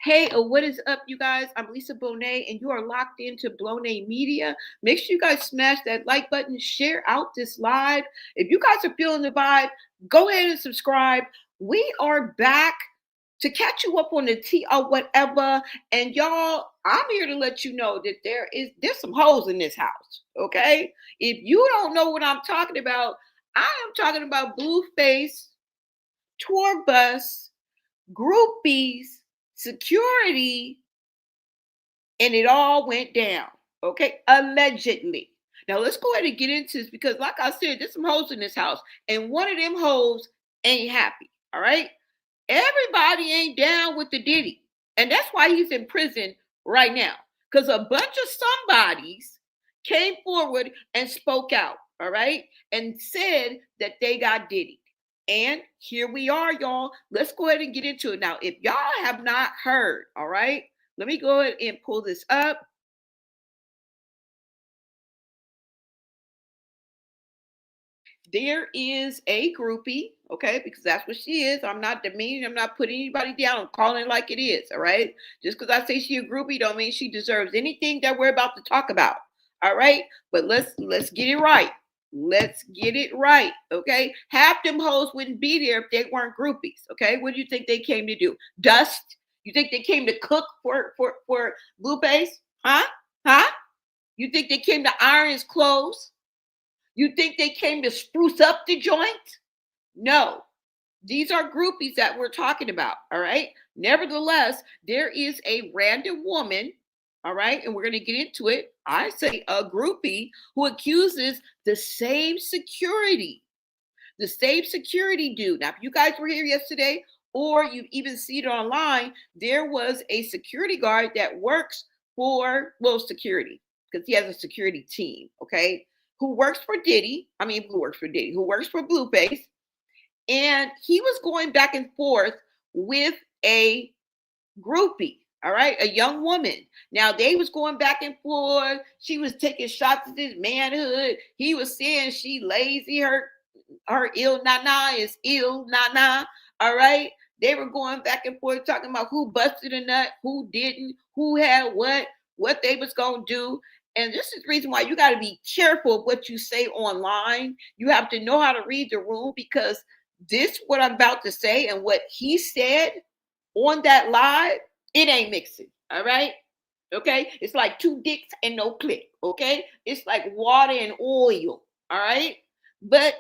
Hey, what is up, you guys? I'm Lisa Bonet, and you are locked into Bonet Media. Make sure you guys smash that like button, share out this live. If you guys are feeling the vibe, go ahead and subscribe. We are back to catch you up on the tea or whatever. And y'all, I'm here to let you know that there's some hoes in this house. Okay. If you don't know what I'm talking about, I am talking about Blueface, tour bus, groupies, security, and it all went down. Okay, allegedly. Now let's go ahead and get into this because, like I said, there's some hoes in this house, and one of them hoes ain't happy. All right, everybody ain't down with the Diddy, and that's why he's in prison right now. Because a bunch of somebodies came forward and spoke out. All right, and said that they got Diddy. And here we are, y'all. Let's go ahead and get into it. Now, if y'all have not heard, all right, let me go ahead and pull this up. There is a groupie, okay, because that's what she is. I'm not demeaning, I'm not putting anybody down, I'm calling it like it is, all right? Just because I say she a groupie don't mean she deserves anything that we're about to talk about. All right, but let's get it right. Let's get it right, okay? Half them hoes wouldn't be there if they weren't groupies, okay? What do you think they came to do? Dust? You think they came to cook for Blueface? Huh? Huh? You think they came to iron his clothes? You think they came to spruce up the joint? No. These are groupies that we're talking about, all right? Nevertheless, there is a random woman, all right, and we're going to get into it. I say a groupie who accuses the same security dude. Now, if you guys were here yesterday or you've even seen it online, there was a security guard that works for, well, security, because he has a security team, okay, who works for Diddy. I mean, who works for Diddy, who works for Blueface. And he was going back and forth with a groupie, all right, a young woman. Now they was going back and forth. She was taking shots at his manhood. He was saying she lazy, her ill nana is ill nana. All right. They were going back and forth talking about who busted a nut, who didn't, who had what they was gonna do. And this is the reason why you got to be careful of what you say online. You have to know how to read the room because this, what I'm about to say, and what he said on that live, it ain't mixing. All right. Okay. It's like two dicks and no click. Okay. It's like water and oil. All right. But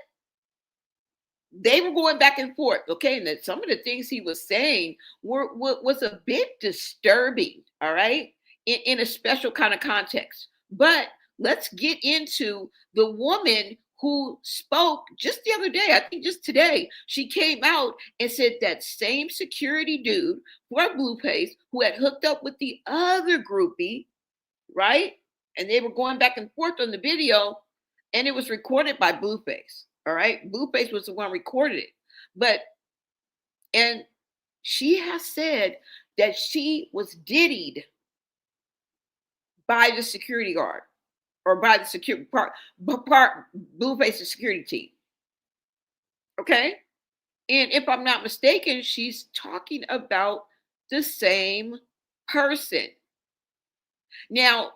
they were going back and forth, okay, and that some of the things he was saying was a bit disturbing, all right, in a special kind of context. But let's get into the woman who spoke just the other day. I think just today she came out and said that same security dude for Blueface who had hooked up with the other groupie, right, and they were going back and forth on the video, and it was recorded by Blueface. All right. Blueface was the one recorded it. But, and she has said that she was diddied by the security guard or by the security part Blueface's security team. Okay. And if I'm not mistaken, she's talking about the same person. Now,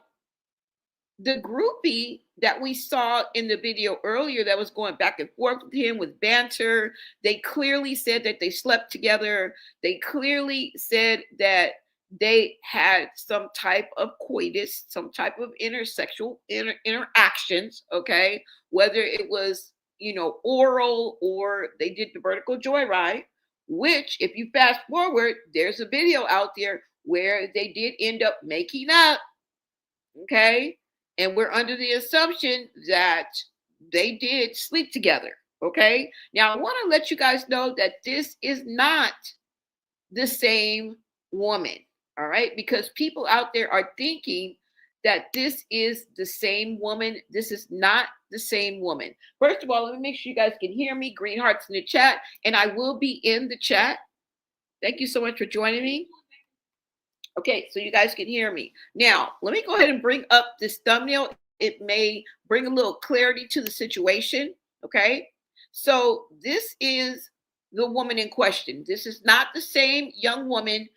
the groupie that we saw in the video earlier that was going back and forth with him with banter, they clearly said that they slept together. They clearly said that they had some type of coitus, some type of intersexual interactions, okay? Whether it was, oral or they did the vertical joyride, which if you fast forward, there's a video out there where they did end up making up, okay? And we're under the assumption that they did sleep together. Okay. Now, I want to let you guys know that this is not the same woman. All right. Because people out there are thinking that this is the same woman. This is not the same woman. First of all, let me make sure you guys can hear me. Green hearts in the chat. And I will be in the chat. Thank you so much for joining me. Okay, so you guys can hear me. Now, let me go ahead and bring up this thumbnail. It may bring a little clarity to the situation, okay? So this is the woman in question. This is not the same young woman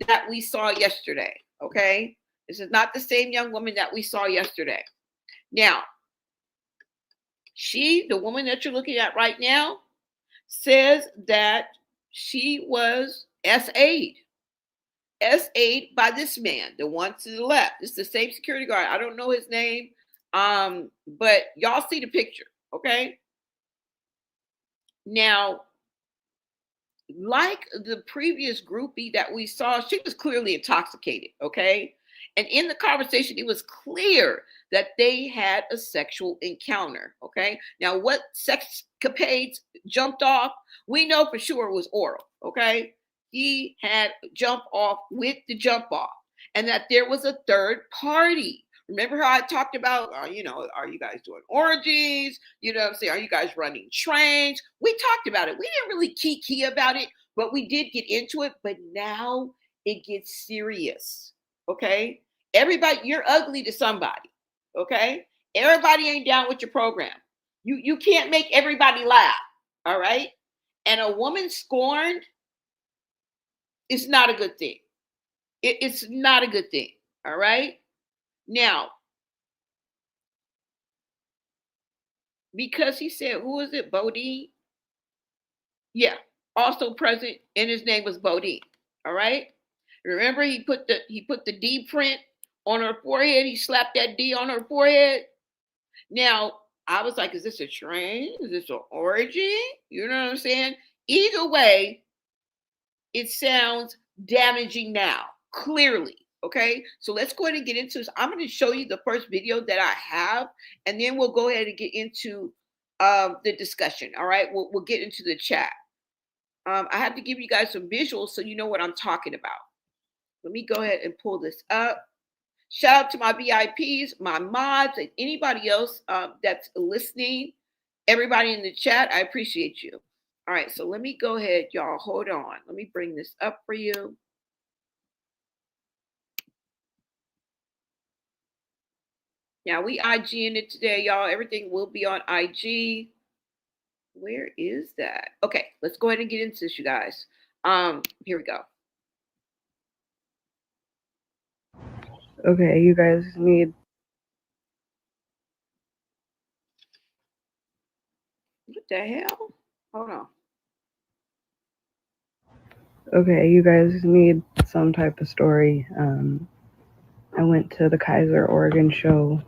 that we saw yesterday. Okay. This is not the same young woman that we saw yesterday. Now, the woman that you're looking at right now, says that she was SA'd by this man, the one to the left. It's the same security guard. I don't know his name. But y'all see the picture, okay? Now, like the previous groupie that we saw, she was clearly intoxicated, okay? And in the conversation, it was clear that they had a sexual encounter, okay? Now, what sexcapades jumped off, we know for sure it was oral, okay? He had jump off with the jump off, and that there was a third party. Remember how I talked about, are you guys doing orgies? You know what I'm saying? Are you guys running trains? We talked about it. We didn't really key about it, but we did get into it. But now it gets serious. Okay. Everybody, you're ugly to somebody. Okay. Everybody ain't down with your program. You can't make everybody laugh. All right. And a woman scorned is not a good thing. It's not a good thing. All right. Now, because he said, who is it? Bodine? Yeah, also present, and his name was Bodine. All right. Remember, he put the D print on her forehead. He slapped that D on her forehead. Now, I was like, is this a train? Is this an orgy? You know what I'm saying? Either way, it sounds damaging now, clearly. Okay, so let's go ahead and get into this. I'm going to show you the first video that I have, and then we'll go ahead and get into the discussion. All right, we'll get into the chat. I have to give you guys some visuals so you know what I'm talking about. Let me go ahead and pull this up. Shout out to my VIPs, my mods, and anybody else that's listening. Everybody in the chat, I appreciate you. All right, so let me go ahead, y'all. Hold on. Let me bring this up for you. Now, we IGing it today, y'all. Everything will be on IG. Where is that? Okay, let's go ahead and get into this, you guys. Here we go. Okay, you guys need... What the hell? Hold on. Okay, you guys need some type of story. I went to the Kaiser, Oregon show,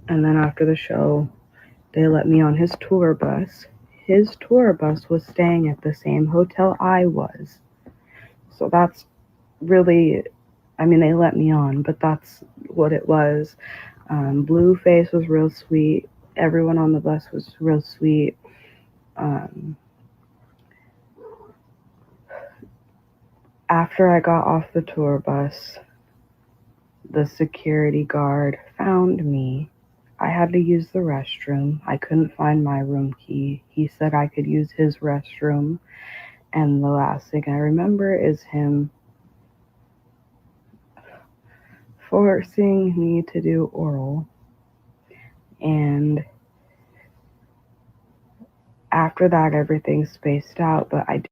and then after the show, they let me on his tour bus. His tour bus was staying at the same hotel I was. So that's really, I mean, they let me on, but that's what it was. Blueface was real sweet. Everyone on the bus was real sweet. After I got off the tour bus, the security guard found me. I had to use the restroom. I couldn't find my room key. He said I could use his restroom. And the last thing I remember is him forcing me to do oral. And after that, everything spaced out, but I...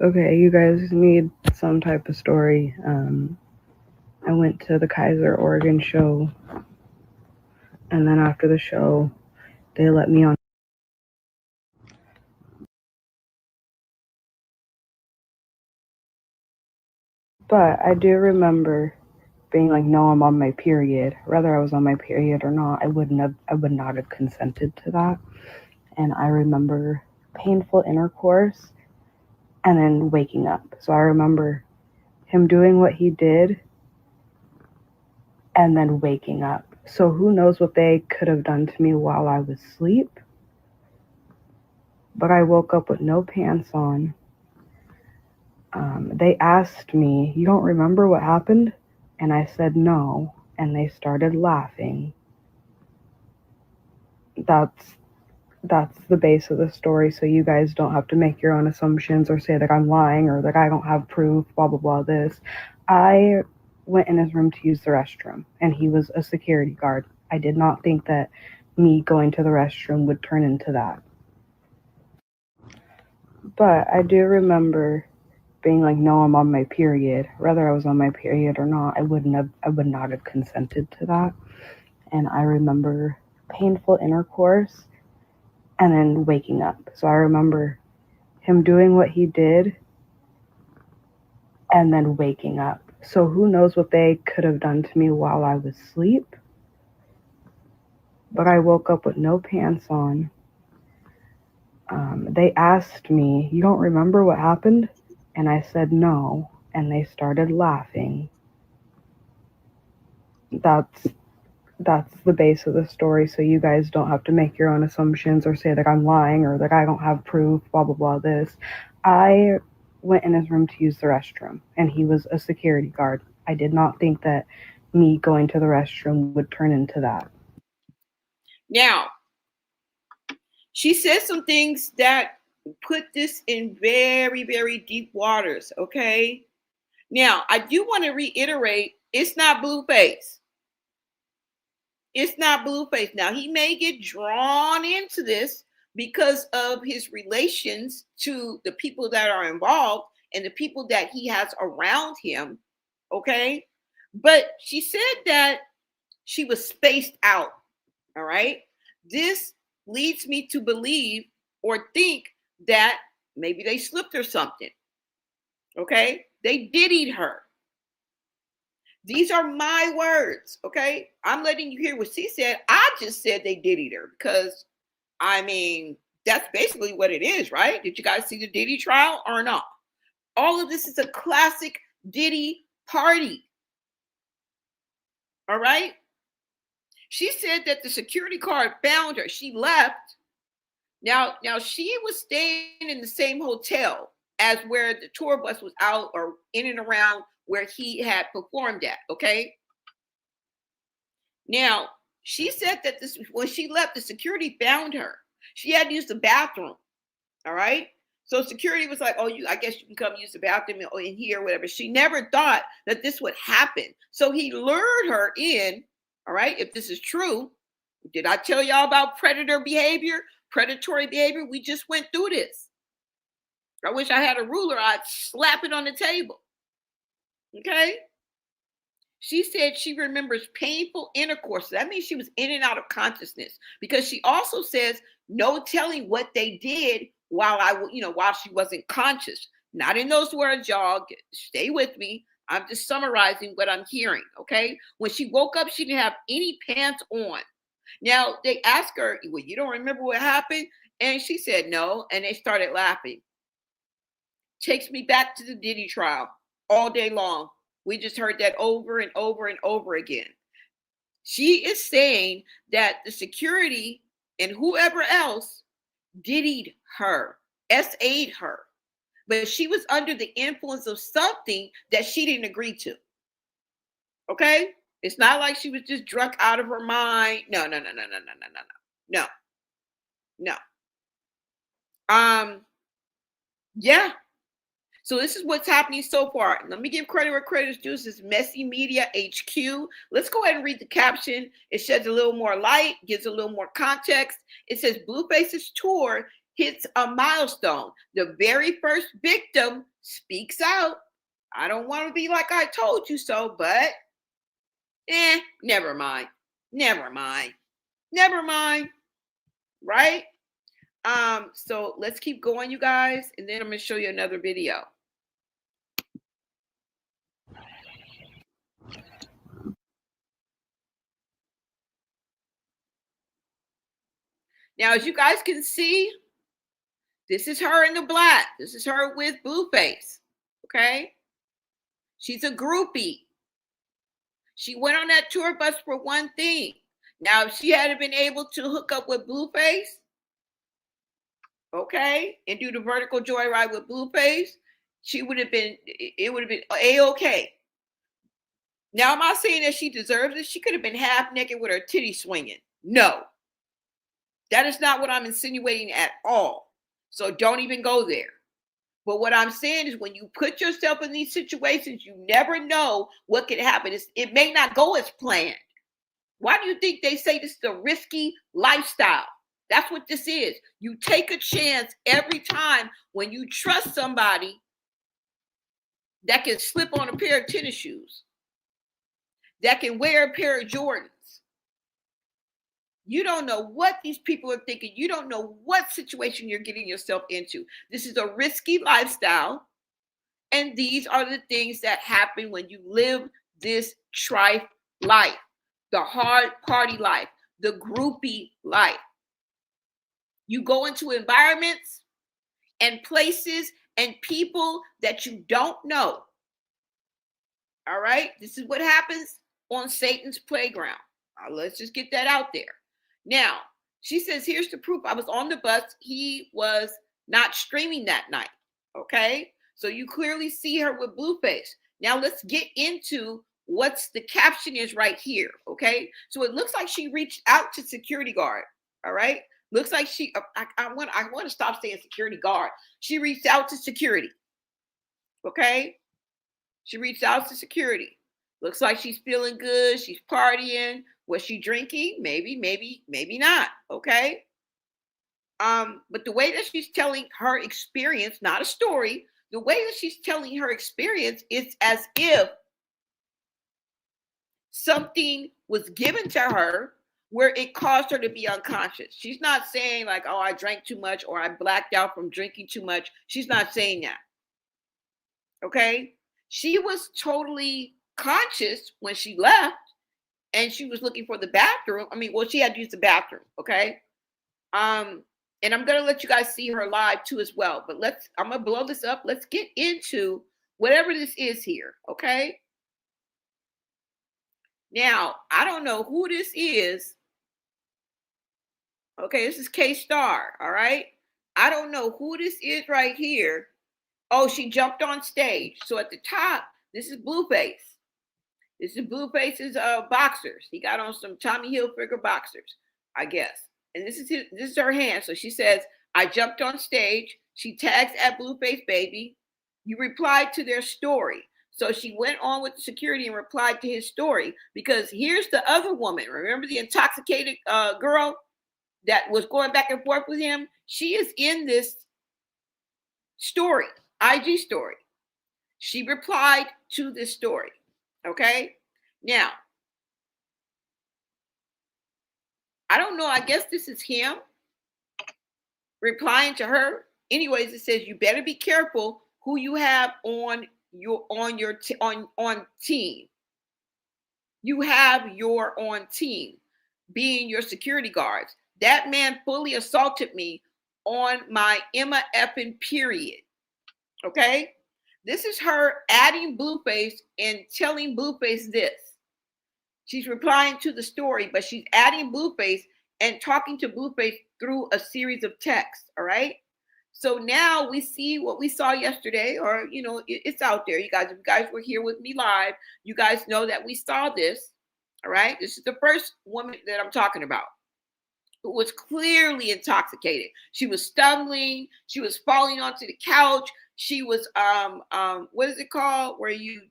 Okay, you guys need some type of story. I went to the Kaiser, Oregon show, and then after the show, they let me on. But I do remember being like, no, I'm on my period. Whether I was on my period or not, I would not have consented to that. And I remember painful intercourse and then waking up. So I remember him doing what he did and then waking up. So who knows what they could have done to me while I was asleep. But I woke up with no pants on. They asked me, you don't remember what happened? And I said no. And they started laughing. That's the base of the story, so you guys don't have to make your own assumptions or say that I'm lying or that I don't have proof, blah, blah, blah, this. I went in his room to use the restroom, and he was a security guard. I did not think that me going to the restroom would turn into that. But I do remember being like, no, I'm on my period. Whether I was on my period or not, I would not have consented to that. And I remember painful intercourse and then waking up. So I remember him doing what he did and then waking up. So who knows what they could have done to me while I was asleep. But I woke up with no pants on. They asked me, "You don't remember what happened?" And I said no. And they started laughing. That's that's the base of the story, so you guys don't have to make your own assumptions or say that I'm lying or that I don't have proof, blah blah blah this. I went in his room to use the restroom and he was a security guard. I did not think that me going to the restroom would turn into that. Now, she said some things that put this in very, very deep waters, okay? Now, I do want to reiterate, it's not Blueface. It's not Blueface. Now, he may get drawn into this because of his relations to the people that are involved and the people that he has around him, okay? But she said that she was spaced out, all right? This leads me to believe or think that maybe they slipped or something, okay? They diddied her. These are my words, okay? I'm letting you hear what she said. I just said they diddied her because, I mean, that's basically what it is, right? Did you guys see the Diddy trial or not? All of this is a classic Diddy party, all right? She said that the security guard found her. She left. Now she was staying in the same hotel as where the tour bus was out or in and around where he had performed at. Okay. Now she said that this when she left, the security found her. She had to use the bathroom. All right. So security was like, "Oh, I guess you can come use the bathroom in here, whatever." She never thought that this would happen. So he lured her in. All right. If this is true, did I tell y'all about predatory behavior? We just went through this. I wish I had a ruler. I'd slap it on the table. Okay. She said she remembers painful intercourse. That means she was in and out of consciousness because she also says no telling what they did while she wasn't conscious. Not in those words, y'all. Stay with me. I'm just summarizing what I'm hearing. Okay. When she woke up, she didn't have any pants on. Now they asked her, "Well, you don't remember what happened?" And she said no, and they started laughing. Takes me back to the Diddy trial all day long. We just heard that over and over and over again. She is saying that the security and whoever else diddied her, SA'd her, but she was under the influence of something that she didn't agree to. Okay? It's not like she was just drunk out of her mind. No, no, no, no, no, no, no, no, no, no. Yeah. So this is what's happening so far. Let me give credit where credit is due. This is Messy Media HQ. Let's go ahead and read the caption. It sheds a little more light, gives a little more context. It says Blueface's tour hits a milestone. The very first victim speaks out. I don't want to be like I told you so, but never mind. Never mind. Never mind. Right? So let's keep going, you guys, and then I'm gonna show you another video. Now, as you guys can see, this is her in the black. This is her with Blueface. Okay? She's a groupie. She went on that tour bus for one thing. Now, if she had been able to hook up with Blueface, okay, and do the vertical joyride with Blueface, it would have been A-okay. Now, am I saying that she deserves it? She could have been half naked with her titty swinging. No. That is not what I'm insinuating at all. So don't even go there. But what I'm saying is when you put yourself in these situations, you never know what could happen. It may not go as planned. Why do you think they say this is a risky lifestyle? That's what this is. You take a chance every time when you trust somebody that can slip on a pair of tennis shoes, that can wear a pair of Jordans. You don't know what these people are thinking. You don't know what situation you're getting yourself into. This is a risky lifestyle. And these are the things that happen when you live this trife life, the hard party life, the groupie life. You go into environments and places and people that you don't know. All right. This is what happens on Satan's playground. Let's just get that out there. Now, she says, here's the proof. I was on the bus. He was not streaming that night. Okay. So you clearly see her with Blueface. Now let's get into what's the caption is right here. Okay. So it looks like she reached out to security guard. All right. Looks like she, I want to stop saying security guard. She reached out to security. Okay. She reached out to security. Looks like she's feeling good. She's partying. Was she drinking? Maybe not. Okay. But the way that she's telling her experience, not a story, the way that she's telling her experience is as if something was given to her where it caused her to be unconscious. She's not saying like, oh, I drank too much or I blacked out from drinking too much. She's not saying that. Okay. She was totally conscious when she left and she was looking for the bathroom. I mean, well, she had to use the bathroom. Okay. And I'm going to let you guys see her live too as well. But I'm going to blow this up. Let's get into whatever this is here. Okay. Now, I don't know who this is. Okay. This is K-Star. All right. I don't know who this is right here. Oh, she jumped on stage. So at the top, this is Blueface. This is Blueface's boxers. He got on some Tommy Hilfiger boxers, I guess. And this is her hand. So she says, I jumped on stage. She tags at Blueface Baby. You replied to their story. So she went on with the security and replied to his story because here's the other woman. Remember the intoxicated girl that was going back and forth with him? She is in this story, IG story. She replied to this story. Okay. Now, I don't know. I guess this is him replying to her. Anyways, it says you better be careful who you have on team. You have your on team being your security guards. That man fully assaulted me on my Emma effing period. Okay. This is her adding Blueface and telling Blueface this. She's replying to the story, but she's adding Blueface and talking to Blueface through a series of texts. All right. So now we see what we saw yesterday, or, you know, it's out there. You guys, if you guys were here with me live, you guys know that we saw this. All right. This is the first woman that I'm talking about who was clearly intoxicated. She was stumbling. She was falling onto the couch. She was, what is it called? Where you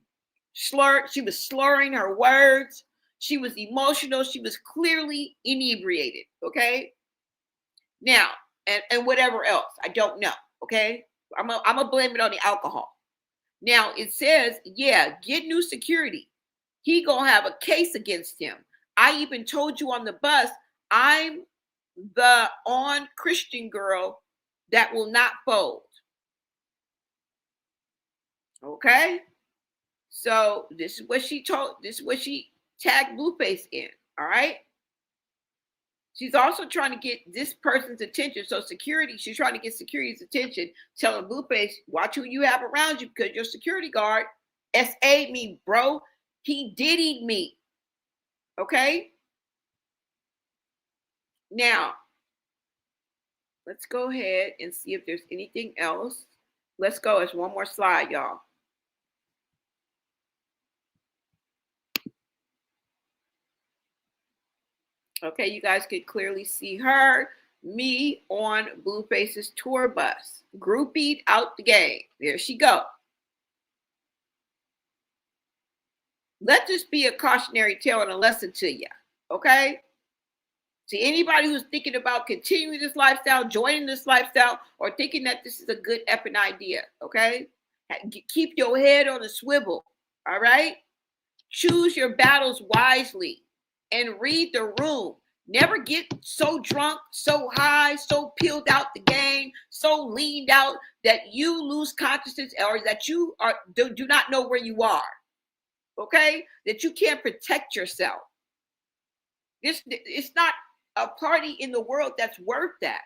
slur? She was slurring her words. She was emotional. She was clearly inebriated. Okay. Now, and whatever else, I don't know. Okay. I'm gonna blame it on the alcohol. Now it says, yeah, get new security. He gonna have a case against him. I even told you on the bus, I'm the on Christian girl that will not fold. Okay. So this is what she tagged Blueface in. All right. She's also trying to get this person's attention. So she's trying to get security's attention, telling Blueface, watch who you have around you because your security guard SA'd me, bro. He Diddy'd me. Okay. Now, let's go ahead and see if there's anything else. Let's go. It's one more slide, y'all. Okay, you guys can clearly see her, me on Blueface's tour bus, groupied out the game. There she go. Let this be a cautionary tale and a lesson to you, okay? To anybody who's thinking about continuing this lifestyle, joining this lifestyle, or thinking that this is a good effing idea, okay? Keep your head on a swivel. All right. Choose your battles wisely and read the room. Never get so drunk, so high, so peeled out the game, so leaned out that you lose consciousness or that you do not know where you are. Okay? That you can't protect yourself. It's not a party in the world that's worth that.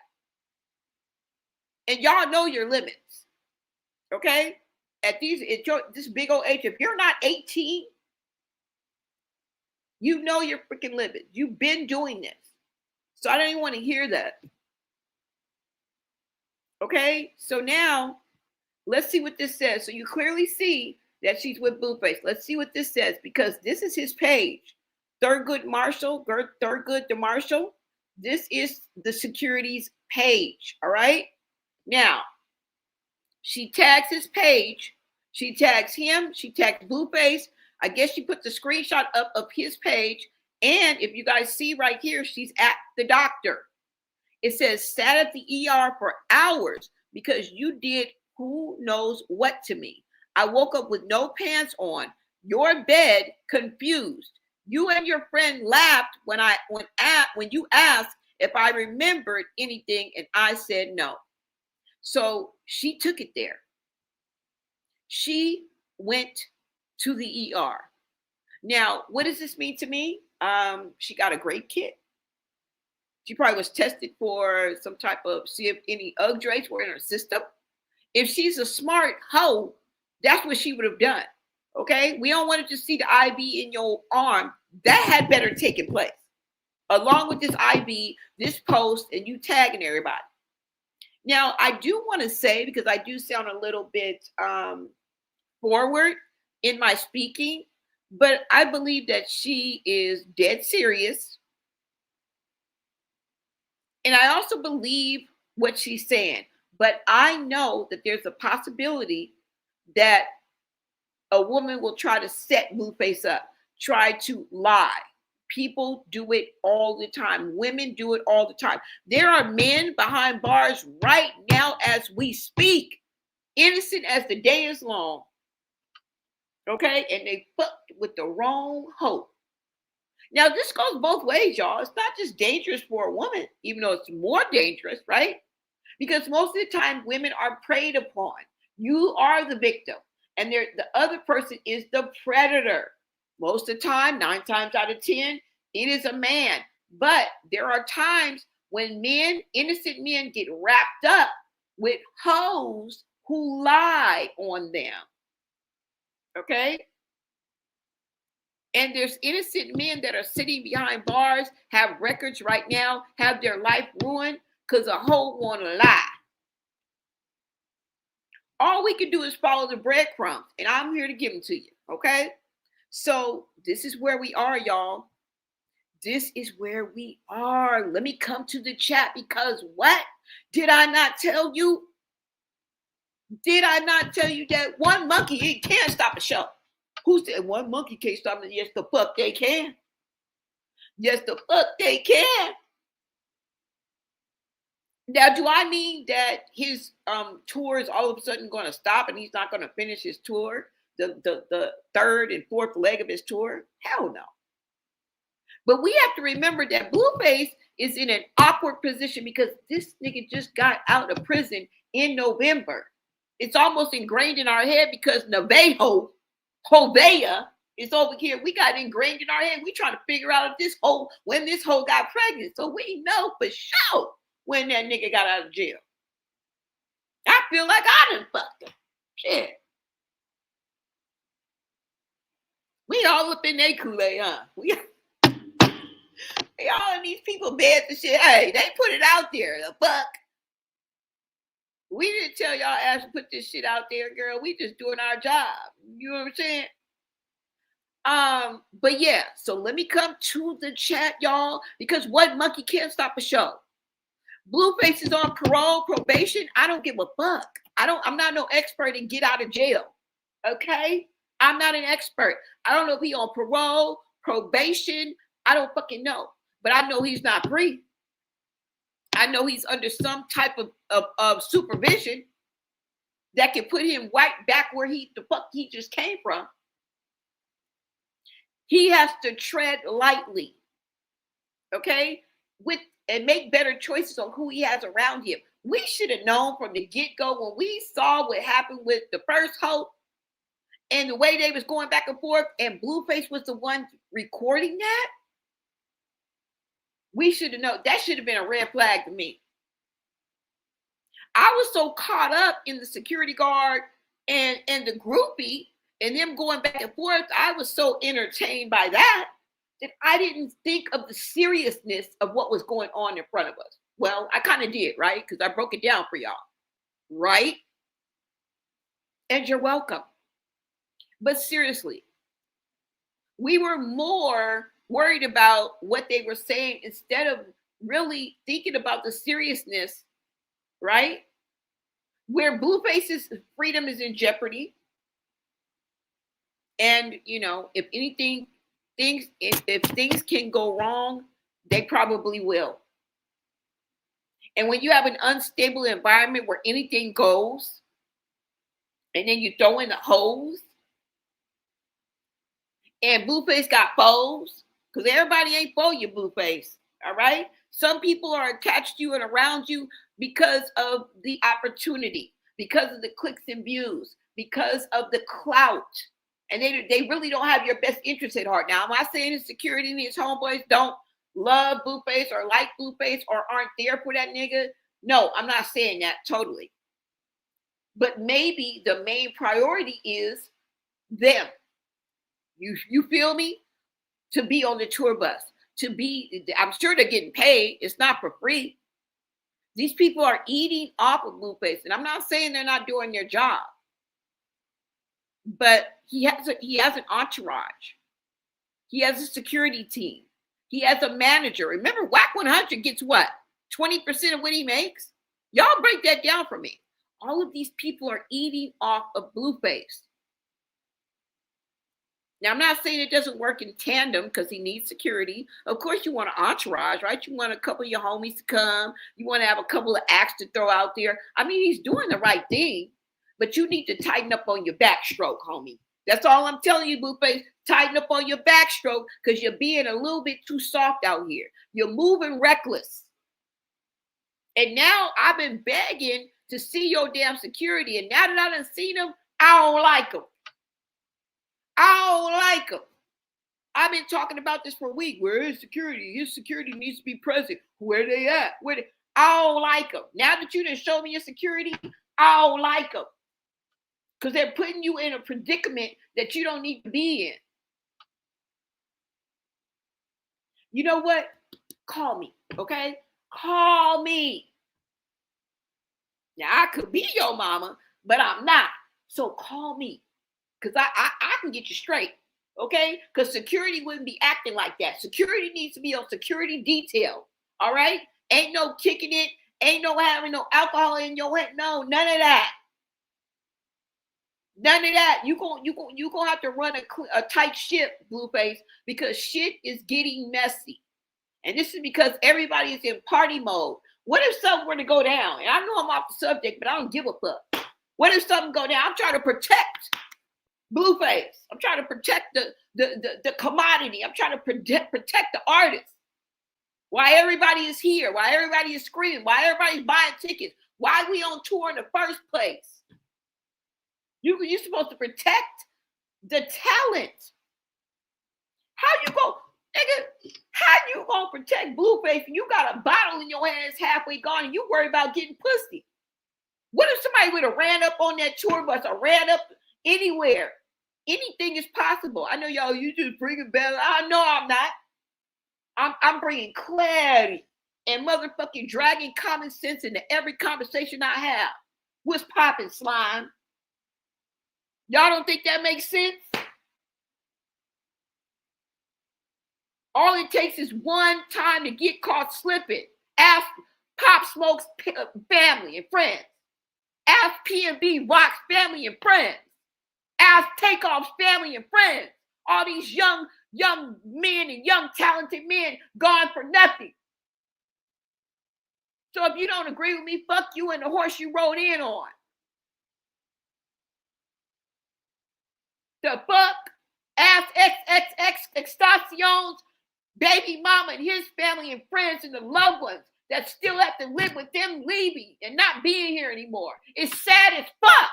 And y'all know your limits. Okay? At this big old age, if you're not 18, you know your freaking limits. You've been doing this. So I don't even want to hear that. Okay? So now let's see what this says. So you clearly see that she's with Blueface. Let's see what this says because this is his page. Thurgood Marshall, Thurgood the Marshall. This is the security's page. All right? Now, she tags his page. She tags him. She tags Blueface. I guess she put the screenshot up of his page. And if you guys see right here, she's at the doctor. It says, sat at the ER for hours because you did who knows what to me. I woke up with no pants on. Your bed confused. You and your friend laughed when you asked if I remembered anything, and I said no. So she took it there. She went to the ER. Now, what does this mean to me? She got a great kit. She probably was tested for some type of, see if any UGG rates were in her system. If she's a smart hoe, that's what she would have done. Okay? We don't want to just see the IV in your arm. That had better taken place. Along with this IV, this post, and you tagging everybody. Now, I do want to say, because I do sound a little bit forward in my speaking, but I believe that she is dead serious. And I also believe what she's saying. But I know that there's a possibility that a woman will try to set Blueface up, try to lie. People do it all the time. Women do it all the time. There are men behind bars right now as we speak, innocent as the day is long. Okay? And they fucked with the wrong hoe. Now, this goes both ways, y'all. It's not just dangerous for a woman, even though it's more dangerous, right? Because most of the time, women are preyed upon. You are the victim, and the other person is the predator. Most of the time, 9 times out of 10, it is a man. But there are times when men, innocent men, get wrapped up with hoes who lie on them. Okay? And there's innocent men that are sitting behind bars, have records right now, have their life ruined because a hoe want to lie. All we can do is follow the breadcrumbs, and I'm here to give them to you, okay? So this is where we are, y'all. This is where we are. Let me come to the chat because what? Did I not tell you? Did I not tell you that one monkey, it can't stop a show? Who said one monkey can't stop it? Yes, the fuck they can. Yes, the fuck they can. Now, do I mean that his tour is all of a sudden going to stop and he's not going to finish his tour, the third and fourth leg of his tour? Hell no. But we have to remember that Blueface is in an awkward position because this nigga just got out of prison in November. It's almost ingrained in our head because Hovea is over here. We got ingrained in our head. We trying to figure out if when this hoe got pregnant. So we know for sure when that nigga got out of jail. I feel like I done fucked him. Shit. We all up in their Kool-Aid, huh? We all in these people's beds and shit. Hey, they put it out there. The fuck. We didn't tell y'all ass to put this shit out there, girl. We just doing our job. You know what I'm saying? But yeah, so let me come to the chat, y'all, because what monkey can't stop a show? Blueface is on parole, probation. I don't give a fuck. I'm not no expert in get out of jail. Okay? I'm not an expert. I don't know if he on parole, probation. I don't fucking know. But I know he's not free. I know he's under some type of supervision. that can put him right back where the fuck he just came from, he has to tread lightly, okay, and make better choices on who he has around him. We should have known from the get-go when we saw what happened with the first Hope and the way they was going back and forth, and Blueface was the one recording that. We should have known. That should have been a red flag to me. I was so caught up in the security guard and the groupie and them going back and forth. I was so entertained by that I didn't think of the seriousness of what was going on in front of us. Well, I kind of did, right? Because I broke it down for y'all, right? And you're welcome. But seriously, we were more worried about what they were saying instead of really thinking about the seriousness, right? Where Blueface's freedom is in jeopardy. And, you know, if anything, if things can go wrong, they probably will. And when you have an unstable environment where anything goes, and then you throw in the hose, and Blueface got foes, because everybody ain't for you, Blueface, all right? Some people are attached to you and around you because of the opportunity, because of the clicks and views, because of the clout. And they really don't have your best interest at heart. Now, am I saying his security and his homeboys don't love Blueface or like Blueface or aren't there for that nigga? No, I'm not saying that totally. But maybe the main priority is them. You feel me? To be on the tour bus. I'm sure they're getting paid. It's not for free. These people are eating off of Blueface. And I'm not saying they're not doing their job. But he has an entourage. He has a security team. He has a manager. Remember, Whack 100 gets what? 20% of what he makes? Y'all break that down for me. All of these people are eating off of Blueface. Now, I'm not saying it doesn't work in tandem because he needs security. Of course, you want an entourage, right? You want a couple of your homies to come. You want to have a couple of acts to throw out there. I mean, he's doing the right thing, but you need to tighten up on your backstroke, homie. That's all I'm telling you, Blueface. Tighten up on your backstroke because you're being a little bit too soft out here. You're moving reckless. And now I've been begging to see your damn security. And now that I done seen them, I don't like them. I don't like them. I've been talking about this for a week. Where is security? His security needs to be present. Where they at? I don't like them. Now that you done show me your security, I don't like them. Because they're putting you in a predicament that you don't need to be in. You know what? Call me, okay? Call me. Now, I could be your mama, but I'm not. So call me. Because I can get you straight, okay? Because security wouldn't be acting like that. Security needs to be on security detail, all right? Ain't no kicking it. Ain't no having no alcohol in your head. No, none of that. None of that. You gonna have to run a tight ship, Blueface, because shit is getting messy. And this is because everybody is in party mode. What if something were to go down? And I know I'm off the subject, but I don't give a fuck. What if something go down? I'm trying to protect Blueface. I'm trying to protect the commodity. I'm trying to protect the artist. Why everybody is here? Why everybody is screaming? Why everybody's buying tickets? Why we on tour in the first place? You're supposed to protect the talent. How you gonna protect Blueface when you got a bottle in your hand that's halfway gone and you worry about getting pussy? What if somebody would have ran up on that tour bus or ran up anywhere? Anything is possible. I know y'all, you just bringing balance. I know I'm not. I'm bringing clarity and motherfucking dragging common sense into every conversation I have. What's popping, slime? Y'all don't think that makes sense? All it takes is one time to get caught slipping. Ask Pop Smoke's family and friends. Ask P&B Rock's family and friends. Ask Takeoff's family and friends. All these young men and young talented men gone for nothing. So if you don't agree with me, fuck you and the horse you rode in on. The fuck? Ask XXX Extacion's baby mama and his family and friends and the loved ones that still have to live with them leaving and not being here anymore. It's sad as fuck.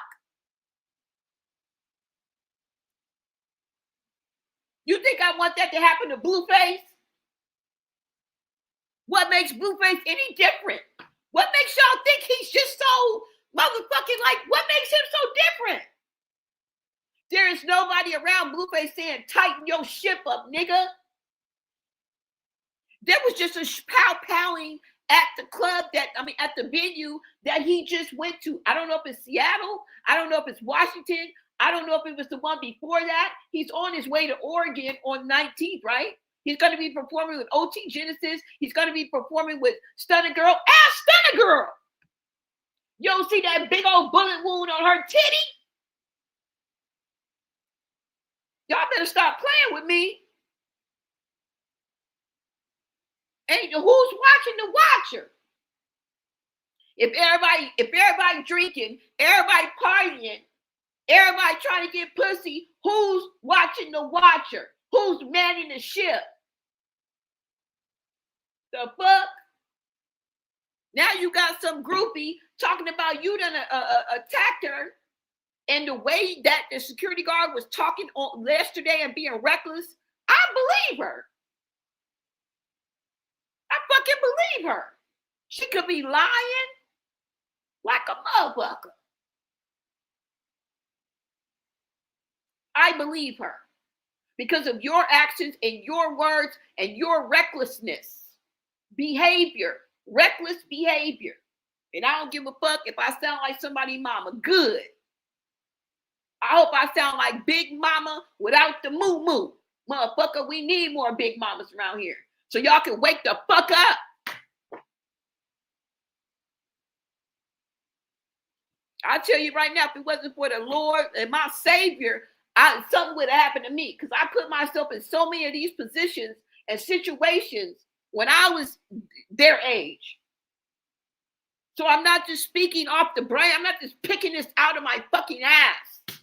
You think I want that to happen to Blueface? What makes Blueface any different? What makes y'all think he's just so motherfucking like, what makes him so different? There is nobody around Blueface saying, tighten your ship up, nigga. There was just a pow-powing at the club at the venue that he just went to. I don't know if it's Seattle. I don't know if it's Washington. I don't know if it was the one before that. He's on his way to Oregon on 19th, right? He's going to be performing with OT Genesis. He's going to be performing with Stunner Girl. Ask Stunner Girl. You don't see that big old bullet wound on her titty? Y'all better stop playing with me. And who's watching the watcher? If everybody drinking, everybody partying, everybody trying to get pussy, who's watching the watcher? Who's manning the ship? The fuck? Now you got some groupie talking about you done attacked her, and the way that the security guard was talking on yesterday and being reckless, I believe her. I fucking believe her. She could be lying like a motherfucker. I believe her because of your actions and your words and your recklessness, behavior, reckless behavior. And I don't give a fuck if I sound like somebody's mama. Good. I hope I sound like Big Mama without the moo-moo. Motherfucker, we need more Big Mamas around here. So y'all can wake the fuck up. I tell you right now, if it wasn't for the Lord and my Savior, something would have happened to me, because I put myself in so many of these positions and situations when I was their age. So I'm not just speaking off the brain. I'm not just picking this out of my fucking ass.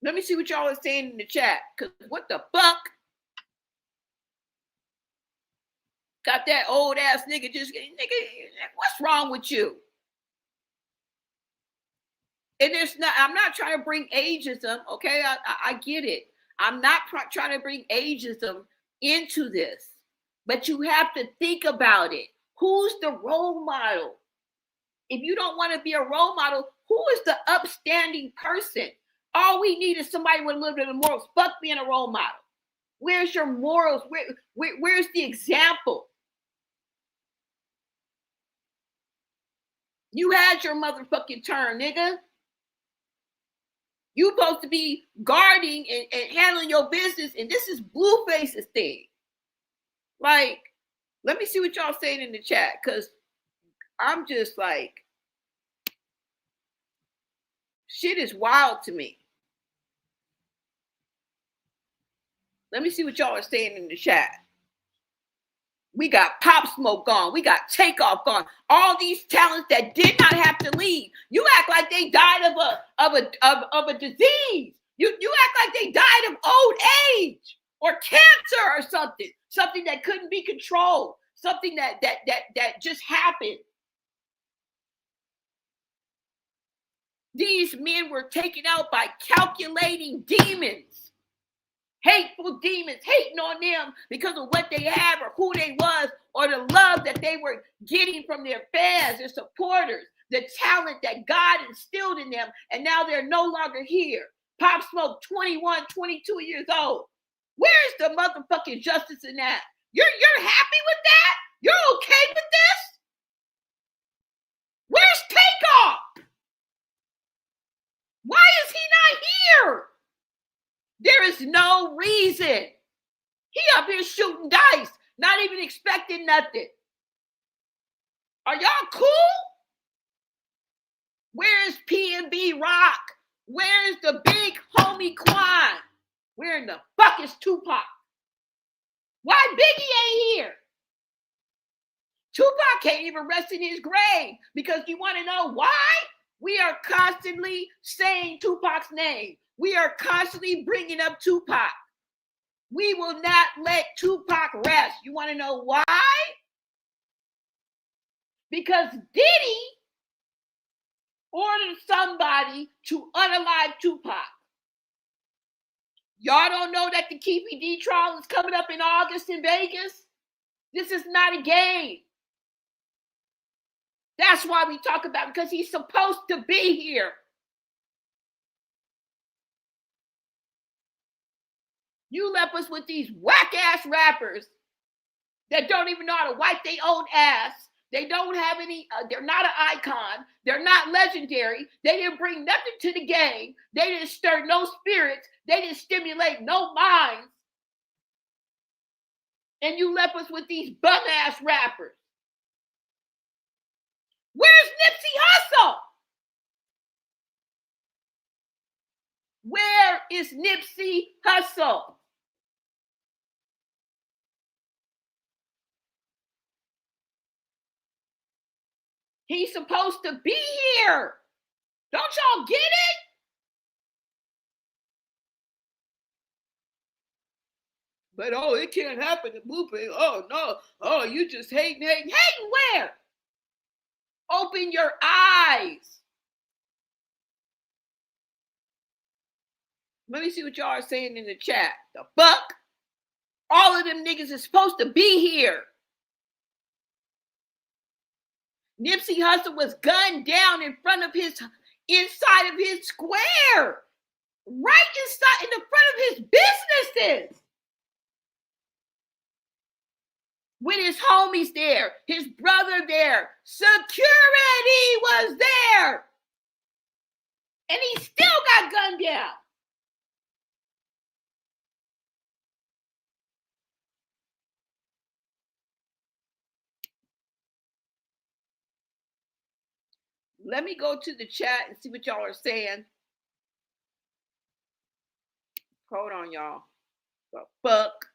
Let me see what y'all are saying in the chat, because what the fuck? Got that old ass nigga what's wrong with you? And I'm not trying to bring ageism, okay? I get it. I'm not trying to bring ageism into this, but you have to think about it. Who's the role model? If you don't want to be a role model, who is the upstanding person? All we need is somebody with a little bit of morals. Fuck being a role model. Where's your morals? Where's the example? You had your motherfucking turn, nigga. You supposed to be guarding and handling your business, and this is Blueface's thing. Like, let me see what y'all saying in the chat, because I'm just like, shit is wild to me. Let me see what y'all are saying in the chat. We got Pop Smoke gone. We got Takeoff gone. All these talents that did not have to leave. You act like they died of a disease. You act like they died of old age or cancer or something. Something that couldn't be controlled. Something that just happened. These men were taken out by calculating demons. Hateful demons hating on them because of what they have or who they was or the love that they were getting from their fans, their supporters, the talent that God instilled in them, and now they're no longer here. Pop Smoke, 21, 22 years old. Where's the motherfucking justice in that? You're happy with that? You're okay with this? Where's Takeoff? Why is he not here? There is no reason. He up here shooting dice, not even expecting nothing. Are y'all cool? Where's P&B Rock? Where's the big homie Quan? Where in the fuck is Tupac? Why Biggie ain't here? Tupac can't even rest in his grave, because you want to know why? We are constantly saying Tupac's name. We are constantly bringing up Tupac. We will not let Tupac rest. You want to know why? Because Diddy ordered somebody to unalive Tupac. Y'all don't know that the KPD trial is coming up in August in Vegas? This is not a game. That's why we talk about it, because he's supposed to be here. You left us with these whack-ass rappers that don't even know how to wipe their own ass. They don't have any, they're not an icon. They're not legendary. They didn't bring nothing to the game. They didn't stir no spirits. They didn't stimulate no minds. And you left us with these bum-ass rappers. Where's Nipsey Hussle? Where is Nipsey Hussle? He's supposed to be here. Don't y'all get it? But oh, it can't happen to Blueface. Oh no. Oh, you just hating. Hating where? Open your eyes. Let me see what y'all are saying in the chat. The fuck? All of them niggas is supposed to be here. Nipsey Hussle was gunned down in front of his, inside of his square. Right inside, in the front of his businesses. With his homies there, his brother there, security was there. And he still got gunned down. Let me go to the chat and see what y'all are saying. Hold on, y'all. The fuck?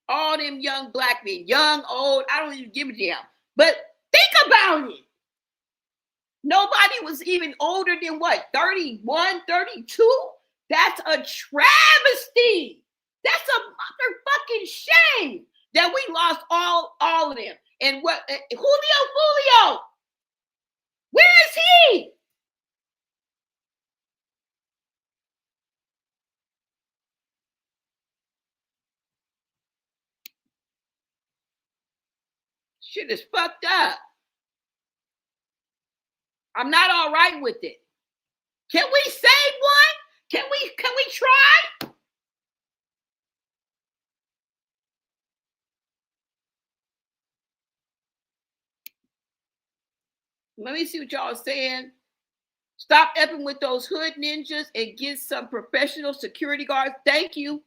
All them young black men, young, old, I don't even give a damn. But think about it. Nobody was even older than what, 31, 32? That's a travesty. That's a motherfucking shame that we lost all of them. And what, Julio, where is he? Shit is fucked up. I'm not all right with it. Can we save one? Can we try? Let me see what y'all are saying. Stop effing with those hood ninjas and get some professional security guards. Thank you.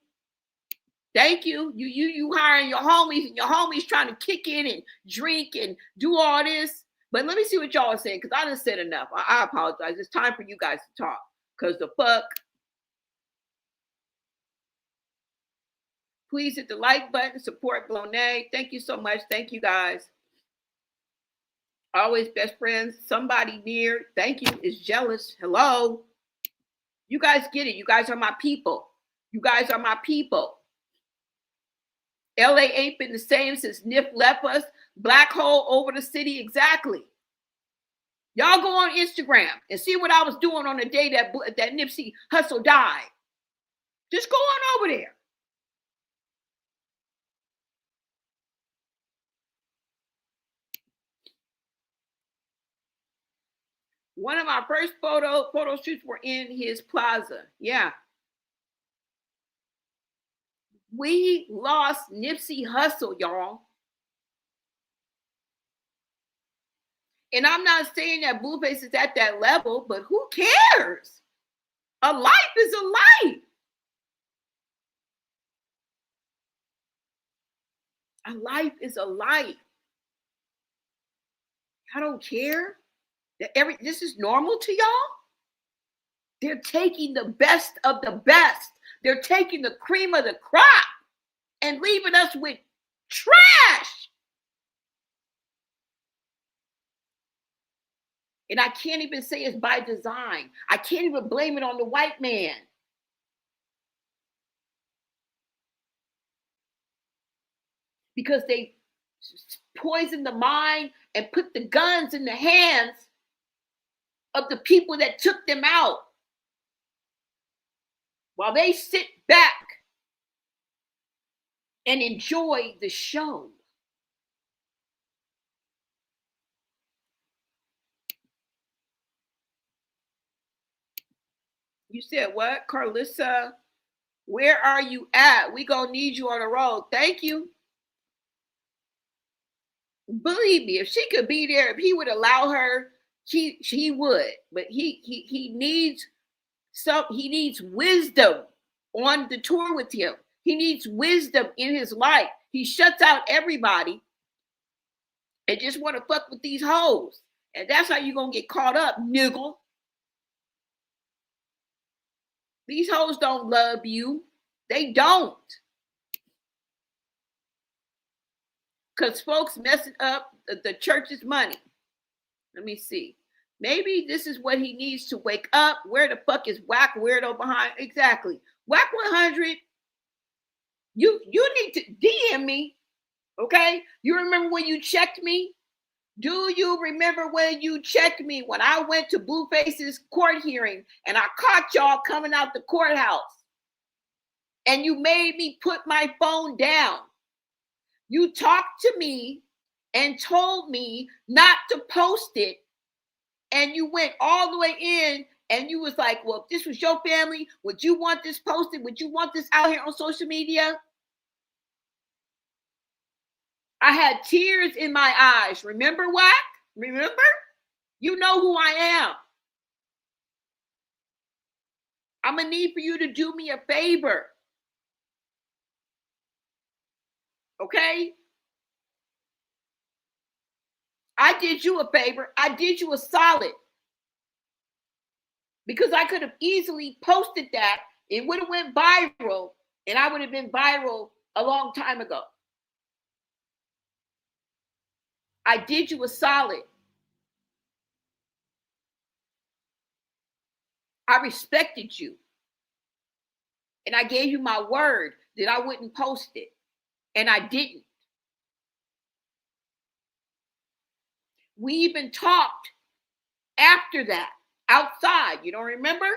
Thank you. You hiring your homies, and your homies trying to kick in and drink and do all this. But let me see what y'all are saying, because I done said enough. I apologize. It's time for you guys to talk. Because the fuck. Please hit the like button. Support Blonay. Thank you so much. Thank you guys. Always best friends. Somebody near, thank you, is jealous. Hello. You guys get it. You guys are my people. You guys are my people. LA ain't been the same since Nip left us. Black hole over the city. Exactly. Y'all go on Instagram and see what I was doing on the day that Nipsey Hussle died. Just go on over there. One of my first photo shoots were in his plaza. Yeah. We lost Nipsey Hussle, y'all. And I'm not saying that Blueface is at that level, but who cares? A life is a life. A life is a life. I don't care. This is normal to y'all. They're taking the best of the best. They're taking the cream of the crop and leaving us with trash. And I can't even say it's by design. I can't even blame it on the white man. Because they poisoned the mind and put the guns in the hands of the people that took them out, while they sit back and enjoy the show. You said what, Carlissa? Where are you at? We gonna need you on the road. Thank you. Believe me, if she could be there, if he would allow her, she would. But he needs he needs wisdom on the tour with him. He needs wisdom in his life. He shuts out everybody and just want to fuck with these hoes. And that's how you're gonna get caught up, niggle. These hoes don't love you. They don't. Because folks messing up the church's money. Let me see. Maybe this is what he needs to wake up. Where the fuck is Whack Weirdo behind? Exactly. Whack 100. You need to DM me. Okay? You remember when you checked me? Do you remember when you checked me when I went to Blueface's court hearing and I caught y'all coming out the courthouse? And you made me put my phone down. You talked to me and told me not to post it. And you went all the way in and you was like, well, if this was your family, would you want this posted? Would you want this out here on social media? I had tears in my eyes. Remember what? Remember? You know who I am. I'm going to need for you to do me a favor. Okay? I did you a favor. I did you a solid. Because I could have easily posted that. It would have went viral. And I would have been viral a long time ago. I did you a solid. I respected you. And I gave you my word that I wouldn't post it. And I didn't. We even talked after that, outside. You don't remember?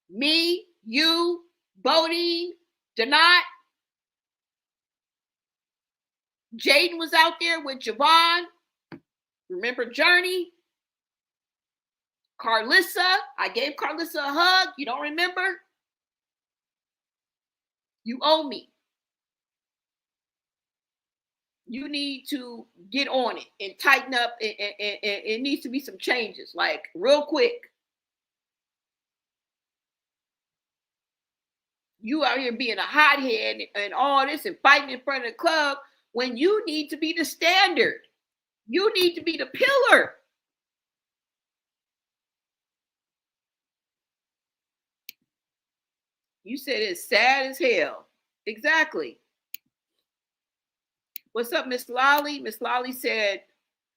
Me, you, Bodine, Donat. Jaden was out there with Javon. Remember Journey? Carlissa. I gave Carlissa a hug. You don't remember? You owe me. You need to get on it and tighten up. And it needs to be some changes, like real quick. You out here being a hothead and all this and fighting in front of the club when you need to be the standard. You need to be the pillar. You said it's sad as hell. Exactly. What's up, Miss Lolly? Miss Lolly said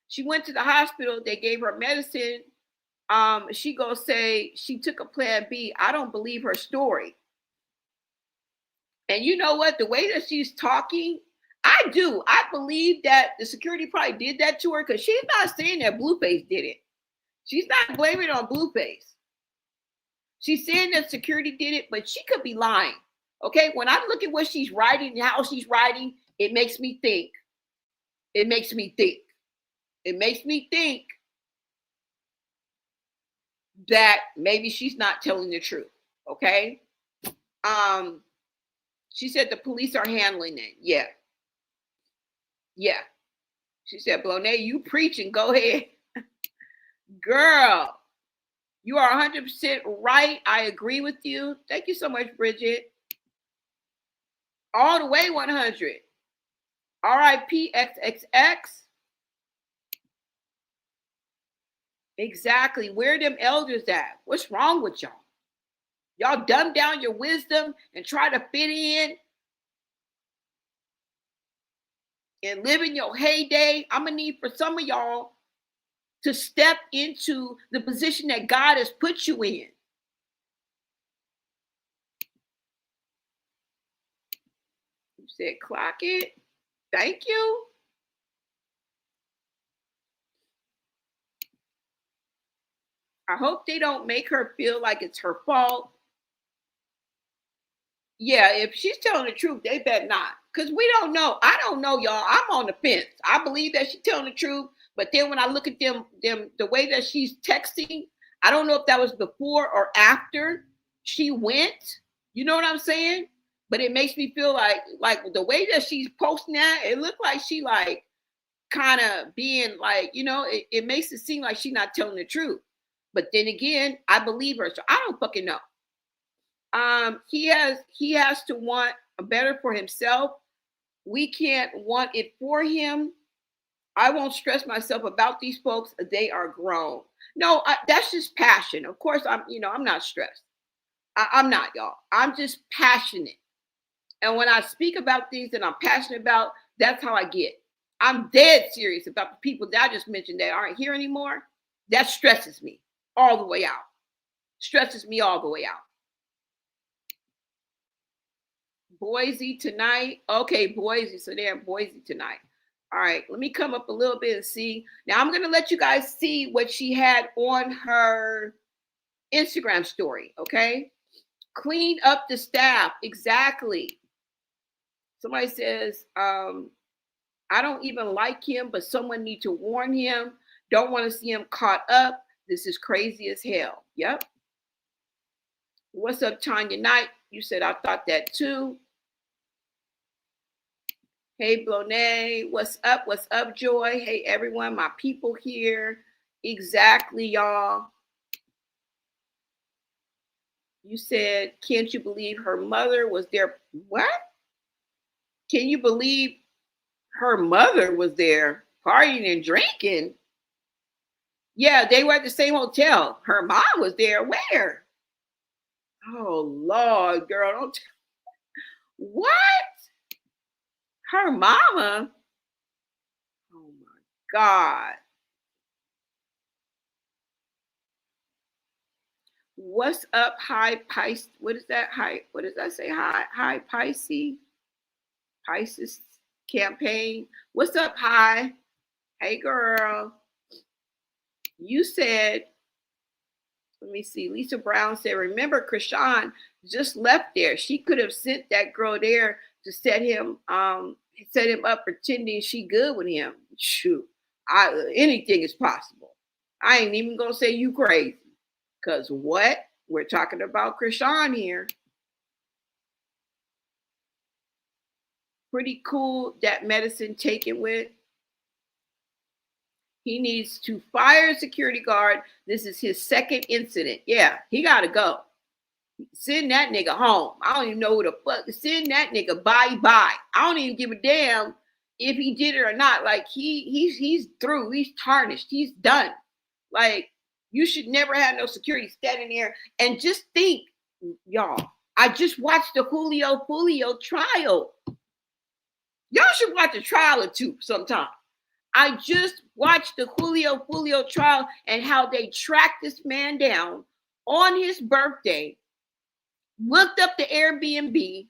she went to the hospital. They gave her medicine. She gonna say she took a plan B. I don't believe her story. And you know what? The way that she's talking, I do. I believe that the security probably did that to her because she's not saying that Blueface did it. She's not blaming it on Blueface. She's saying that security did it, but she could be lying. Okay, when I look at what she's writing and how she's writing, it makes me think. It makes me think. It makes me think that maybe she's not telling the truth. Okay. She said the police are handling it. Yeah. Yeah. She said, Blonay, you preaching. Go ahead. Girl, you are 100% right. I agree with you. Thank you so much, Bridget. All the way 100. RIP XXX. Exactly. Where them elders at? What's wrong with y'all? Y'all dumb down your wisdom and try to fit in and live in your heyday. I'm going to need for some of y'all to step into the position that God has put you in. You said, clock it. Thank you. I hope they don't make her feel like it's her fault. Yeah, if she's telling the truth, they bet not. Because we don't know. I don't know, y'all. I'm on the fence. I believe that she's telling the truth. But then when I look at them the way that she's texting, I don't know if that was before or after she went. You know what I'm saying? But it makes me feel like the way that she's posting that, it looked like she like kind of being like, it makes it seem like she's not telling the truth. But then again, I believe her. So I don't fucking know. He has to want better for himself. We can't want it for him. I won't stress myself about these folks. They are grown. No, that's just passion. Of course, I'm not stressed. I'm not, y'all. I'm just passionate. And when I speak about things that I'm passionate about, that's how I get. I'm dead serious about the people that I just mentioned that aren't here anymore. That stresses me all the way out. Stresses me all the way out. Boise tonight. Okay, Boise. So they're in Boise tonight. All right, let me come up a little bit and see. Now I'm going to let you guys see what she had on her Instagram story. Okay. Clean up the staff. Exactly. Somebody says, I don't even like him, but someone need to warn him. Don't want to see him caught up. This is crazy as hell. Yep. What's up, Tanya Knight? You said I thought that too. Hey, Blonay. What's up? What's up, Joy? Hey, everyone. My people here. Exactly, y'all. You said, can't you believe her mother was there? What? Can you believe her mother was there partying and drinking? Yeah, they were at the same hotel. Her mom was there. Where? Oh, Lord, girl. Don't. What? Her mama? Oh, my God. What's up, High Pisces? What is that? High, what does that say? High Pisces? Pisces campaign. What's up, High? Hey, girl. You said, let me see. Lisa Brown said, remember, Krishan just left there. She could have sent that girl there to set him up pretending she good with him. Shoot. Anything is possible. I ain't even gonna say you crazy. Because what? We're talking about Krishan here. Pretty cool that medicine taken with. He needs to fire a security guard. This is his second incident. Yeah, he got to go. Send that nigga home. I don't even know who the fuck. Send that nigga bye. I don't even give a damn if he did it or not. Like he's through. He's tarnished. He's done. Like you should never have no security standing there. And just think, y'all. I just watched the Julio trial. Y'all should watch a trial or two sometime. I just watched the Julio trial and how they tracked this man down on his birthday, looked up the Airbnb,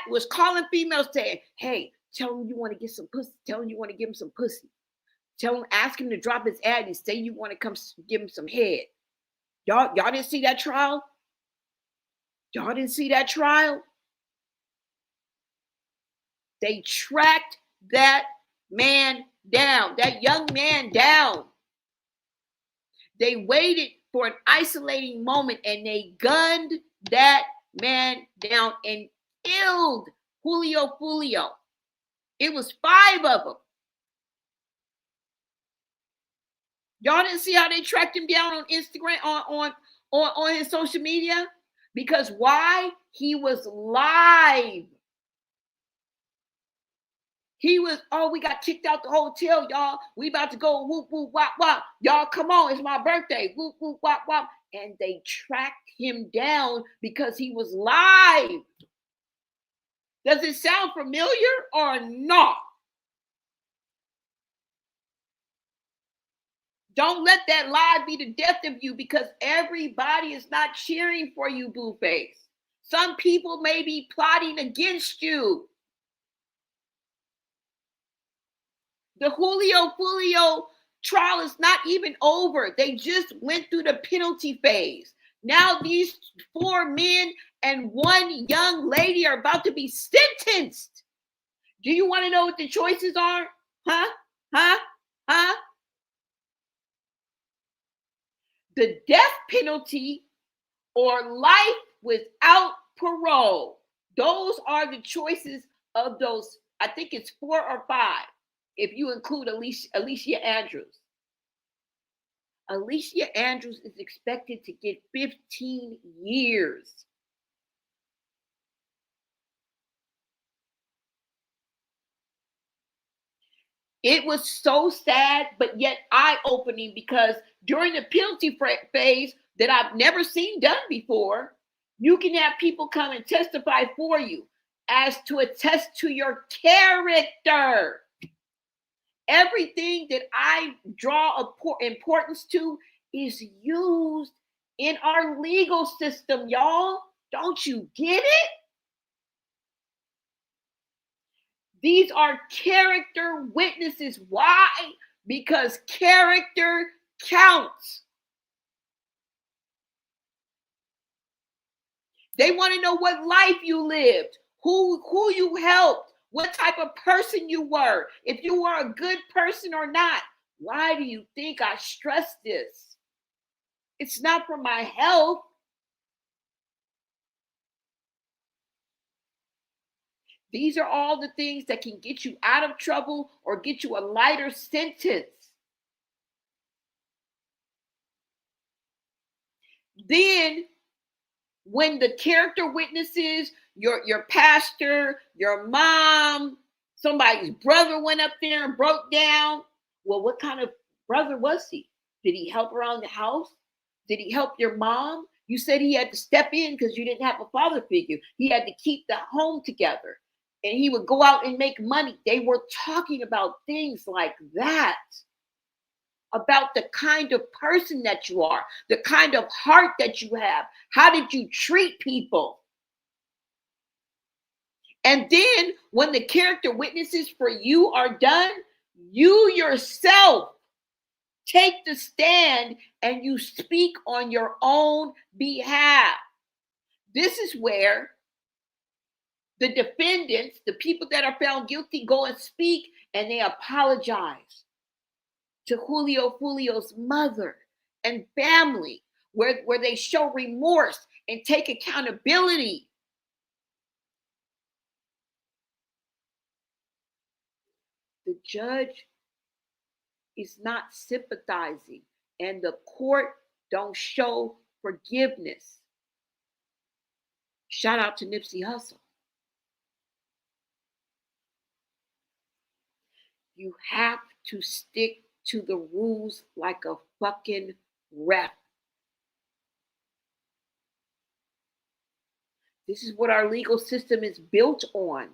was calling females saying, hey, tell him you want to get some pussy. Tell him you want to give him some pussy. Tell him, ask him to drop his ad and say you want to come give him some head. Y'all didn't see that trial? Y'all didn't see that trial? They tracked that man down, that young man down. They waited for an isolating moment and they gunned that man down and killed Julio. It was 5 of them. Y'all didn't see how they tracked him down on Instagram, on his social media? Because why? He was live. He was, we got kicked out the hotel, y'all. We about to go whoop, whoop, wop, wop. Y'all, come on, it's my birthday. Whoop, whoop, wop, wop. And they tracked him down because he was live. Does it sound familiar or not? Don't let that lie be the death of you, because everybody is not cheering for you, Blueface. Some people may be plotting against you. The Julio trial is not even over. They just went through the penalty phase. Now these 4 men and 1 young lady are about to be sentenced. Do you want to know what the choices are? Huh? The death penalty or life without parole. Those are the choices of those. I think it's 4 or 5 if you include Alicia Andrews. Alicia Andrews is expected to get 15 years. It was so sad, but yet eye-opening, because during the penalty phase that I've never seen done before, you can have people come and testify for you as to attest to your character. Everything that I draw importance to is used in our legal system, y'all. Don't you get it? These are character witnesses. Why? Because character counts. They want to know what life you lived, who you helped, what type of person you were, if you were a good person or not. Why do you think I stress this? It's not for my health. These are all the things that can get you out of trouble or get you a lighter sentence. Then, when the character witnesses, your pastor, your mom, somebody's brother went up there and broke down. Well, what kind of brother was he? Did he help around the house? Did he help your mom? You said he had to step in because you didn't have a father figure. He had to keep the home together. And he would go out and make money. They were talking about things like that, about the kind of person that you are, the kind of heart that you have. How did you treat people? And then when the character witnesses for you are done, you yourself take the stand and you speak on your own behalf. This is where the defendants, the people that are found guilty, go and speak, and they apologize to Julio's mother and family, where they show remorse and take accountability. The judge is not sympathizing, and the court don't show forgiveness. Shout out to Nipsey Hussle. You have to stick to the rules like a fucking rep. This is what our legal system is built on.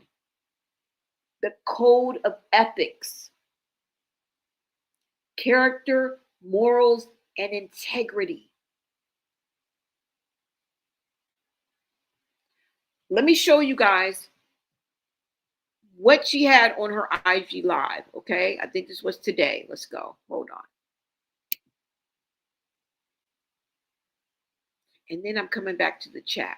The code of ethics, character, morals, and integrity. Let me show you guys what she had on her IG live, okay? I think this was today. Let's go. Hold on. And then I'm coming back to the chat.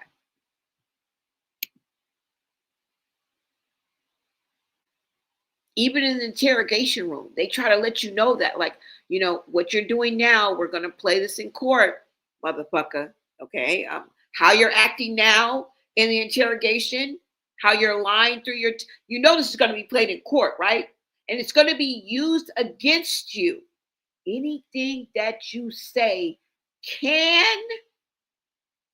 Even in the interrogation room, they try to let you know that, like, you know, what you're doing now, we're going to play this in court, motherfucker, okay? How you're acting now in the interrogation, how you're lying through your, you know, this is going to be played in court, right? And it's going to be used against you. Anything that you say can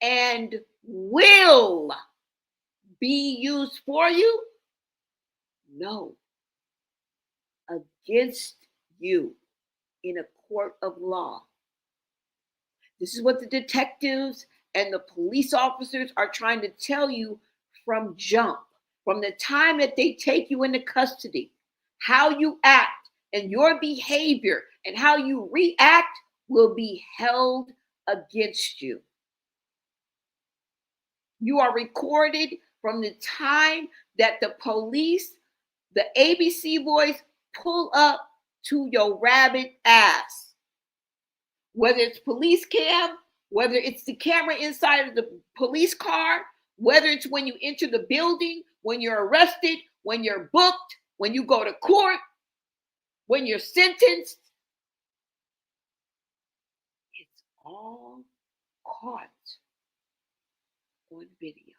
and will be used for you? No. Against you in a court of law. This is what the detectives and the police officers are trying to tell you from jump, from the time that they take you into custody. How you act and your behavior and how you react will be held against you. You are recorded from the time that the police, the ABC boys, pull up to your rabbit ass. Whether it's police cam, whether it's the camera inside of the police car, whether it's when you enter the building, when you're arrested, when you're booked, when you go to court, when you're sentenced, it's all caught on video.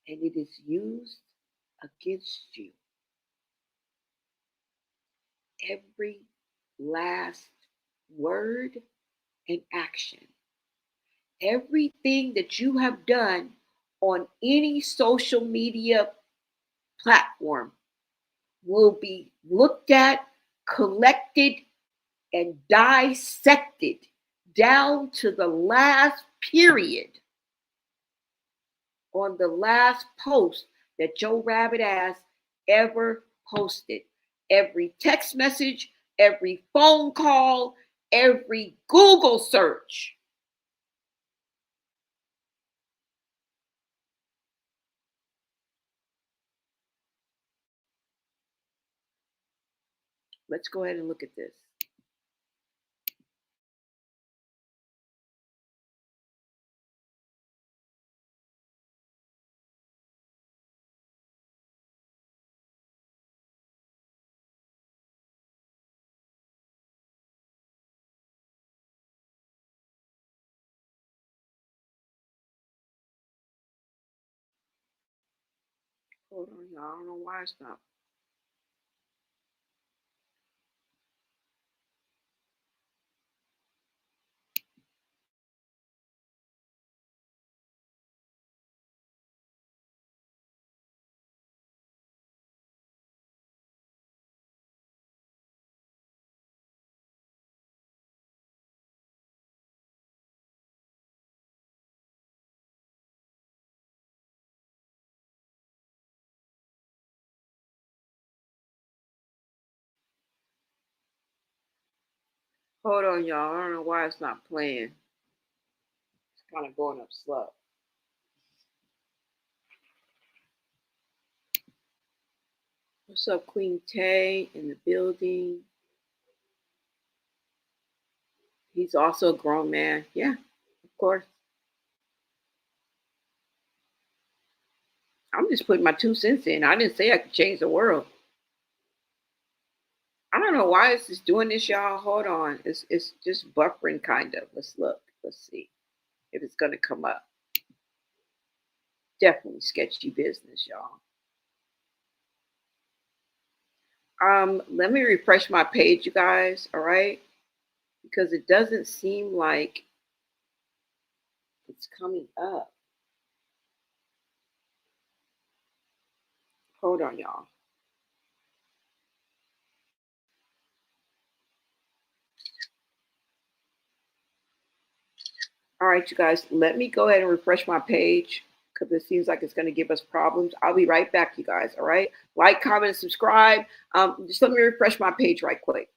And it is used against you. Every last word and action. Everything that you have done on any social media platform will be looked at, collected, and dissected down to the last period on the last post that Joe Rabbit ass ever posted. Every text message, every phone call, every Google search. Let's go ahead and look at this. Hold on, y'all. I don't know why it's not. Hold on, y'all. I don't know why it's not playing. It's kind of going up slow. What's up, Queen Tay in the building? He's also a grown man. Yeah, of course. I'm just putting my 2 cents in. I didn't say I could change the world. I don't know why it's just doing this, y'all. Hold on. It's just buffering kind of. Let's look. Let's see if it's gonna come up. Definitely sketchy business, y'all. Let me refresh my page, you guys, all right? Because it doesn't seem like it's coming up. Hold on, y'all. All right, you guys, let me go ahead and refresh my page because it seems like it's going to give us problems. I'll be right back, you guys. All right. Like, comment, and subscribe. Just let me refresh my page right quick.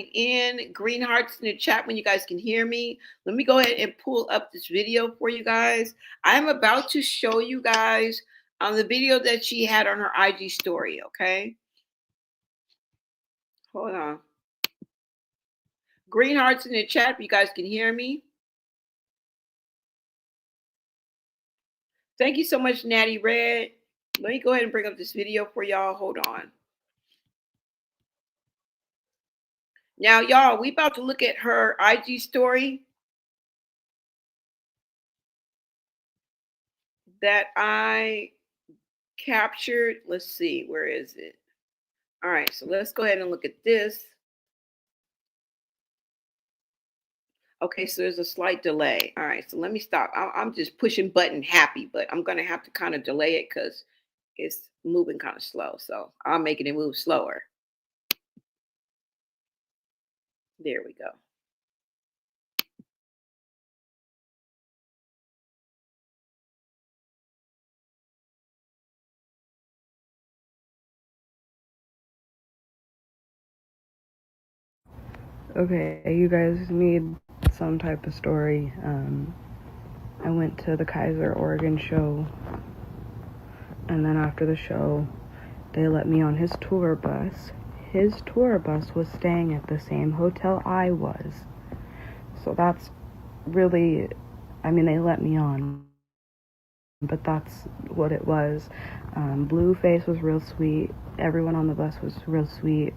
in green hearts in the chat when you guys can hear me. Let me go ahead and pull up this video for you guys. I'm about to show you guys on the video that she had on her IG story. Okay, hold on. Green hearts in the chat if you guys can hear me. Thank you so much, Natty Red. Let me go ahead and bring up this video for y'all. Hold on. Now, y'all, we about to look at her IG story that I captured. Let's see, where is it? All right, so let's go ahead and look at this. Okay, so there's a slight delay. All right, so let me stop. I'm just pushing button happy, but I'm going to have to kind of delay it because it's moving kind of slow. So I'm making it move slower. There we go. Okay, you guys need some type of story. I went to the Kaiser, Oregon show, and then after the show, they let me on his tour bus. His tour bus was staying at the same hotel I was. So that's really, I mean, they let me on, but that's what it was. Blueface was real sweet. Everyone on the bus was real sweet.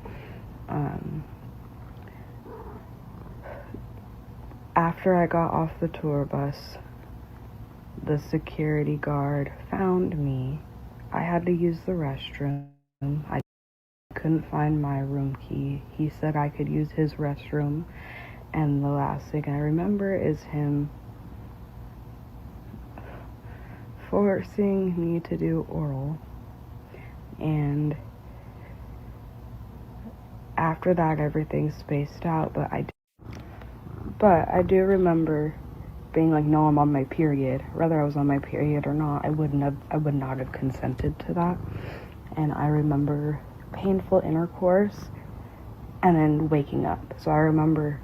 After I got off the tour bus, the security guard found me. I had to use the restroom. I couldn't find my room key. He said I could use his restroom. And the last thing I remember is him forcing me to do oral. And after that, everything spaced out. But I do remember being like, no, I'm on my period. Whether I was on my period or not, I would not have consented to that. And I remember painful intercourse and then waking up. So I remember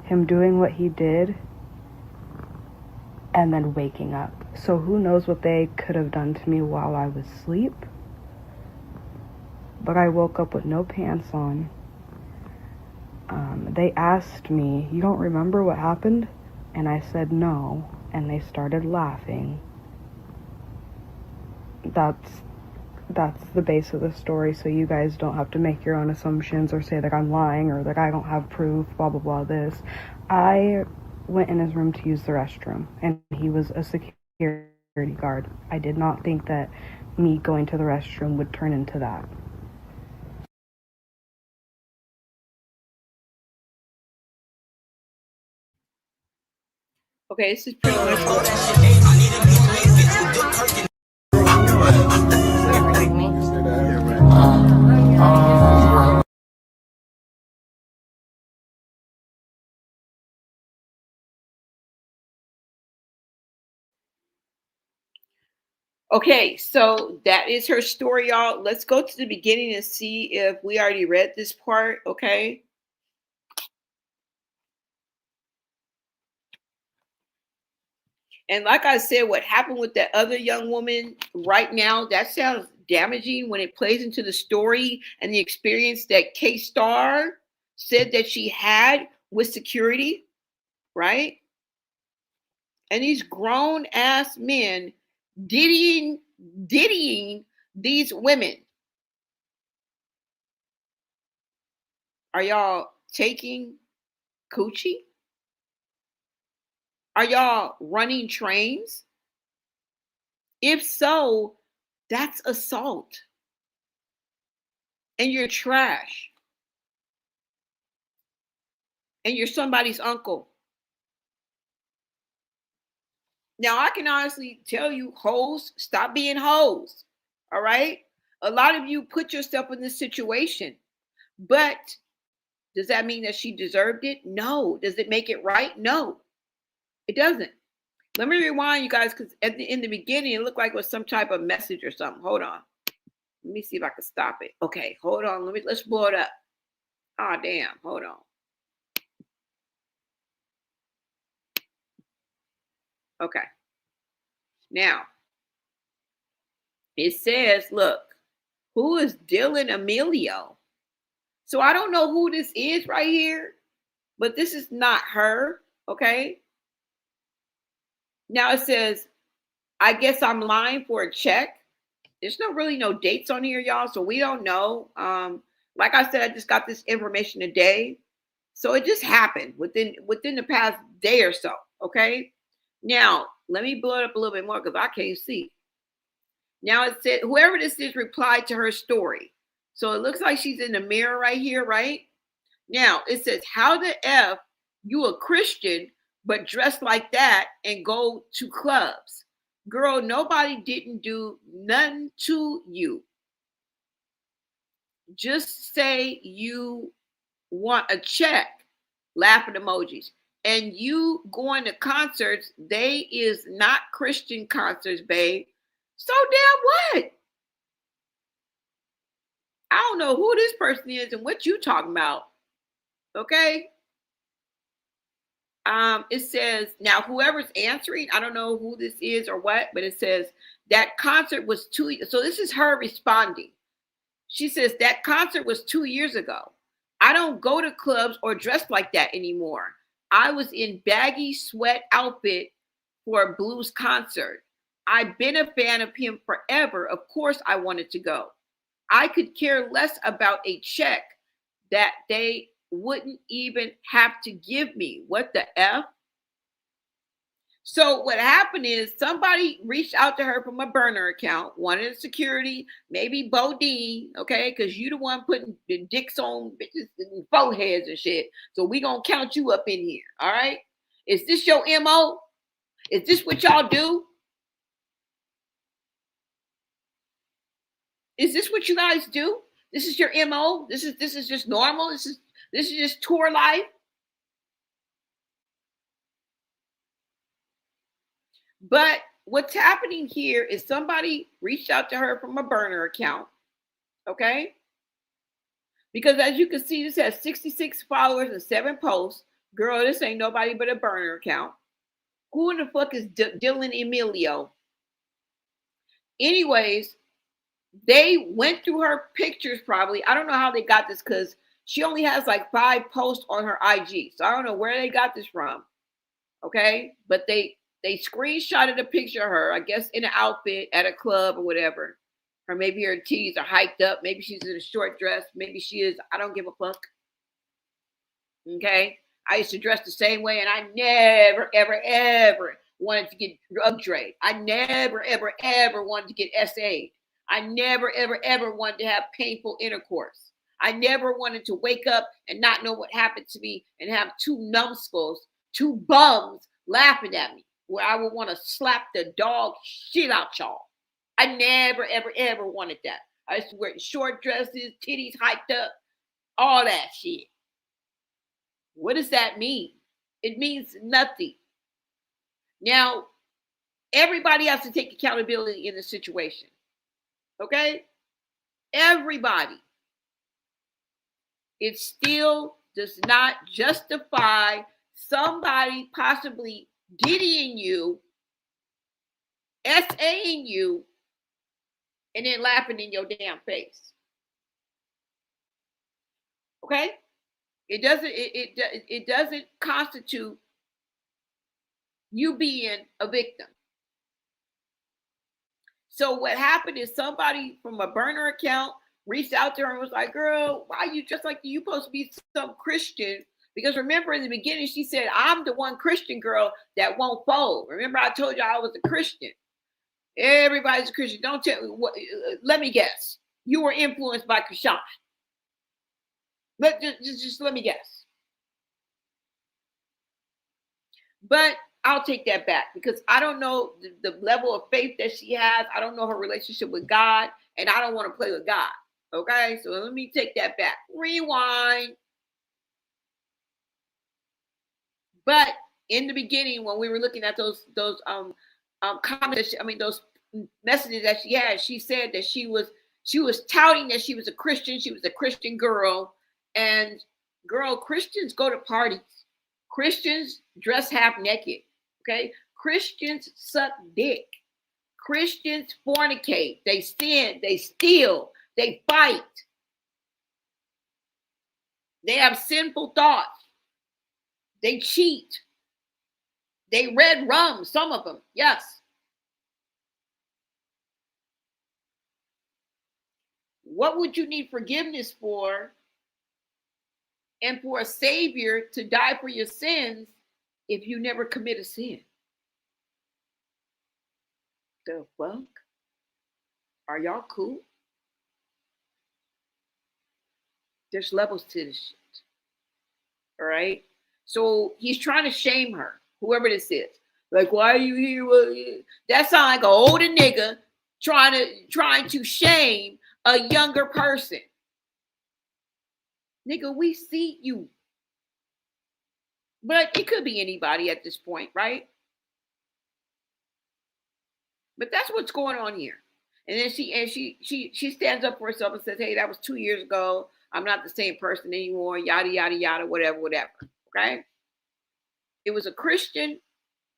him doing what he did and then waking up. So who knows what they could have done to me while I was asleep. But I woke up with no pants on. They asked me, you don't remember what happened? And I said no, and they started laughing. That's the base of the story, so you guys don't have to make your own assumptions or say that I'm lying or that I don't have proof, blah, blah, blah, this. I went in his room to use the restroom, and he was a security guard. I did not think that me going to the restroom would turn into that. Okay, this is pretty much what Okay, so that is her story, y'all. Let's go to the beginning and see if we already read this part, okay? And like I said, what happened with that other young woman right now, that sounds damaging when it plays into the story and the experience that K Star said that she had with security, right? And these grown ass men diddying these women. Are y'all taking coochie? Are y'all running trains? If so, that's assault. And you're trash. And you're somebody's uncle. Now, I can honestly tell you, hoes, stop being hoes. All right? A lot of you put yourself in this situation. But does that mean that she deserved it? No. Does it make it right? No, it doesn't. Let me rewind you guys because in the beginning, it looked like it was some type of message or something. Hold on. Let me see if I can stop it. Okay, hold on. Let's blow it up. Oh, damn. Hold on. Okay. Now, it says, look, who is Dylan Emilio? So I don't know who this is right here, but this is not her. Okay. Now it says, I guess I'm lying for a check. There's no dates on here, y'all. So we don't know. Like I said, I just got this information today. So it just happened within the past day or so. Okay. Now let me blow it up a little bit more because I can't see. Now it said whoever this is replied to her story. So it looks like she's in the mirror right here, right? Now it says, how the F you a Christian but dress like that and go to clubs? Girl, nobody didn't do nothing to you. Just say you want a check. Laughing emojis. And you going to concerts, they is not Christian concerts, babe. So damn what? I don't know who this person is and what you talking about. Okay. It says now whoever's answering, I don't know who this is or what, but it says that concert was so this is her responding. She says that concert was 2 years ago. I don't go to clubs or dress like that anymore. I was in baggy sweat outfit for a blues concert. I've been a fan of him forever. Of course I wanted to go. I could care less about a check that they wouldn't even have to give me. What the F? So what happened is somebody reached out to her from a burner account, wanted security, maybe Bodine, okay, because you the one putting the dicks on bitches and foreheads and shit. So we gonna count you up in here, all right? Is this your MO? Is this what y'all do? Is this what you guys do? This is your MO? This is just normal? This is just tour life? But what's happening here is somebody reached out to her from a burner account, okay? Because as you can see, this has 66 followers and 7 posts. Girl, this ain't nobody but a burner account. Who in the fuck is Dylan Emilio? Anyways, they went through her pictures probably. I don't know how they got this because she only has like 5 posts on her IG. So I don't know where they got this from. Okay. But they screenshotted a picture of her, I guess in an outfit at a club or whatever. Or maybe her titties are hiked up. Maybe she's in a short dress. Maybe she is. I don't give a fuck. Okay. I used to dress the same way and I never, ever, ever wanted to get upgrade. I never, ever, ever wanted to get SA. I never, ever, ever wanted to have painful intercourse. I never wanted to wake up and not know what happened to me and have 2 numbskulls, 2 bums laughing at me where I would want to slap the dog shit out y'all. I never, ever, ever wanted that. I used to wear short dresses, titties hiked up, all that shit. What does that mean? It means nothing. Now, everybody has to take accountability in the situation. Okay? Everybody. It still does not justify somebody possibly diddying you, SAing you, and then laughing in your damn face. Okay? It doesn't constitute you being a victim. So what happened is somebody from a burner account reached out to her and was like, girl, why you just like you supposed to be some Christian? Because remember in the beginning, she said, I'm the one Christian girl that won't fold. Remember, I told you I was a Christian. Everybody's a Christian. Don't tell me what, let me guess. You were influenced by Krishan. Just let me guess. But I'll take that back because I don't know the level of faith that she has. I don't know her relationship with God, and I don't want to play with God. Okay, so let me take that back. Rewind. But in the beginning, when we were looking at those comments, those messages that she had, she said that she was touting that she was a Christian. She was a Christian girl, and Girl, Christians go to parties. Christians dress half naked. Okay? Christians suck dick. Christians fornicate. They sin. They steal. They fight. They have sinful thoughts. They cheat. They red rum, some of them. Yes. What would you need forgiveness for and for a savior to die for your sins if you never commit a sin? The fuck? Are y'all cool? There's levels to this shit. All right. So he's trying to shame her, whoever this is. Like, why are you here? That sounds like an older nigga trying to shame a younger person. Nigga, we see you. But it could be anybody at this point, right? But that's what's going on here. And then she stands up for herself and says, hey, that was 2 years ago. I'm not the same person anymore. Yada, yada, yada, whatever, whatever. Okay. It was a Christian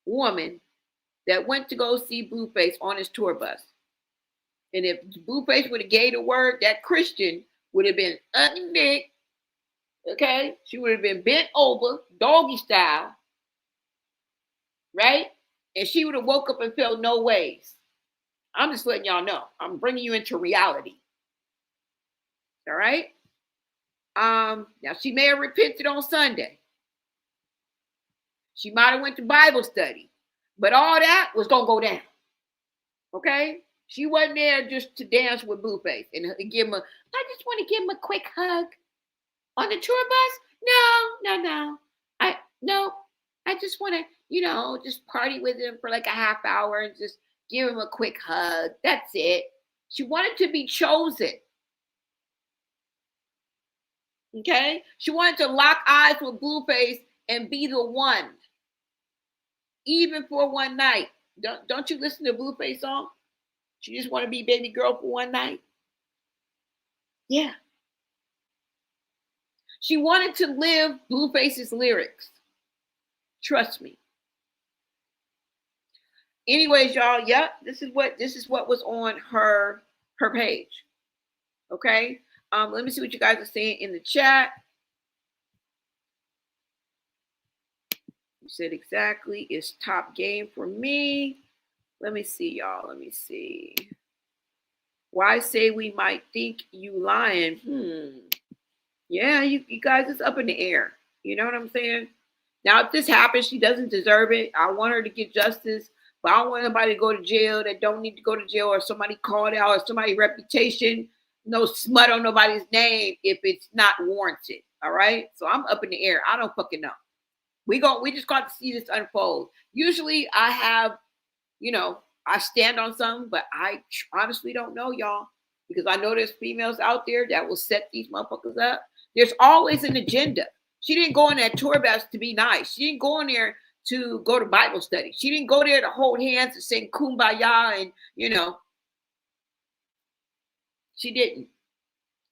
woman that went to go see Blueface on his tour bus. And if Blueface would have gave the word, that Christian would have been underneath. Okay. She would have been bent over, doggy style. Right. And she would have woke up and felt no ways. I'm just letting y'all know. I'm bringing you into reality. All right. Now she may have repented on Sunday. She might have went to Bible study, but all that was gonna go down. Okay. She wasn't there just to dance with Blueface and give him a. I just want to give him a quick hug on the tour bus. No. I just want to, just party with him for like a half hour and just give him a quick hug. That's it. She wanted to be chosen. Okay? She wanted to lock eyes with Blueface and be the one. Even for one night. Don't you listen to Blueface song? She just want to be baby girl for one night? Yeah. She wanted to live Blueface's lyrics. Trust me. Anyways, y'all, yep, this is what was on her page. Okay. Let me see what you guys are saying in the chat. You said exactly, it's top game for me. Let me see, y'all. Let me see. Why say we might think you lying? Yeah, you guys, it's up in the air. You know what I'm saying? Now, if this happens, she doesn't deserve it. I want her to get justice, but I don't want anybody to go to jail that don't need to go to jail, or somebody called out, or somebody's reputation, no smut on nobody's name if it's not warranted. All right. So I'm up in the air. I don't fucking know. We just got to see this unfold. Usually I have, I stand on something, but I honestly don't know, y'all, because I know there's females out there that will set these motherfuckers up. There's always an agenda. She didn't go on that tour bus to be nice. She didn't go in there to go to Bible study. She didn't go there to hold hands and sing kumbaya and, she didn't.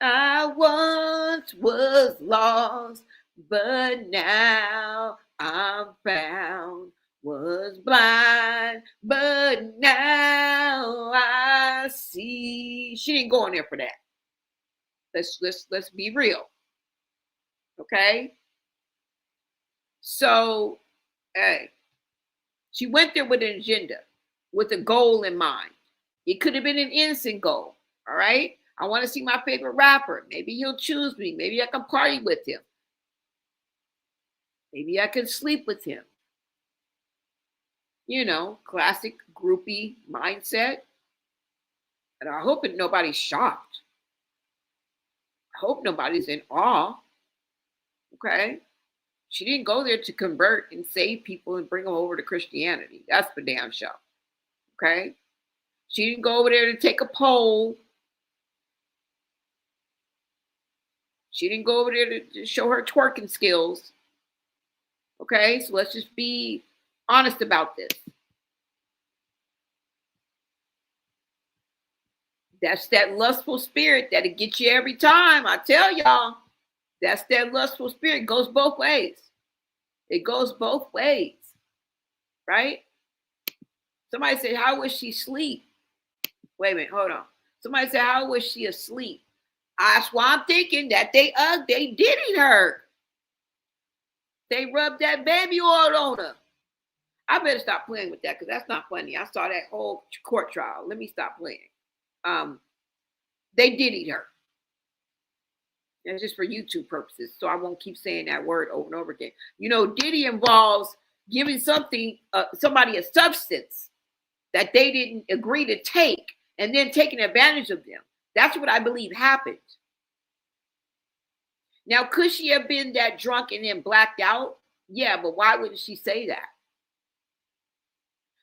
I once was lost, but now I'm found. Was blind, but now I see. She didn't go in there for that. Let's be real. Okay. So, hey, she went there with an agenda, with a goal in mind. It could have been an innocent goal. All right. I want to see my favorite rapper. Maybe he'll choose me. Maybe I can party with him. Maybe I can sleep with him. Classic groupie mindset. And I hope that nobody's shocked. I hope nobody's in awe. Okay. She didn't go there to convert and save people and bring them over to Christianity. That's for damn sure. Okay. She didn't go over there to take a poll. She didn't go over there to show her twerking skills. Okay. So let's just be honest about this. That's that lustful spirit that'll get you every time. I tell y'all, That's that lustful spirit. It goes both ways. It goes both ways, right? Somebody said, how was she asleep? Wait a minute, hold on. Somebody said, how was she asleep? That's why I'm thinking that they diddied her. They rubbed that baby oil on her. I better stop playing with that because that's not funny. I saw that whole court trial. Let me stop playing. They diddied her. That's just for YouTube purposes, so I won't keep saying that word over and over again. You know, Diddy involves giving somebody a substance that they didn't agree to take and then taking advantage of them. That's what I believe happened. Now, could she have been that drunk and then blacked out? Yeah, but why wouldn't she say that?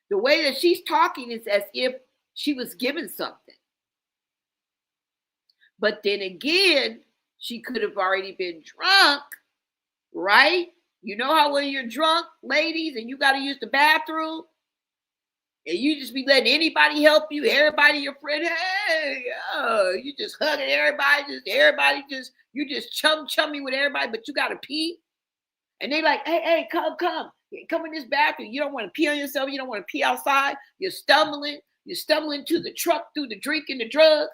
The way that she's talking is as if she was given something. But then again, she could have already been drunk, right? You know how when you're drunk, ladies, and you got to use the bathroom, and you just be letting anybody help you, everybody your friend, hey, you just hugging everybody, you just chummy with everybody, but you got to pee. And they like, hey, come in this bathroom. You don't want to pee on yourself. You don't want to pee outside. You're stumbling to the truck through the drink and the drugs.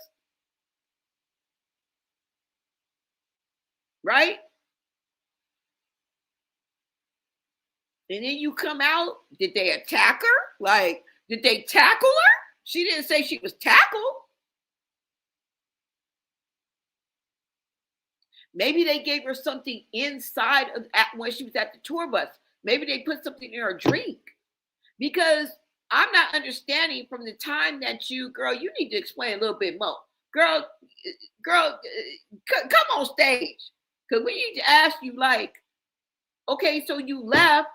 Right? And then you come out. Did they attack her? Like, did they tackle her? She didn't say she was tackled. Maybe they gave her something inside of when she was at the tour bus. Maybe they put something in her drink. Because I'm not understanding from the time that you need to explain a little bit more. Girl, come on stage. Because we need to ask you, like, okay, so you left.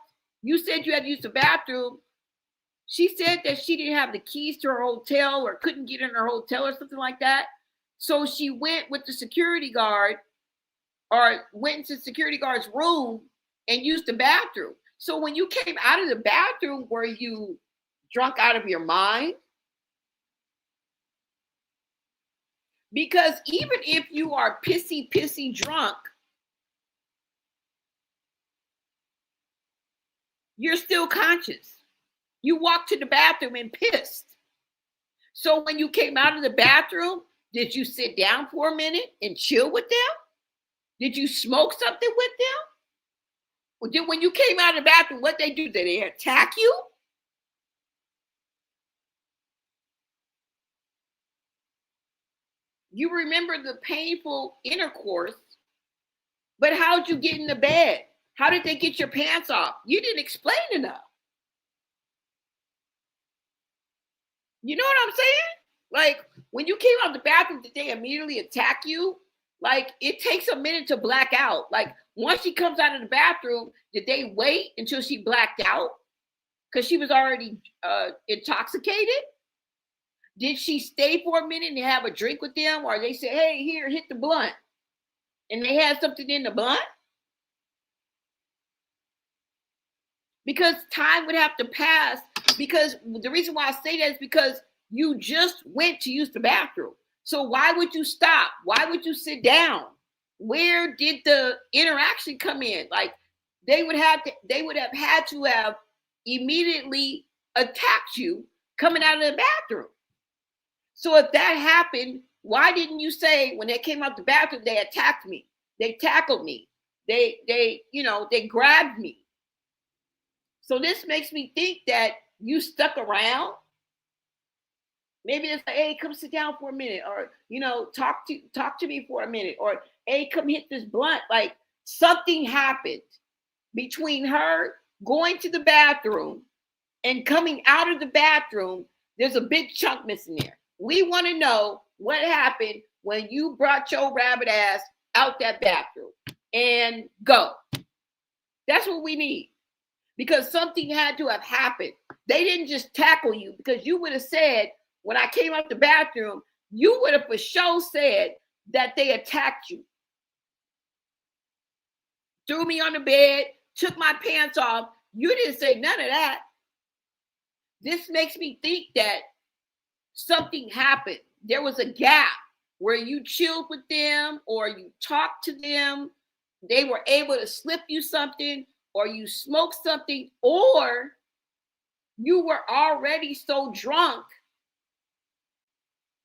You said you had to use the bathroom. She said that she didn't have the keys to her hotel or couldn't get in her hotel or something like that. So she went with the security guard or went into the security guard's room and used the bathroom. So when you came out of the bathroom, were you drunk out of your mind? Because even if you are pissy drunk, you're still conscious. You walked to the bathroom and pissed. So when you came out of the bathroom, did you sit down for a minute and chill with them? Did you smoke something with them? When you came out of the bathroom, what they do? Did they attack you? You remember the painful intercourse, but how'd you get in the bed? How did they get your pants off? You didn't explain enough. You know what I'm saying? Like, when you came out of the bathroom, did they immediately attack you? Like, it takes a minute to black out. Like, once she comes out of the bathroom, did they wait until she blacked out? Because she was already intoxicated? Did she stay for a minute and have a drink with them? Or they said, hey, here, hit the blunt. And they had something in the blunt? Because time would have to pass. Because the reason why I say that is because you just went to use the bathroom. So why would you stop? Why would you sit down? Where did the interaction come in? Like, they would have had to have immediately attacked you coming out of the bathroom. So if that happened, why didn't you say when they came out the bathroom, they attacked me, they tackled me, they grabbed me? So this makes me think that you stuck around. Maybe it's like, hey, come sit down for a minute, or talk to me for a minute, or hey, come hit this blunt. Like, something happened between her going to the bathroom and coming out of the bathroom. There's a big chunk missing there. We want to know what happened when you brought your rabbit ass out that bathroom and go. That's what we need. Because something had to have happened. They didn't just tackle you, because you would have said, when I came out the bathroom, you would have for sure said that they attacked you. Threw me on the bed, took my pants off. You didn't say none of that. This makes me think that something happened. There was a gap where you chilled with them or you talked to them they were able to slip you something, or you smoked something, or you were already so drunk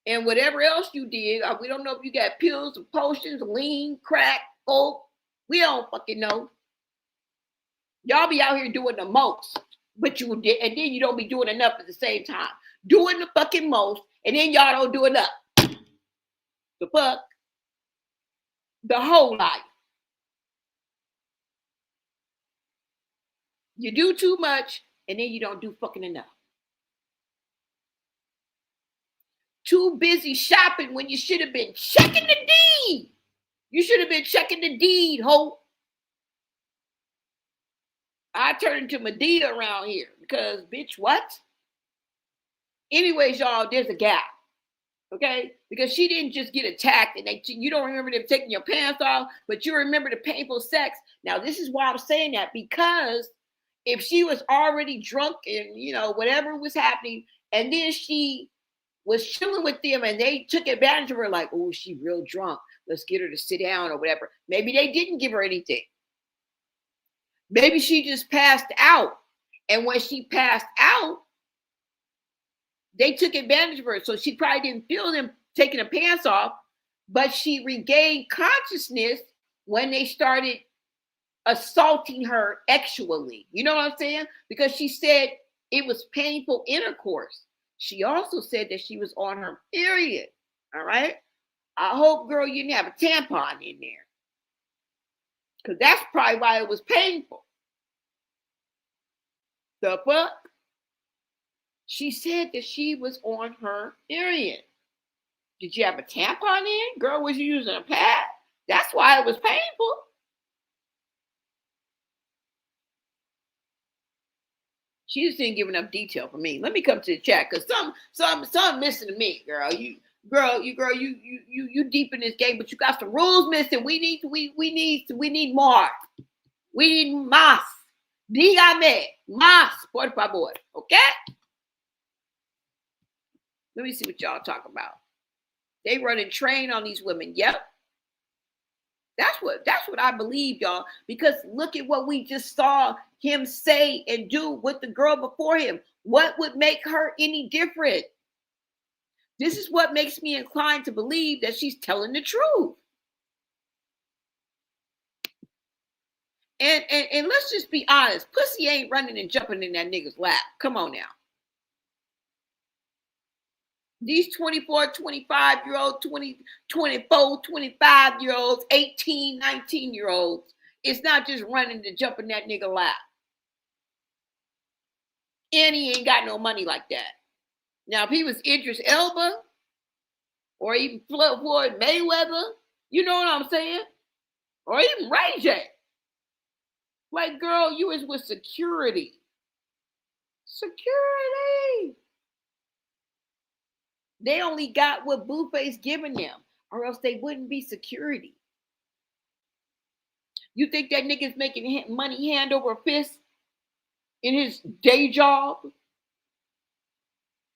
and whatever else you did. We don't know if you got pills or potions, lean, crack, coke. We don't fucking know. Y'all be out here doing the most, but you did, and then you don't be doing enough at the same time. Doing the fucking most, and then y'all don't do enough. The fuck? The whole life. You do too much, and then you don't do fucking enough. Too busy shopping when you should have been checking the deed. You should have been checking the deed, ho. I turned into Medea around here because, bitch, what? Anyways, y'all, there's a gap, okay? Because she didn't just get attacked, and you don't remember them taking your pants off, but you remember the painful sex. Now, this is why I'm saying that, because if she was already drunk and, whatever was happening, and then she was chilling with them and they took advantage of her, like, oh, she real drunk, let's get her to sit down or whatever. Maybe they didn't give her anything. Maybe she just passed out. And when she passed out, they took advantage of her. So she probably didn't feel them taking her pants off, but she regained consciousness when they started assaulting her sexually. You know what I'm saying? Because she said it was painful intercourse. She also said that she was on her period. All right. I hope, girl, you didn't have a tampon in there, because that's probably why it was painful. The fuck? She said that she was on her period. Did you have a tampon in? Girl, was you using a pad? That's why it was painful. She just didn't give enough detail for me. Let me come to the chat, because some missing to me, girl. You deep in this game, but you got some rules missing. We need more. We need más. Dígame más, por favor. Okay? Let me see what y'all talk about. They running train on these women. Yep. That's what I believe, y'all. Because look at what we just saw him say and do with the girl before him. What would make her any different? This is what makes me inclined to believe that she's telling the truth. And let's just be honest. Pussy ain't running and jumping in that nigga's lap. Come on now. These 24, 25-year-olds, 20, 24, 25-year-olds, 18, 19-year-olds, it's not just running to jump in that nigga lap. And he ain't got no money like that. Now, if he was Idris Elba or even Floyd Mayweather, you know what I'm saying? Or even Ray J. Like, girl, you was with security. Security. They only got what Blueface giving them, or else they wouldn't be security. You think that nigga's making money hand over fist in his day job?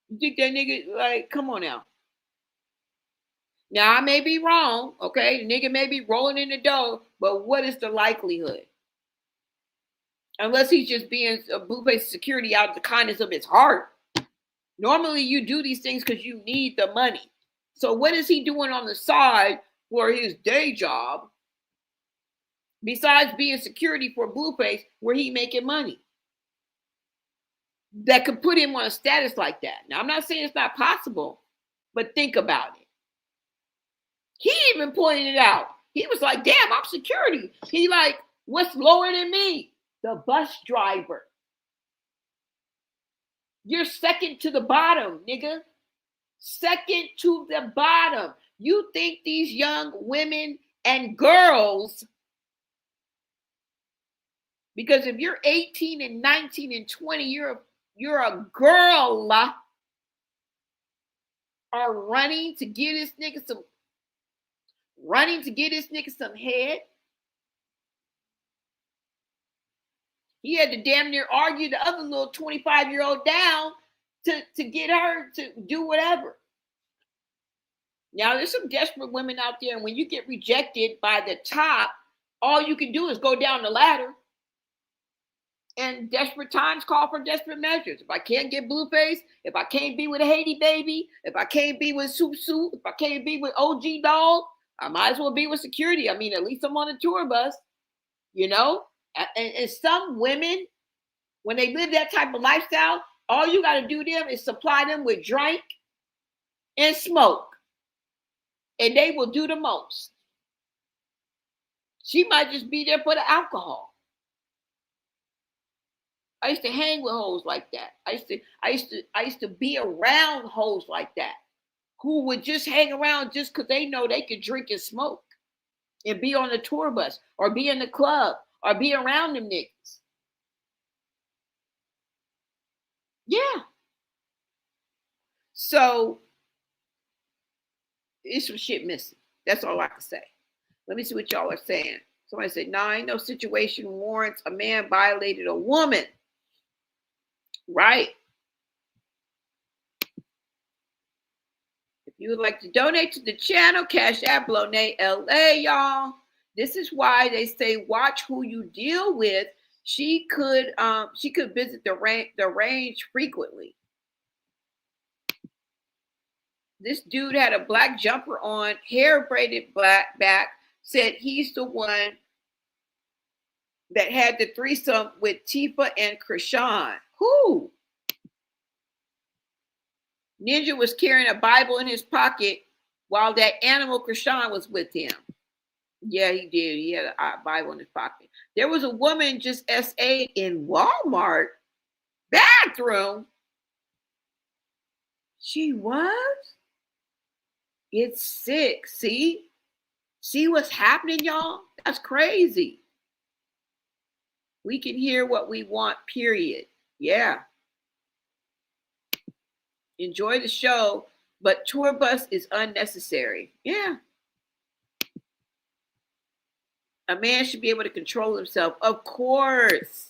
You think that nigga, like, come on now. Now, I may be wrong, okay? The nigga may be rolling in the dough, but what is the likelihood? Unless he's just being a Blueface security out of the kindness of his heart. Normally, you do these things because you need the money. So what is he doing on the side for his day job besides being security for Blueface, where he making money that could put him on a status like that? Now, I'm not saying it's not possible, but think about it. He even pointed it out. He was like, damn, I'm security. He like, what's lower than me? The bus driver. You're second to the bottom, nigga. Second to the bottom. You think these young women and girls, because if you're 18 and 19 and 20, you're a girl, are running to get this nigga some head. He had to damn near argue the other little 25-year-old down to get her to do whatever. Now, there's some desperate women out there, and when you get rejected by the top, All you can do is go down the ladder. And desperate times call for desperate measures. If I can't get Blueface, if I can't be with a Haiti baby, if I can't be with Soup Soup, if I can't be with OG Dog, I might as well be with security. I mean, at least I'm on a tour bus, you know? And some women, when they live that type of lifestyle, all you got to do them is supply them with drink and smoke. And they will do the most. She might just be there for the alcohol. I used to hang with hoes like that. I used to be around hoes like that, who would just hang around just because they know they could drink and smoke and be on the tour bus or be in the club or be around them niggas. Yeah. So it's some shit missing. That's all I can say. Let me see what y'all are saying. Somebody said, "Nah, ain't no situation warrants a man violated a woman." Right. If you would like to donate to the channel, Cash App, Blonay LA, y'all. This is why they say watch who you deal with. She could visit the range frequently. This dude had a black jumper on, hair braided black back, said he's the one that had the threesome with Tifa and Krishan. Who? Ninja was carrying a Bible in his pocket while that animal Krishan was with him. Yeah, he did. He had a Bible in his pocket. There was a woman just SA in Walmart bathroom. She was? It's sick. See what's happening, y'all? That's crazy. We can hear what we want, period. Yeah. Enjoy the show, but tour bus is unnecessary. Yeah. A man should be able to control himself. Of course.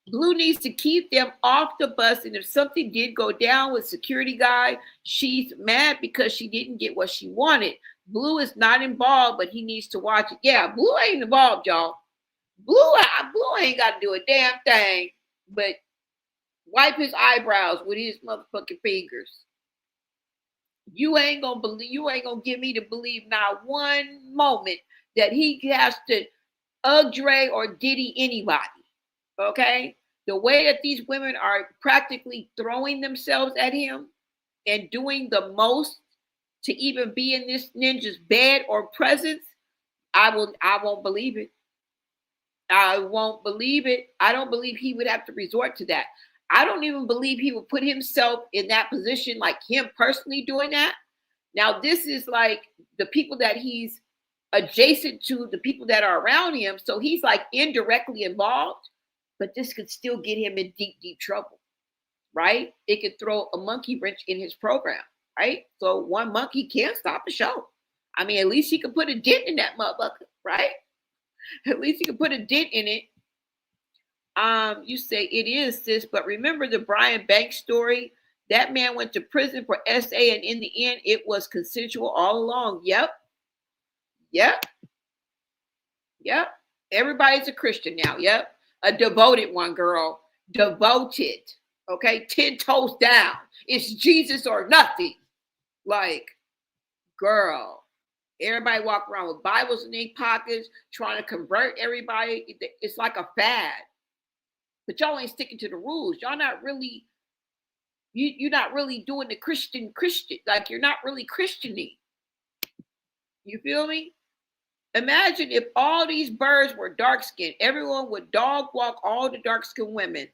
Blue needs to keep them off the bus. And if something did go down with security guy, she's mad because she didn't get what she wanted. Blue is not involved, but he needs to watch it. Yeah, Blue ain't involved, y'all. Blue ain't got to do a damn thing but wipe his eyebrows with his motherfucking fingers. You ain't gonna get me to believe not one moment that he has to Dre or Diddy anybody. Okay? The way that these women are practically throwing themselves at him and doing the most to even be in this ninja's bed or presence, I won't believe it. I won't believe it. I don't believe he would have to resort to that. I don't even believe he would put himself in that position, like him personally doing that. Now, this is like the people that he's adjacent to, the people that are around him. So he's like indirectly involved, but this could still get him in deep, deep trouble, right? It could throw a monkey wrench in his program, right? So one monkey can't stop a show. I mean, at least he could put a dent in that motherfucker, right? At least he could put a dent in it. You say it is, sis, but remember the Brian Banks story? That man went to prison for SA, and in the end, it was consensual all along. Yep. Everybody's a Christian now. Yep. A devoted one, girl. Devoted. Okay. 10 toes down. It's Jesus or nothing. Like, girl. Everybody walk around with Bibles in their pockets, trying to convert everybody. It's like a fad. But y'all ain't sticking to the rules. Y'all not really, you're not really doing the Christian. Like, you're not really Christiany. You feel me? Imagine if all these birds were dark-skinned. Everyone would dog walk all the dark-skinned women.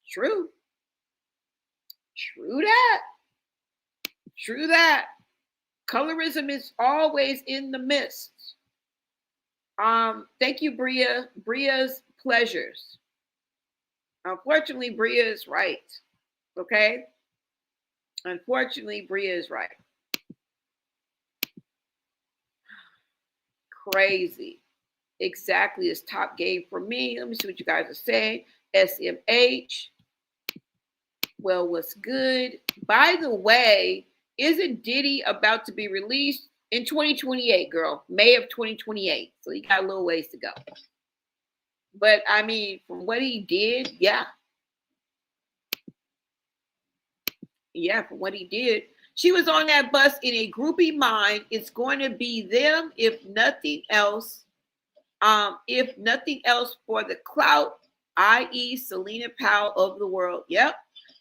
True that. Colorism is always in the midst. Thank you, Bria. Bria's pleasures. Unfortunately, Bria is right. Okay? Unfortunately, Bria is right. Crazy. Exactly. It's top game for me. Let me see what you guys are saying. SMH. Well, what's good? By the way, isn't Diddy about to be released In 2028, girl. May of 2028. So he got a little ways to go. But I mean, from what he did, yeah. Yeah, from what he did. She was on that bus in a groupie mind. It's going to be them, if nothing else. If nothing else for the clout, i.e. Selena Powell of the world. Yep.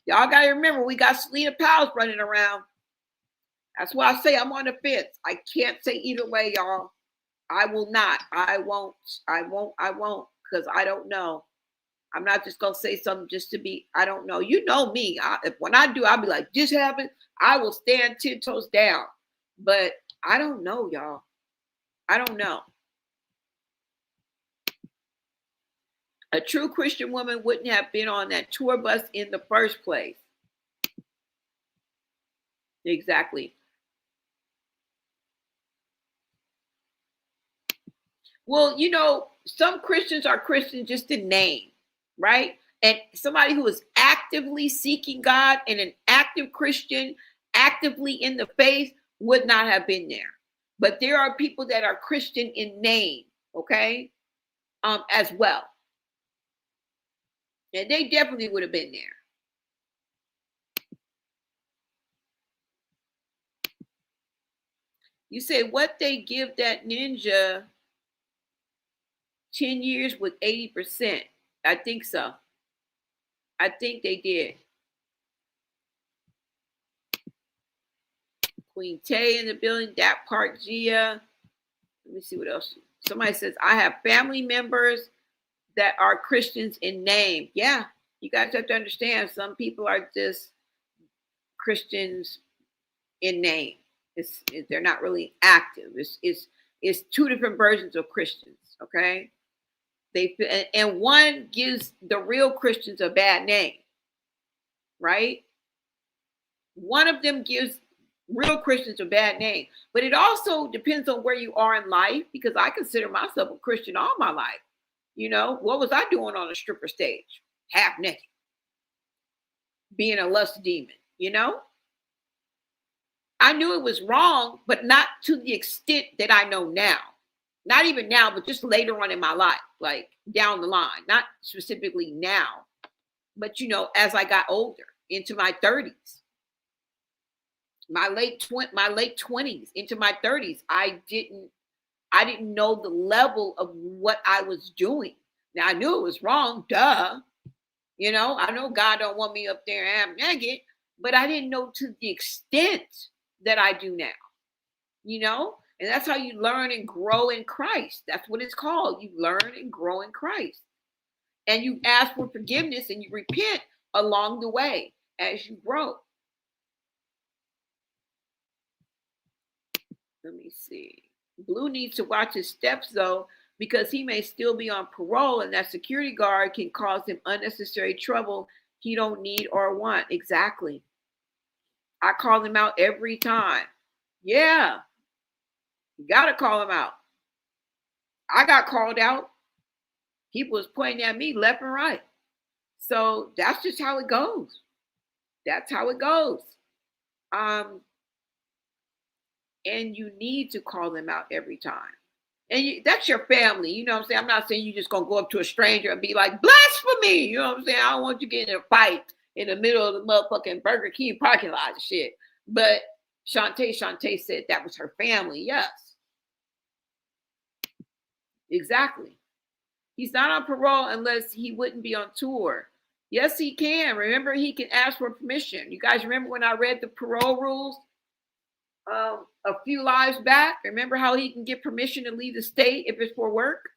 Y'all got to remember, we got Selena Powell's running around. That's why I say I'm on the fence. I can't say either way, y'all. I will not. I won't. Because I don't know. I'm not just going to say something just to be, I don't know. You know me. When I do, I'll be like, this happened. I will stand 10 toes down. But I don't know, y'all. I don't know. A true Christian woman wouldn't have been on that tour bus in the first place. Exactly. Well, you know, some Christians are Christians just in name, right? And somebody who is actively seeking God and an active Christian, actively in the faith, would not have been there. But there are people that are Christian in name, okay, as well. And they definitely would have been there. You say what they give that ninja 10 years with 80%. I think so. I think they did. Queen Tay in the building, that part Gia. Let me see what else. Somebody says, I have family members that are Christians in name. Yeah, you guys have to understand some people are just Christians in name. They're not really active. It's two different versions of Christians, okay? And one gives the real Christians a bad name, right? One of them gives real Christians a bad name, but it also depends on where you are in life, because I consider myself a Christian all my life. You know, what was I doing on a stripper stage? Half naked, being a lust demon, you know? I knew it was wrong, but not to the extent that I know now. Not even now, but just later on in my life, like down the line, not specifically now, but you know, as I got older into my 30s, my late 20s into my 30s, I didn't know the level of what I was doing. Now I knew it was wrong, duh. You know, I know God don't want me up there and naked, but I didn't know to the extent that I do now. You know, and that's how you learn and grow in Christ. That's what it's called. You learn and grow in Christ. And you ask for forgiveness and you repent along the way as you grow. Let me see. Blue needs to watch his steps though, because he may still be on parole and that security guard can cause him unnecessary trouble he don't need or want. Exactly. I call him out every time. Yeah, you gotta call him out. I got called out. People was pointing at me left and right. So that's just how it goes. That's how it goes. Um, and you need to call them out every time. And that's your family. You know what I'm saying? I'm not saying you just gonna go up to a stranger and be like, blasphemy. You know what I'm saying? I don't want you getting in a fight in the middle of the motherfucking Burger King parking lot and shit. But Shantae said that was her family. Yes. Exactly. He's not on parole unless he wouldn't be on tour. Yes, he can. Remember, he can ask for permission. You guys remember when I read the parole rules a few lives back? Remember how he can get permission to leave the state if it's for work?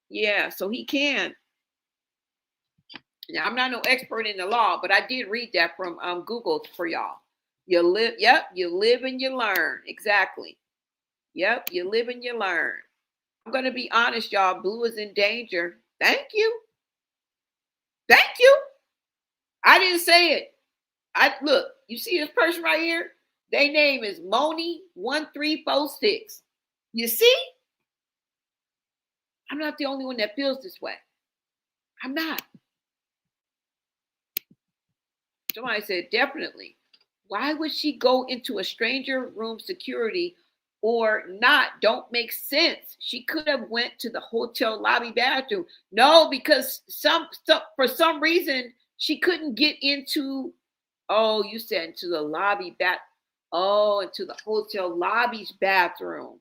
Yeah, so he can. Now, I'm not no expert in the law, but I did read that from Google for y'all. You live, yep, you live and you learn. Exactly. Yep, you live and you learn. I'm going to be honest, y'all. Blue is in danger. Thank you. Thank you. I didn't say it. I look, you see this person right here? Their name is Moni1346. You see? I'm not the only one that feels this way. I'm not. Somebody said definitely. Why would she go into a stranger room security or not? Don't make sense. She could have went to the hotel lobby bathroom. No, because for some reason she couldn't get into. Oh, you said into the lobby bath. Oh, into the hotel lobby's bathroom.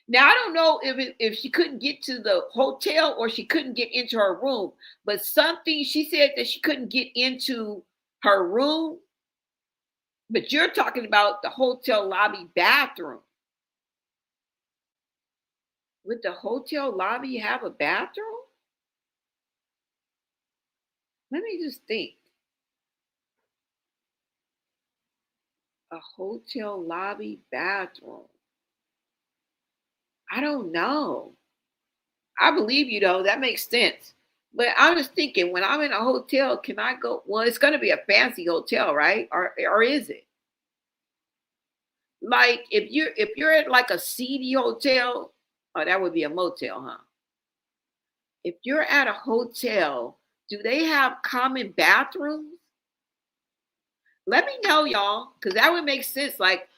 Now I don't know if she couldn't get to the hotel or she couldn't get into her room, but something she said that she couldn't get into her room. But you're talking about the hotel lobby bathroom. Would the hotel lobby have a bathroom? Let me just think. A hotel lobby bathroom. I don't know. I believe you though. That makes sense. But I was thinking when I'm in a hotel, can I go? Well, it's going to be a fancy hotel, right? Or is it? Like if you're at like a seedy hotel, oh, that would be a motel, huh? If you're at a hotel, do they have common bathrooms? Let me know, y'all, because that would make sense. Like,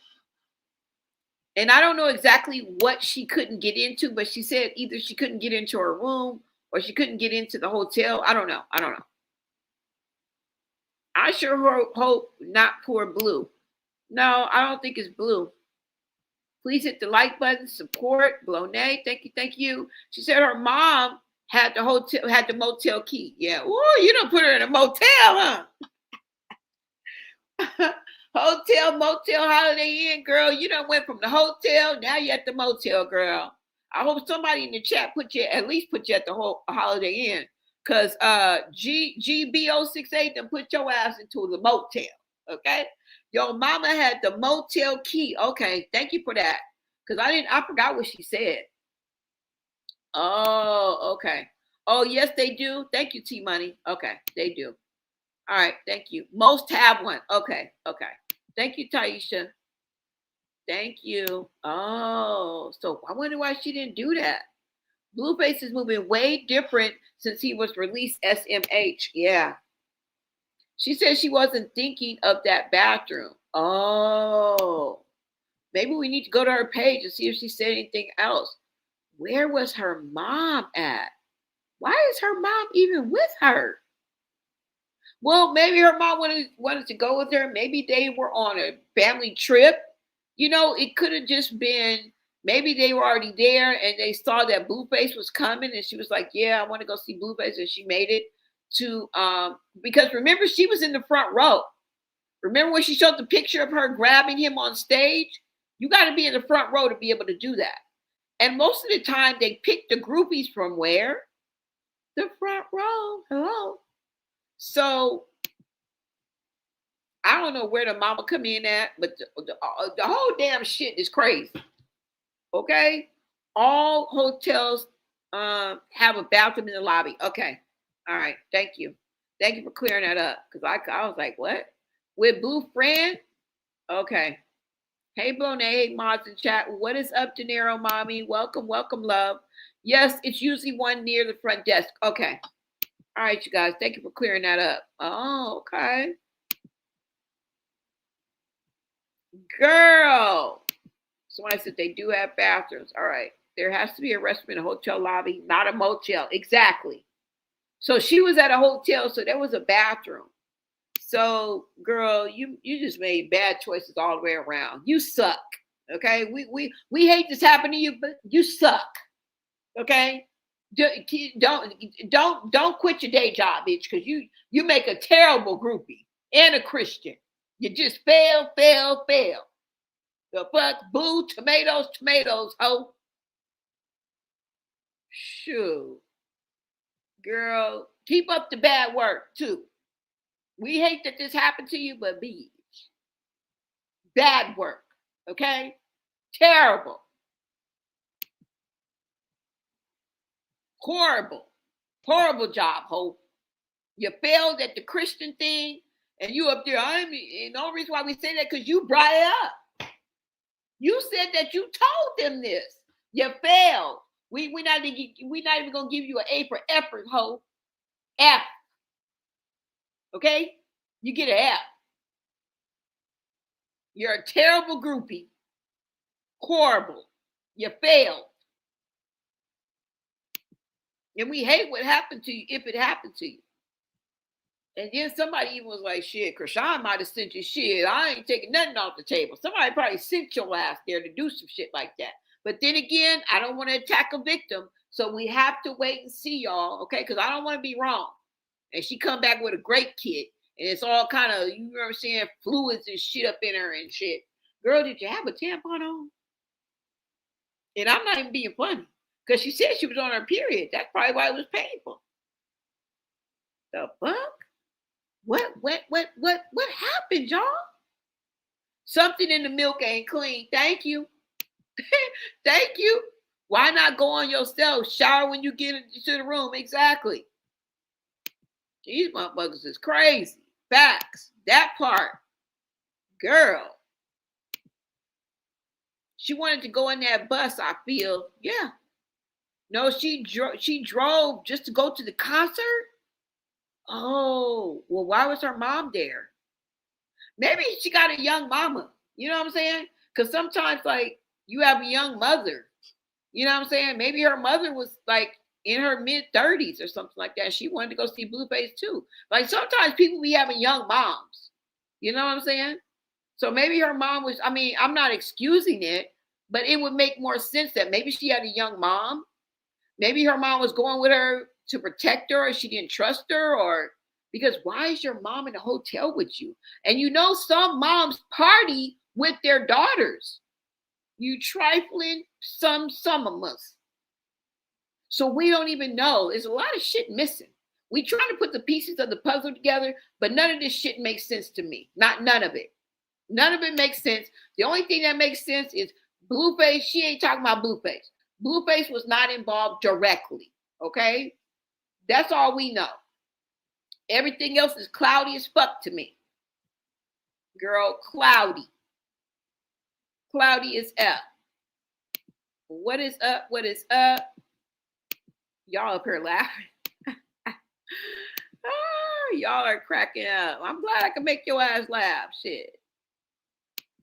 and I don't know exactly what she couldn't get into, but she said either she couldn't get into her room or she couldn't get into the hotel. I don't know. I don't know. I sure hope not poor Blue. No, I don't think it's Blue. Please hit the like button, support, Blonay. Thank you, thank you. She said her mom had the motel key. Yeah. Oh, you don't put her in a motel, huh? Hotel, motel, Holiday Inn, girl. You done went from the hotel, now you at the motel, girl. I hope somebody in the chat at least put you at the whole Holiday Inn. Cause GBO68 done put your ass into the motel. Okay. Your mama had the motel key. Okay, thank you for that. Cause I forgot what she said. Oh, okay. Oh, yes, they do. Thank you, T Money. Okay, they do. All right, thank you. Most have one. Okay, okay. Thank you, Taisha. Thank you. Oh, so I wonder why she didn't do that. Blueface is moving way different since he was released SMH. Yeah. She said she wasn't thinking of that bathroom. Oh, maybe we need to go to her page and see if she said anything else. Where was her mom at? Why is her mom even with her? Well, maybe her mom wanted to go with her. Maybe they were on a family trip. You know, it could have just been maybe they were already there and they saw that Blueface was coming and she was like, yeah, I want to go see Blueface. And she made it to because remember, she was in the front row. Remember when she showed the picture of her grabbing him on stage? You got to be in the front row to be able to do that. And most of the time they pick the groupies from where? The front row. Hello. So I don't know where the mama come in at, but the whole damn shit is crazy. Okay, all hotels have a bathroom in the lobby. Okay, all right, thank you for clearing that up because I was like, what? With Blue Friend? Okay. Hey, Blone, hey, mods in chat. What is up, De Niro, mommy? Welcome, welcome, love. Yes, it's usually one near the front desk. Okay. All right, you guys. Thank you for clearing that up. Oh, okay. Girl. Somebody said they do have bathrooms. All right. There has to be a restroom in a hotel lobby, not a motel. Exactly. So she was at a hotel, so there was a bathroom. So, girl, you just made bad choices all the way around. You suck. Okay. We hate this happening to you, but you suck. Okay. Don't quit your day job, bitch, because you make a terrible groupie and a Christian. You just fail. The fuck, boo, tomatoes, ho. Shoot. Girl, keep up the bad work, too. We hate that this happened to you, but bitch. Bad work, okay? Terrible. Horrible job, ho. You failed at the Christian thing, and you up there. And the only reason why we say that because you brought it up. You said that you told them this. You failed. We not even gonna give you an A for effort, ho. F. Okay? You get an F. You're a terrible groupie. Horrible. You failed. And we hate what happened to you if it happened to you. And then somebody even was like, shit, Krishan might have sent you shit. I ain't taking nothing off the table. Somebody probably sent your ass there to do some shit like that. But then again, I don't want to attack a victim. So we have to wait and see, y'all, okay? Because I don't want to be wrong. And she come back with a great kid. And it's all kind of, you know what I'm saying, fluids and shit up in her and shit. Girl, did you have a tampon on? And I'm not even being funny. Because she said she was on her period. That's probably why it was painful. The fuck? What happened, y'all? Something in the milk ain't clean. Thank you. Thank you. Why not go on yourself? Shower when you get into the room. Exactly. These motherfuckers is crazy. Facts. That part. Girl. She wanted to go in that bus, I feel. Yeah. No, she drove just to go to the concert? Oh, well, why was her mom there? Maybe she got a young mama. You know what I'm saying? Because sometimes, like, you have a young mother. You know what I'm saying? Maybe her mother was, like, in her mid-30s or something like that. She wanted to go see Blueface, too. Like, sometimes people be having young moms. You know what I'm saying? So maybe her mom was, I mean, I'm not excusing it, but it would make more sense that maybe she had a young mom. Maybe her mom was going with her to protect her, or she didn't trust her, or because why is your mom in a hotel with you? And you know, some moms party with their daughters. You trifling some of us. So we don't even know. There's a lot of shit missing. We try to put the pieces of the puzzle together, but none of this shit makes sense to me. None of it. None of it makes sense. The only thing that makes sense is Blueface. She ain't talking about Blueface. Blueface was not involved directly. Okay? That's all we know. Everything else is cloudy as fuck to me. Girl, cloudy. Cloudy is up. What is up? What is up? Y'all up here laughing. Y'all are cracking up. I'm glad I can make your ass laugh. Shit.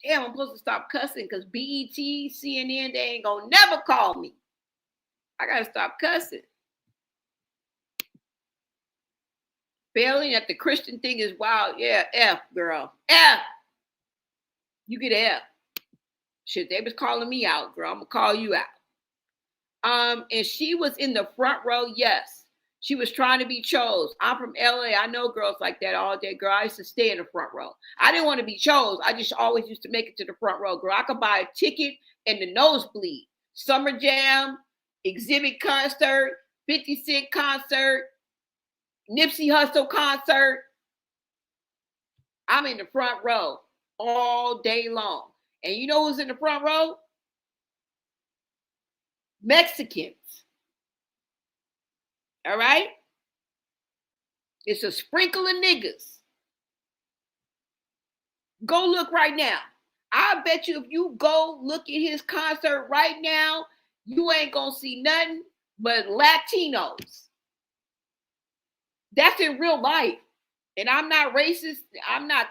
Damn, I'm supposed to stop cussing because BET, CNN, they ain't gonna never call me. I gotta stop cussing. Failing at the Christian thing is wild. Yeah, F, girl. F. You get F. Shit, they was calling me out, girl. I'm gonna call you out. And she was in the front row, yes. She was trying to be chose. I'm from LA. I know girls like that all day, girl. I used to stay in the front row. I didn't want to be chose. I just always used to make it to the front row, girl. I could buy a ticket in the nosebleed. Summer Jam, Exhibit concert, 50 Cent concert, Nipsey Hussle concert. I'm in the front row all day long. And you know who's in the front row? Mexicans. All right? It's a sprinkle of niggas. Go look right now. I bet you if you go look at his concert right now, you ain't gonna see nothing but Latinos. That's in real life. And I'm not racist. I'm not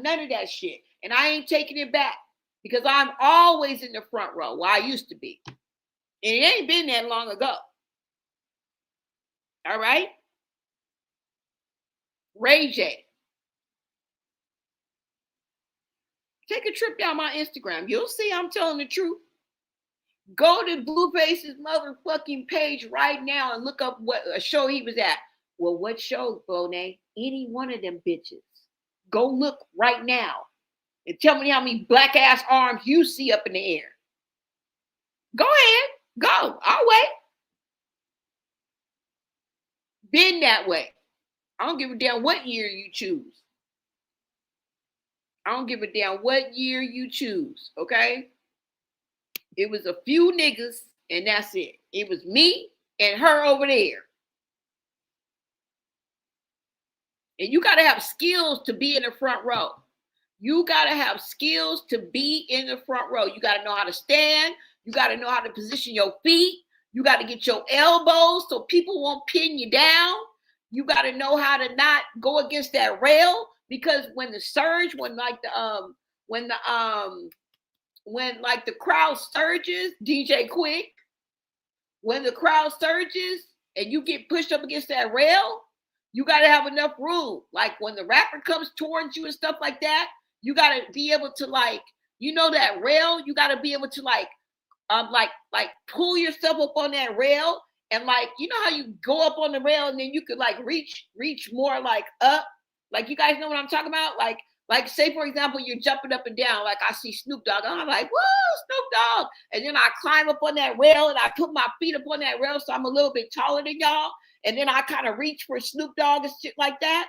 none of that shit. And I ain't taking it back because I'm always in the front row. Well, I used to be. And it ain't been that long ago. All right? Ray J. Take a trip down my Instagram. You'll see I'm telling the truth. Go to Blueface's motherfucking page right now and look up what a show he was at. Well, what show, Bonet? Any one of them bitches. Go look right now and tell me how many black ass arms you see up in the air. Go ahead. Go. I'll wait. Been that way. I don't give a damn what year you choose. I don't give a damn what year you choose, okay? It was a few niggas, and that's it. It was me and her over there. And you got to have skills to be in the front row. You got to have skills to be in the front row. You got to know how to stand. You got to know how to position your feet. You got to get your elbows so people won't pin you down. You got to know how to not go against that rail because when the surge, when like when like the crowd surges, DJ Quick, when the crowd surges and you get pushed up against that rail, you got to have enough room. Like when the rapper comes towards you and stuff like that, you got to be able to like, that rail, you got to be able to like pull yourself up on that rail, and like, how you go up on the rail and then you could like reach more like up. Like, you guys know what I'm talking about? Like say for example, you're jumping up and down. Like I see Snoop Dogg, and I'm like, whoa, Snoop Dogg. And then I climb up on that rail and I put my feet up on that rail so I'm a little bit taller than y'all. And then I kind of reach for Snoop Dogg and shit like that.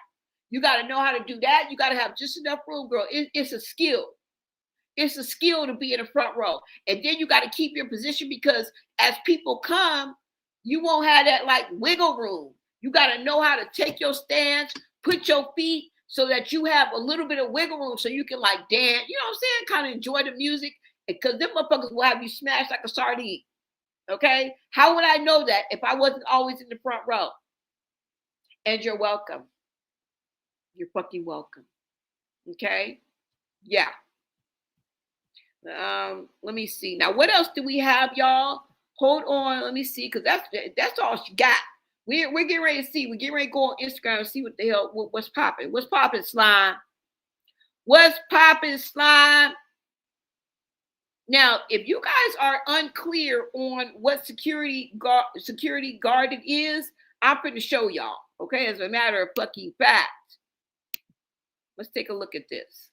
You got to know how to do that. You got to have just enough room, girl. It's a skill. It's a skill to be in the front row. And then you got to keep your position, because as people come, you won't have that like wiggle room. You got to know how to take your stance, put your feet so that you have a little bit of wiggle room so you can like dance, you know what I'm saying? Kind of enjoy the music, because them motherfuckers will have you smashed like a sardine. Okay? How would I know that if I wasn't always in the front row? And you're welcome. You're fucking welcome. Okay? Yeah. Let me see. Now, what else do we have, y'all? Hold on. Let me see, because that's all she got. We're getting ready to see. We're getting ready to go on Instagram and see what the hell, what's popping. What's popping, Slime? What's popping, Slime? Now, if you guys are unclear on what security guarded is, I'm going to show y'all. Okay, as a matter of fucking fact. Let's take a look at this.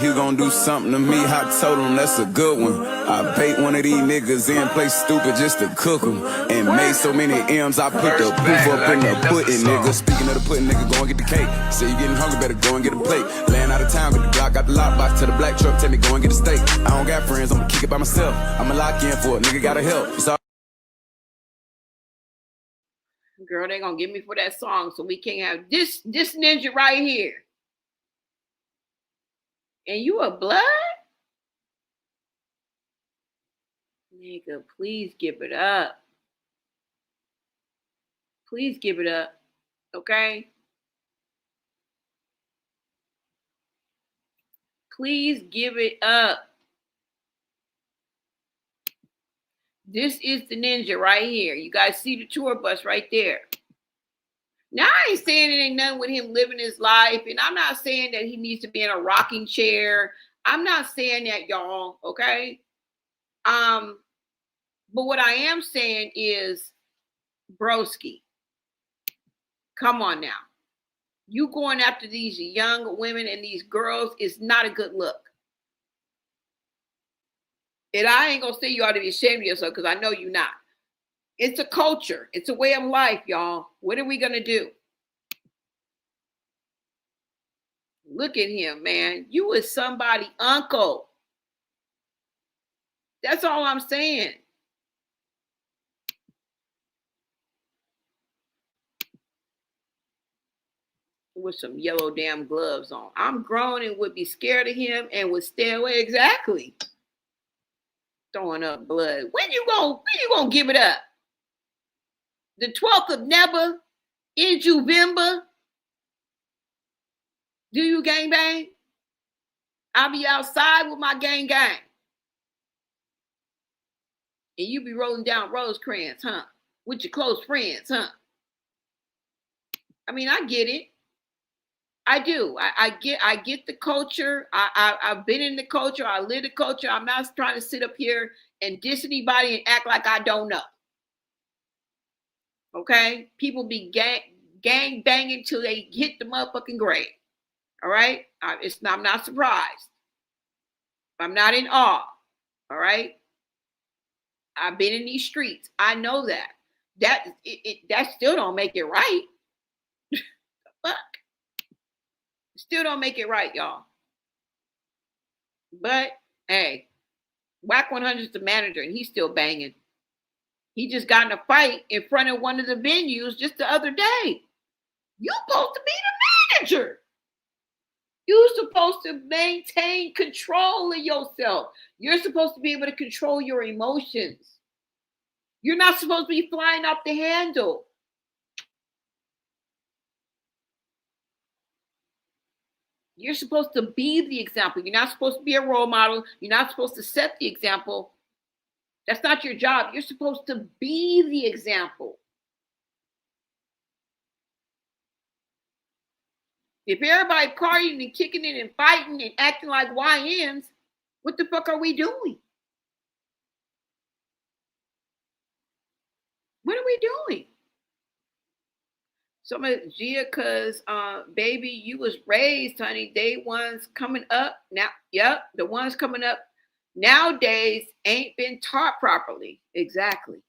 You gonna do something to me, I told him that's a good one. I bait one of these niggas in, play stupid just to cook them. And made so many M's, I put the proof up in the pudding, nigga. Speaking of the pudding, nigga, go and get the cake. Say you getting hungry, better go and get a plate. Laying out of town, get the Glock, got the lockbox to the black truck, tell me go and get a steak. I don't got friends, I'ma kick it by myself. I'ma lock in for it, nigga, gotta help. It's all Girl, they gonna give me for that song, so we can't have this ninja right here. And you a blood? Nigga, please give it up. Please give it up. Okay? Please give it up. This is the ninja right here. You guys see the tour bus right there. Now, I ain't saying it ain't nothing with him living his life, and I'm not saying that he needs to be in a rocking chair. I'm not saying that, y'all, okay? But what I am saying is, broski, come on now. You going after these young women and these girls is not a good look. And I ain't gonna say you ought to be ashamed of yourself, because I know you're not. It's a culture. It's a way of life, y'all. What are we going to do? Look at him, man. You is somebody's uncle. That's all I'm saying. With some yellow damn gloves on. I'm grown and would be scared of him and would stay away. Exactly. Throwing up blood. When you gonna give it up? The 12th of Never in Juvember. Do you gang bang? I'll be outside with my gang. And you be rolling down Rosecrans, huh? With your close friends, huh? I mean, I get it. I do. I get the culture. I've been in the culture. I live the culture. I'm not trying to sit up here and diss anybody and act like I don't know. Okay? People be gang banging till they hit the motherfucking grave. All right? I'm not surprised. I'm not in awe. All right? I've been in these streets. I know that. That still don't make it right. Fuck. Still don't make it right, y'all. But hey, Whack 100 is the manager, and he's still banging. He just got in a fight in front of one of the venues just the other day. You're supposed to be the manager. You're supposed to maintain control of yourself. You're supposed to be able to control your emotions. You're not supposed to be flying off the handle. You're supposed to be the example. You're not supposed to be a role model. You're not supposed to set the example. That's not your job. You're supposed to be the example. If everybody partying and kicking it and fighting and acting like YNs, what the fuck are we doing? What are we doing? Some of Gia, cause baby, you was raised, honey. Day ones coming up now. Yep, the ones coming up nowadays ain't been taught properly. Exactly.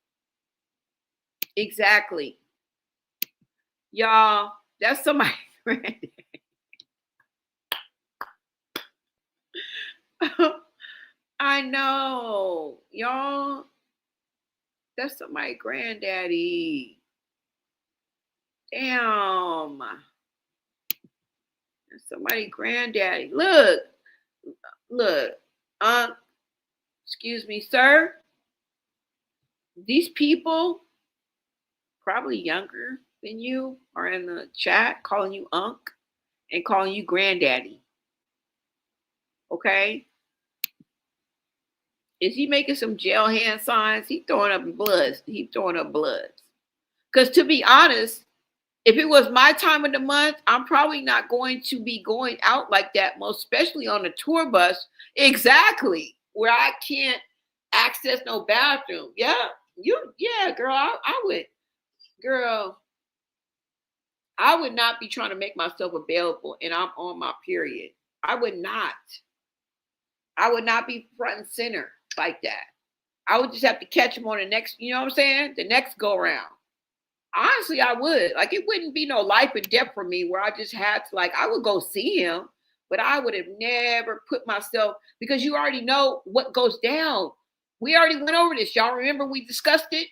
Y'all, that's somebody. I know, y'all. That's somebody granddaddy. Damn. That's somebody granddaddy. Look. Excuse me, sir. These people, probably younger than you, are in the chat calling you Unc and calling you granddaddy. Okay? Is he making some jail hand signs? He throwing up bloods. Because to be honest, if it was my time of the month, I'm probably not going to be going out like that, most especially on a tour bus. Exactly. Where I can't access no bathroom. Yeah. Girl, I would. Girl, I would not be trying to make myself available and I'm on my period. I would not be front and center like that. I would just have to catch them on the next, you know what I'm saying? The next go around. Honestly, I would. Like, it wouldn't be no life and death for me where I just had to, like, I would go see him, but I would have never put myself, because you already know what goes down. We already went over this. Y'all remember we discussed it?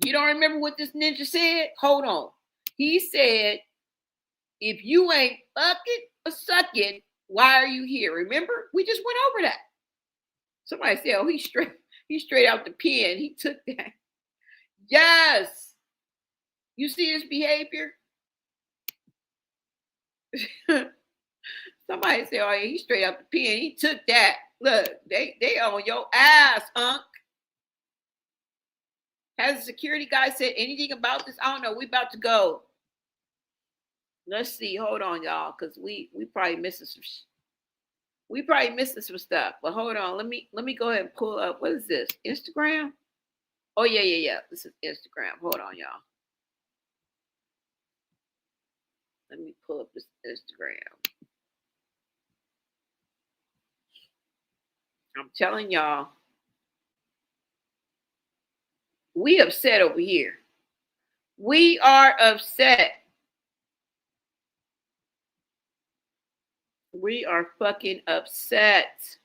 You don't remember what this ninja said? Hold on. He said, if you ain't fucking or sucking, why are you here? Remember? We just went over that. Somebody said, oh, he's straight out the pen. He took that. Yes. You see his behavior? Somebody said, oh, yeah, he's straight out the pen. He took that. Look, they on your ass, Unc. Has the security guy said anything about this? I don't know. We about to go. Let's see. Hold on, y'all, because we probably missing some. We probably missing some stuff. But hold on. Let me go ahead and pull up. What is this? Instagram? Oh yeah. This is Instagram. Hold on, y'all. Let me pull up this Instagram. I'm telling y'all, we upset over here. We are upset. We are fucking upset.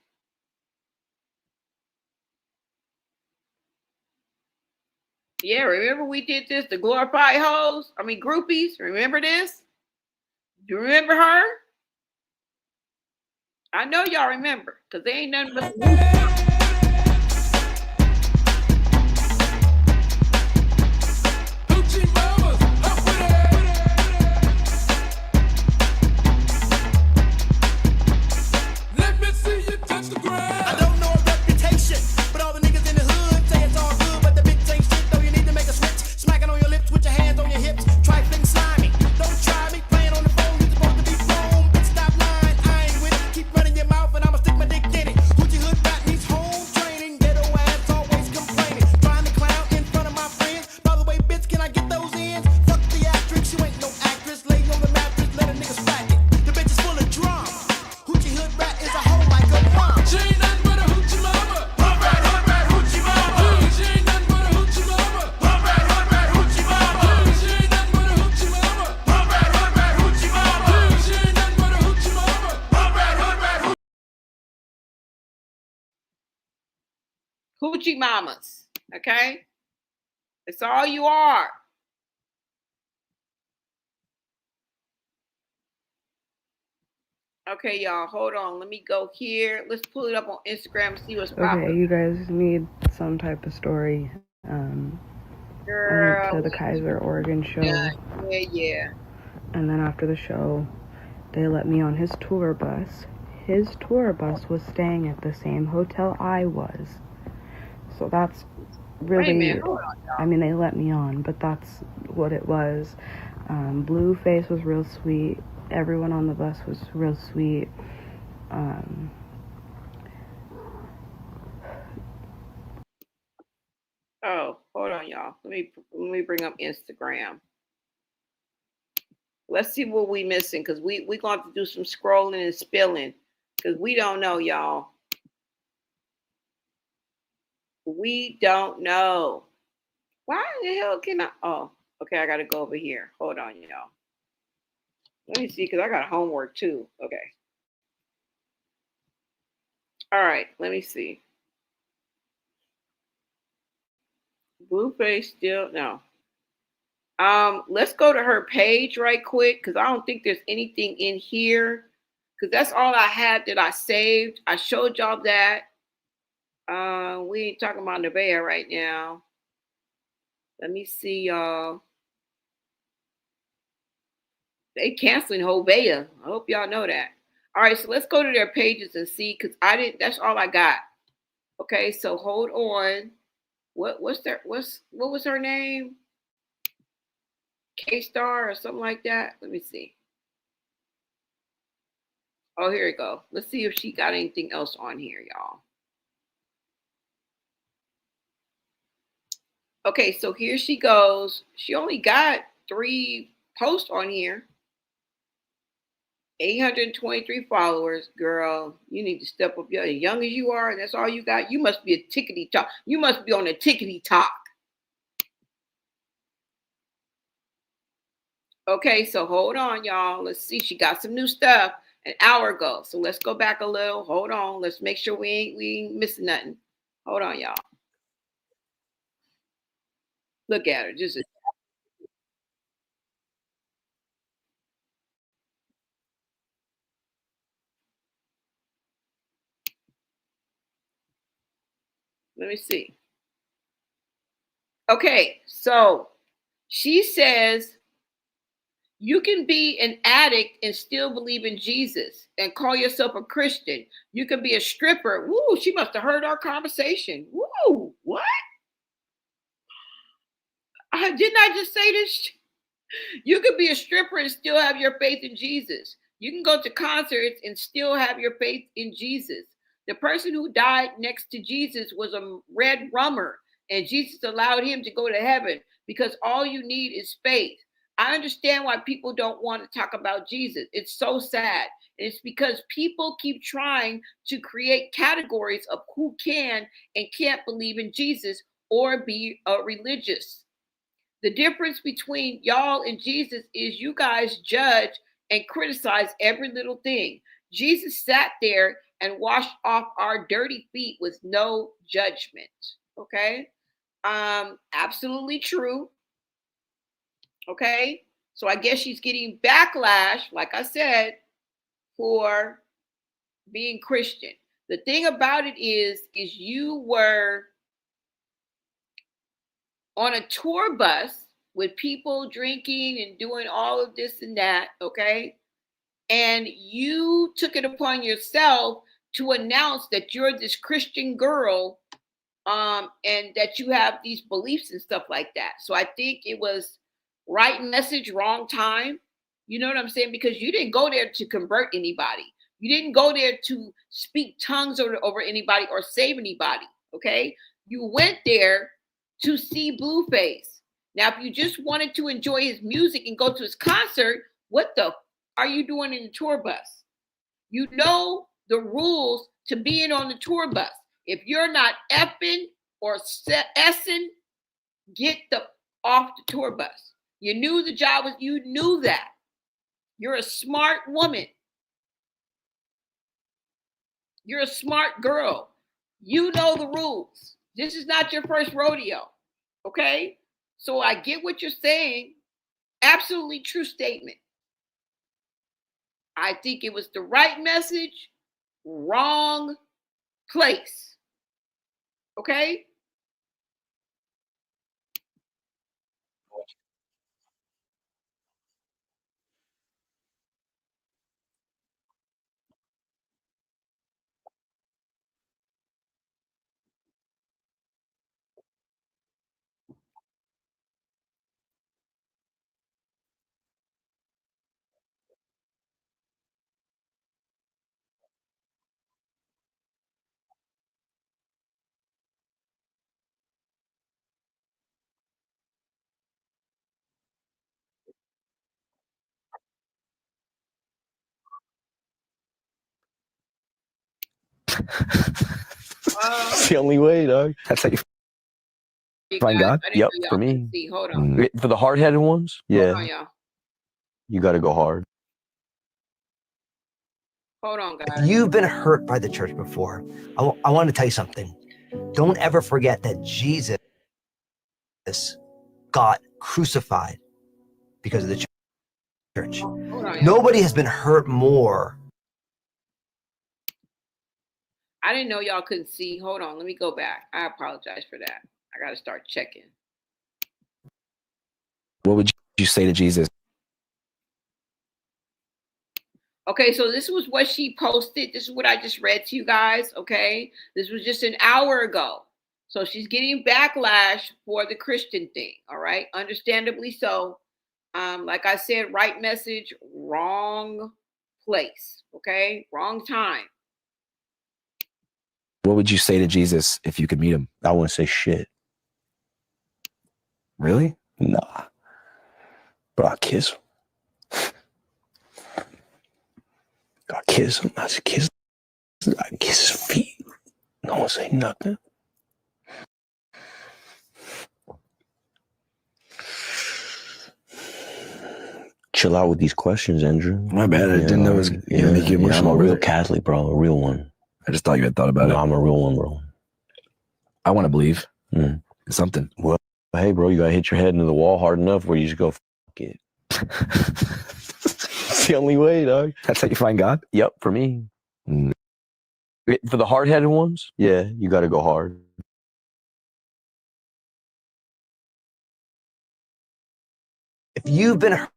Yeah, remember we did this, the glorified hoes? I mean, groupies. Remember this? Do you remember her? I know y'all remember, because they ain't nothing but hoochie mamas, okay? That's all you are. Okay, y'all, hold on. Let me go here. Let's pull it up on Instagram and see what's popping. Okay, you guys need some type of story. Girl, I went to the Kaiser, Oregon show. Yeah. And then after the show, They let me on his tour bus. His tour bus was staying at the same hotel I was. So that's really, I mean, they let me on, but that's what it was. Blueface was real sweet. Everyone on the bus was real sweet. Oh, hold on, y'all. Let me bring up Instagram. Let's see what we missing, because we're going to have to do some scrolling and spilling, because we don't know, y'all. We don't know. Why the hell can I? Oh, okay. I got to go over here. Hold on, y'all. Let me see, because I got homework too. Okay. All right. Let me see. Blueface still no. Let's go to her page right quick, because I don't think there's anything in here, because that's all I had that I saved. I showed y'all that. We ain't talking about Nevaeh right now. Let me see, y'all. They canceling Hoveya. I hope y'all know that. All right, so let's go to their pages and see, because I didn't. That's all I got. Okay, so hold on. What was her name? K Star or something like that. Let me see. Oh, here we go. Let's see if she got anything else on here, y'all. Okay, so here she goes. She only got 3 posts on here. 823 followers. Girl, you need to step up. As young as you are, and that's all you got. You must be a tickety talk. You must be on a tickety talk. Okay, so hold on, y'all. Let's see. She got some new stuff an hour ago. So let's go back a little. Hold on. Let's make sure we ain't missing nothing. Hold on, y'all. Look at her. Just let me see. Okay, so she says you can be an addict and still believe in Jesus and call yourself a Christian. You can be a stripper. Woo, she must have heard our conversation. Woo, what? Didn't I just say this? You could be a stripper and still have your faith in Jesus. You can go to concerts and still have your faith in Jesus. The person who died next to Jesus was a red rummer, and Jesus allowed him to go to heaven because all you need is faith. I understand why people don't want to talk about Jesus. It's so sad. It's because people keep trying to create categories of who can and can't believe in Jesus or be religious. The difference between y'all and Jesus is you guys judge and criticize every little thing. Jesus sat there and washed off our dirty feet with no judgment. Okay? Absolutely true. Okay? So I guess she's getting backlash, like I said, for being Christian. The thing about it is you were on a tour bus with people drinking and doing all of this and that, okay? And you took it upon yourself to announce that you're this Christian girl, and that you have these beliefs and stuff like that. So I think it was right message, wrong time. You know what I'm saying? Because you didn't go there to convert anybody. You didn't go there to speak tongues over anybody or save anybody. Okay. You went there to see Blueface. Now, if you just wanted to enjoy his music and go to his concert, what the are you doing in the tour bus? You know the rules to being on the tour bus. If you're not effing or essing, get the off the tour bus. You knew the job was, you knew that. You're a smart woman. You're a smart girl. You know the rules. This is not your first rodeo. Okay? So I get what you're saying. Absolutely true statement. I think it was the right message, wrong place. Okay? It's the only way, dog. That's how you find God. I didn't Yep, know for y'all me. could see. Hold on. For the hard-headed ones, Hold yeah, on, y'all. you got to go hard. Hold on, guys. If you've been hurt by the church before, I want to tell you something. Don't ever forget that Jesus got crucified because of the church. Hold on, y'all. Nobody has been hurt more. I didn't know y'all couldn't see. Hold on. Let me go back. I apologize for that. I got to start checking. What would you say to Jesus? Okay, so this was what she posted. This is what I just read to you guys. Okay, this was just an hour ago. So she's getting backlash for the Christian thing. All right, understandably so. Like I said, right message, wrong place. Okay, wrong time. What would you say to Jesus if you could meet him? I wouldn't say shit. Really? Nah. But I'll kiss him. I kiss him. I kiss his feet. No one say nothing. Chill out with these questions, Andrew. My bad. I didn't know it was gonna make you emotional. I'm a real Catholic, bro. A real one. I just thought you had thought about it. I'm a real one, bro. I want to believe in something. Well, hey, bro, you gotta hit your head into the wall hard enough where you just go, fuck it. It's the only way, dog. That's how you find God? Yep, for me. For the hard-headed ones, yeah, you gotta go hard. If you've been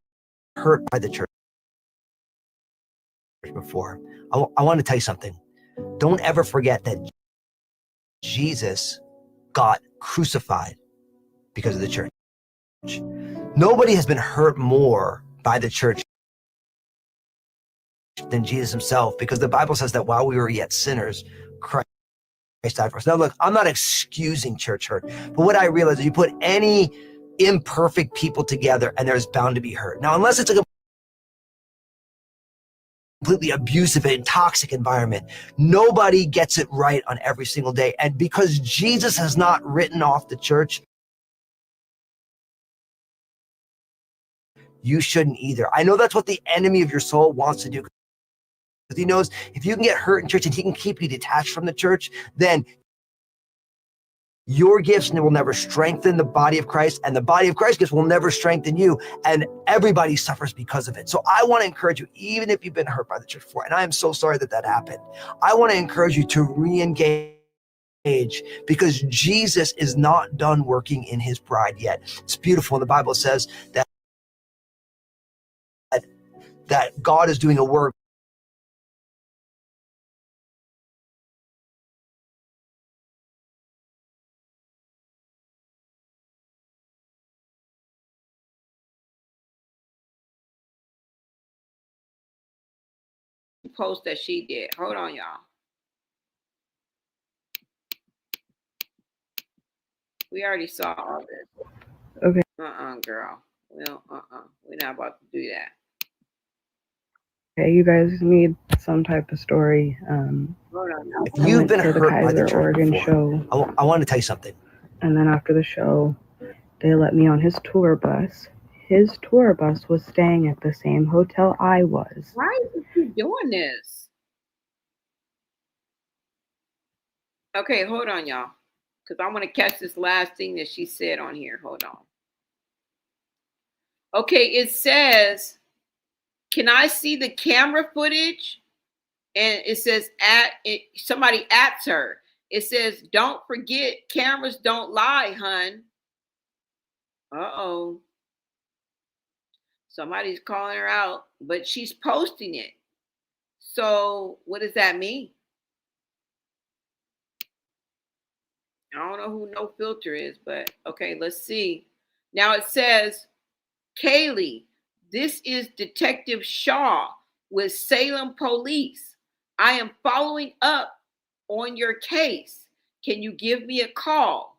hurt by the church before, I want to tell you something. Don't ever forget that Jesus got crucified because of the church. Nobody has been hurt more by the church than Jesus himself, because the Bible says that while we were yet sinners, Christ died for us. Now, look, I'm not excusing church hurt, but what I realize is you put any imperfect people together and there's bound to be hurt. Now, unless it's a completely abusive and toxic environment, nobody gets it right on every single day. And because Jesus has not written off the church, you shouldn't either. I know that's what the enemy of your soul wants to do, because he knows if you can get hurt in church and he can keep you detached from the church, then your gifts will never strengthen the body of Christ, and the body of Christ's gifts will never strengthen you, and everybody suffers because of it. So I want to encourage you, even if you've been hurt by the church before, and I am so sorry that happened, I want to encourage you to re-engage, because Jesus is not done working in his bride yet. It's beautiful. And the Bible says that God is doing a work Post that she did. Hold on, y'all. We already saw all this. Okay. Girl. Well, we're not about to do that. Okay, you guys need some type of story. Hold on. If you've been to the hurt by the Kaiser church Oregon before, show, I want to tell you something. and then after the show, they let me on his tour bus. His tour bus was staying at the same hotel I was. Why is he doing this? Okay, hold on, y'all, because I want to catch this last thing that she said on here. Hold on. Okay, it says, can I see the camera footage? And it says somebody at her. It says, don't forget, cameras don't lie, hun. Uh-oh. Somebody's calling her out, but she's posting it. So what does that mean? I don't know who No Filter is, but okay, let's see. Now it says, Kaylee, this is Detective Shaw with Salem Police. I am following up on your case. Can you give me a call?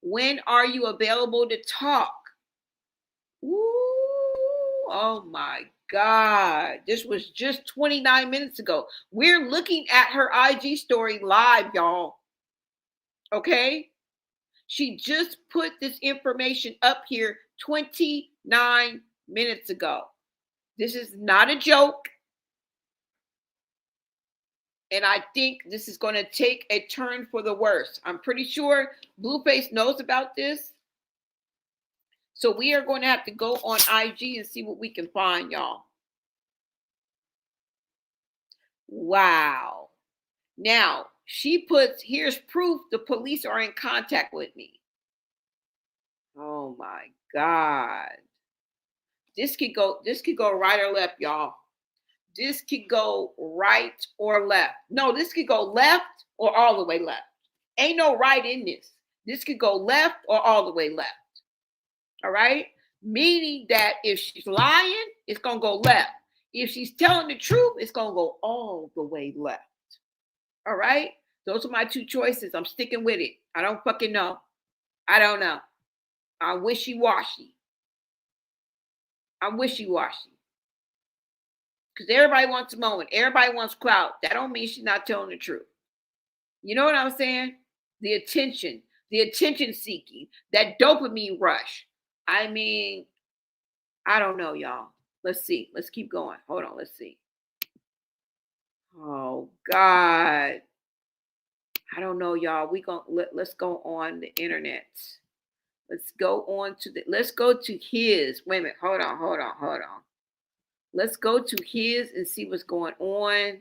When are you available to talk? Ooh, oh my God. This was just 29 minutes ago. We're looking at her IG story live, y'all. Okay? She just put this information up here 29 minutes ago. This is not a joke. And I think this is going to take a turn for the worse. I'm pretty sure Blueface knows about this. So we are going to have to go on IG and see what we can find, y'all. Wow. Now, she puts, here's proof the police are in contact with me. Oh my God. This could go right or left, y'all. This could go right or left. No, this could go left or all the way left. Ain't no right in this. This could go left or all the way left. All right? Meaning that if she's lying, it's going to go left. If she's telling the truth, it's going to go all the way left. All right? Those are my two choices. I'm sticking with it. I don't fucking know. I don't know. I'm wishy-washy. I'm wishy-washy. Because everybody wants a moment. Everybody wants clout. That don't mean she's not telling the truth. You know what I'm saying? The attention seeking, that dopamine rush. I mean, I don't know, y'all. Let's see. Let's keep going. Hold on. Let's see. Oh, God. I don't know, y'all. Let's go on the internet. Let's go to his. Wait a minute. Hold on. Let's go to his and see what's going on.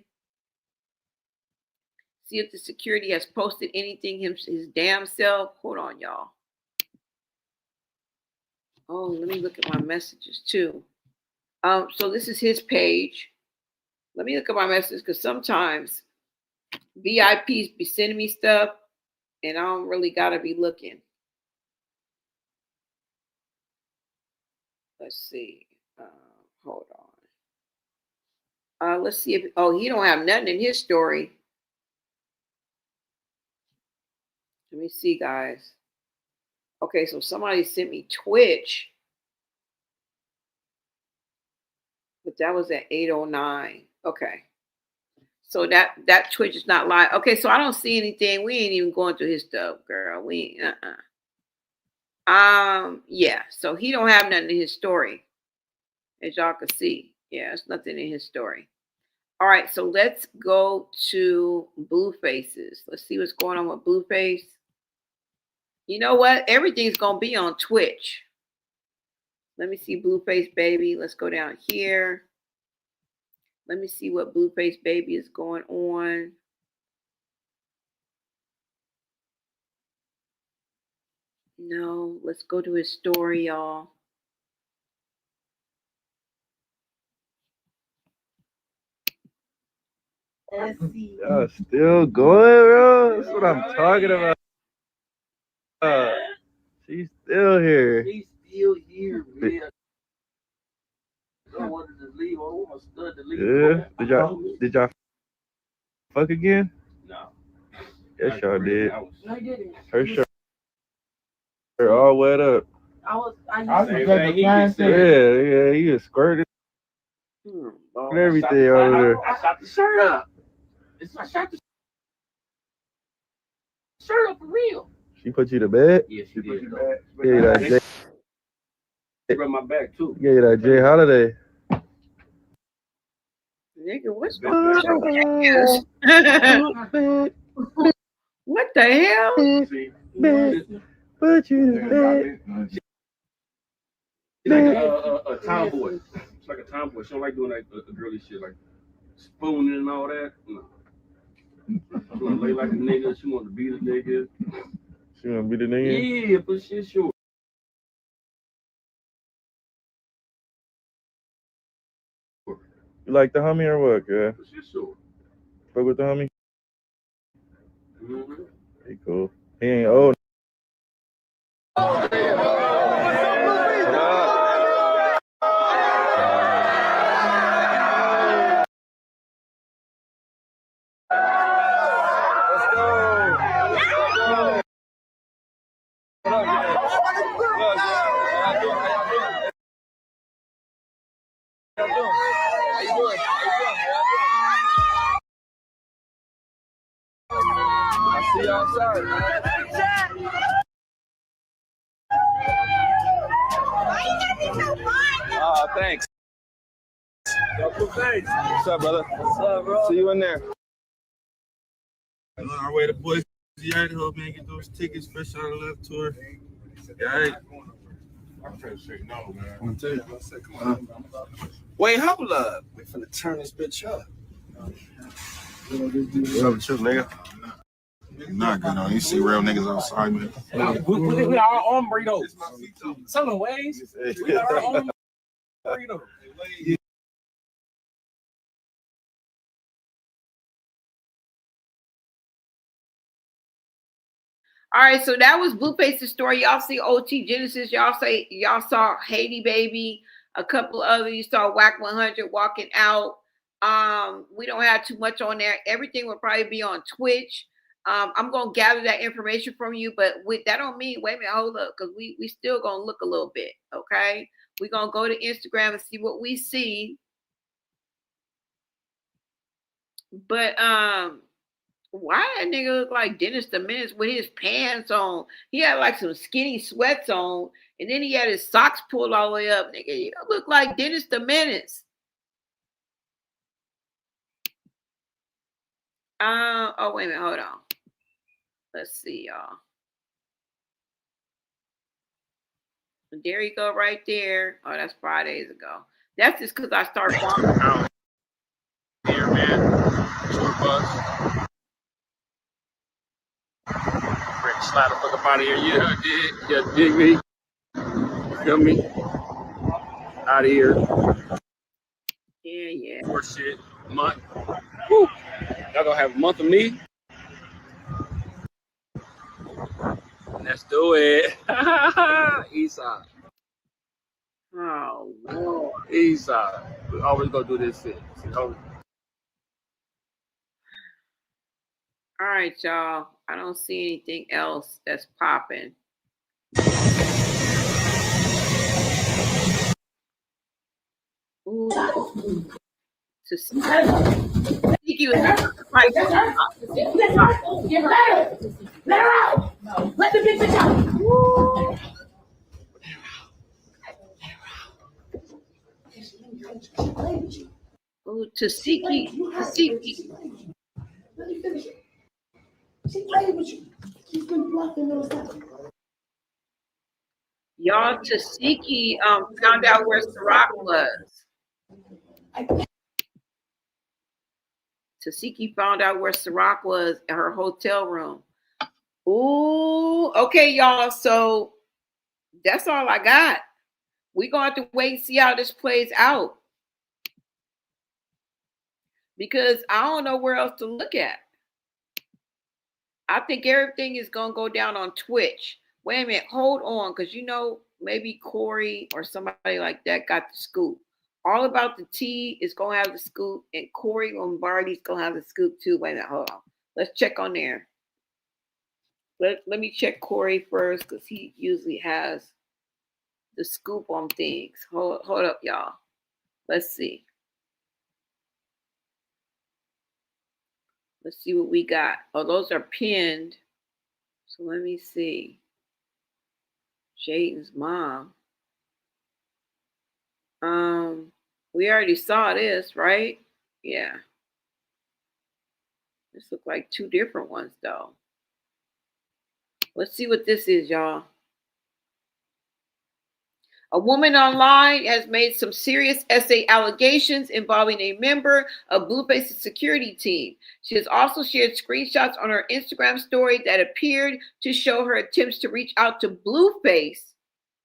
See if the security has posted anything his damn self. Hold on, y'all. Oh, let me look at my messages too. So this is his page. Let me look at my messages because sometimes VIPs be sending me stuff and I don't really gotta be looking. Let's see. Hold on. Let's see if he don't have nothing in his story. Let me see, guys. Okay, so somebody sent me Twitch. But that was at 8:09. Okay. So that Twitch is not live. Okay, so I don't see anything. We ain't even going through his stuff, girl. We yeah, so he don't have nothing in his story. As y'all can see. Yeah, there's nothing in his story. All right, so let's go to Blueface's. Let's see what's going on with Blueface. You know what? Everything's gonna be on Twitch. Let me see Blueface Baby. Let's go down here. Let me see what Blueface Baby is going on. No, let's go to his story, y'all. Y'all still going, bro? That's what I'm talking about. She's still here. She's still here, man. I wanted to leave. I want my stud to leave. Yeah. Did y'all fuck again? No. Yes, y'all did. No, you didn't. Her shirt all wet up. I was Yeah, he was squirting and everything over there. I shot the shirt up. I shot the shirt up for real. She put you to bed? Yeah, she did. Yeah, that J. She rubbed my back too. Yeah, that J Holiday. Nigga, what's wrong What the hell? Put you to bed. She's like a tomboy. It's like a tomboy. She don't like doing that girly shit, like spooning and all that. No. She want to lay like a nigga. She want to beat a nigga. She want to beat a nigga? Yeah, for shit sure. You like the homie or what, girl? For shit sure. Fuck with the homie? Mm-hmm. He cool. He ain't old. Thanks. Yo, Blueface. What's up, brother? What's up, bro? See you in there. On our way to Boise, Idaho, man, get those tickets, fresh out of left tour. Right. I'm trying to say no, man. I'm tell you. Come on. Wait, hold up. We finna turn this bitch up. What up with you, nigga? Not good on. You see real niggas outside, man. We are our own burritos. Some of the ways. We are our own burritos. All right, so that was Blueface's story. Y'all see OT Genesis. Y'all saw Haiti Baby. A couple others. You saw Whack 100 walking out. We don't have too much on there. Everything will probably be on Twitch. I'm gonna gather that information from you, but that don't mean wait a minute, hold up, because we still gonna look a little bit. Okay, we're gonna go to Instagram and see what we see. But why that nigga look like Dennis the Menace with his pants on? He had like some skinny sweats on, and then he had his socks pulled all the way up. Nigga, you look like Dennis the Menace. Oh, wait a minute, hold on. Let's see, y'all. There you go, right there. Oh, that's 5 days ago. That's just because I started walking out here, man. Short bus. Ready to slide the fuck up out of here. Yeah, I did. Yeah, dig me. Feel me? Out of here. Yeah. More shit. Month. Woo. Y'all gonna have a month of me. Let's do it. Eastside. Oh, Lord. Eastside. We always gonna do this shit. All right, y'all. I don't see anything else that's popping. Ooh. To see. I think he was like, let her out. Let her out. Let the bitch out. Woo. Oh, Tasiki. Let me finish it. She played with you. She's been blocking those out. Y'all, Tasiki found out where Ciroc was. Tasiki found out where Ciroc was in her hotel room. Ooh, okay, y'all. So that's all I got. We're going to have to wait and see how this plays out. Because I don't know where else to look at. I think everything is going to go down on Twitch. Wait a minute, hold on, because maybe Corey or somebody like that got the scoop. All About the Tea is going to have the scoop, and Corey Lombardi's going to have the scoop too. Wait a minute, hold on. Let's check on there. Let me check Corey first, because he usually has the scoop on things. Hold up, y'all. Let's see. Let's see what we got. Oh, those are pinned. So let me see. Jaden's mom. We already saw this, right? Yeah. This looks like two different ones, though. Let's see what this is, y'all. A woman online has made some serious essay allegations involving a member of Blueface's security team. She has also shared screenshots on her Instagram story that appeared to show her attempts to reach out to Blueface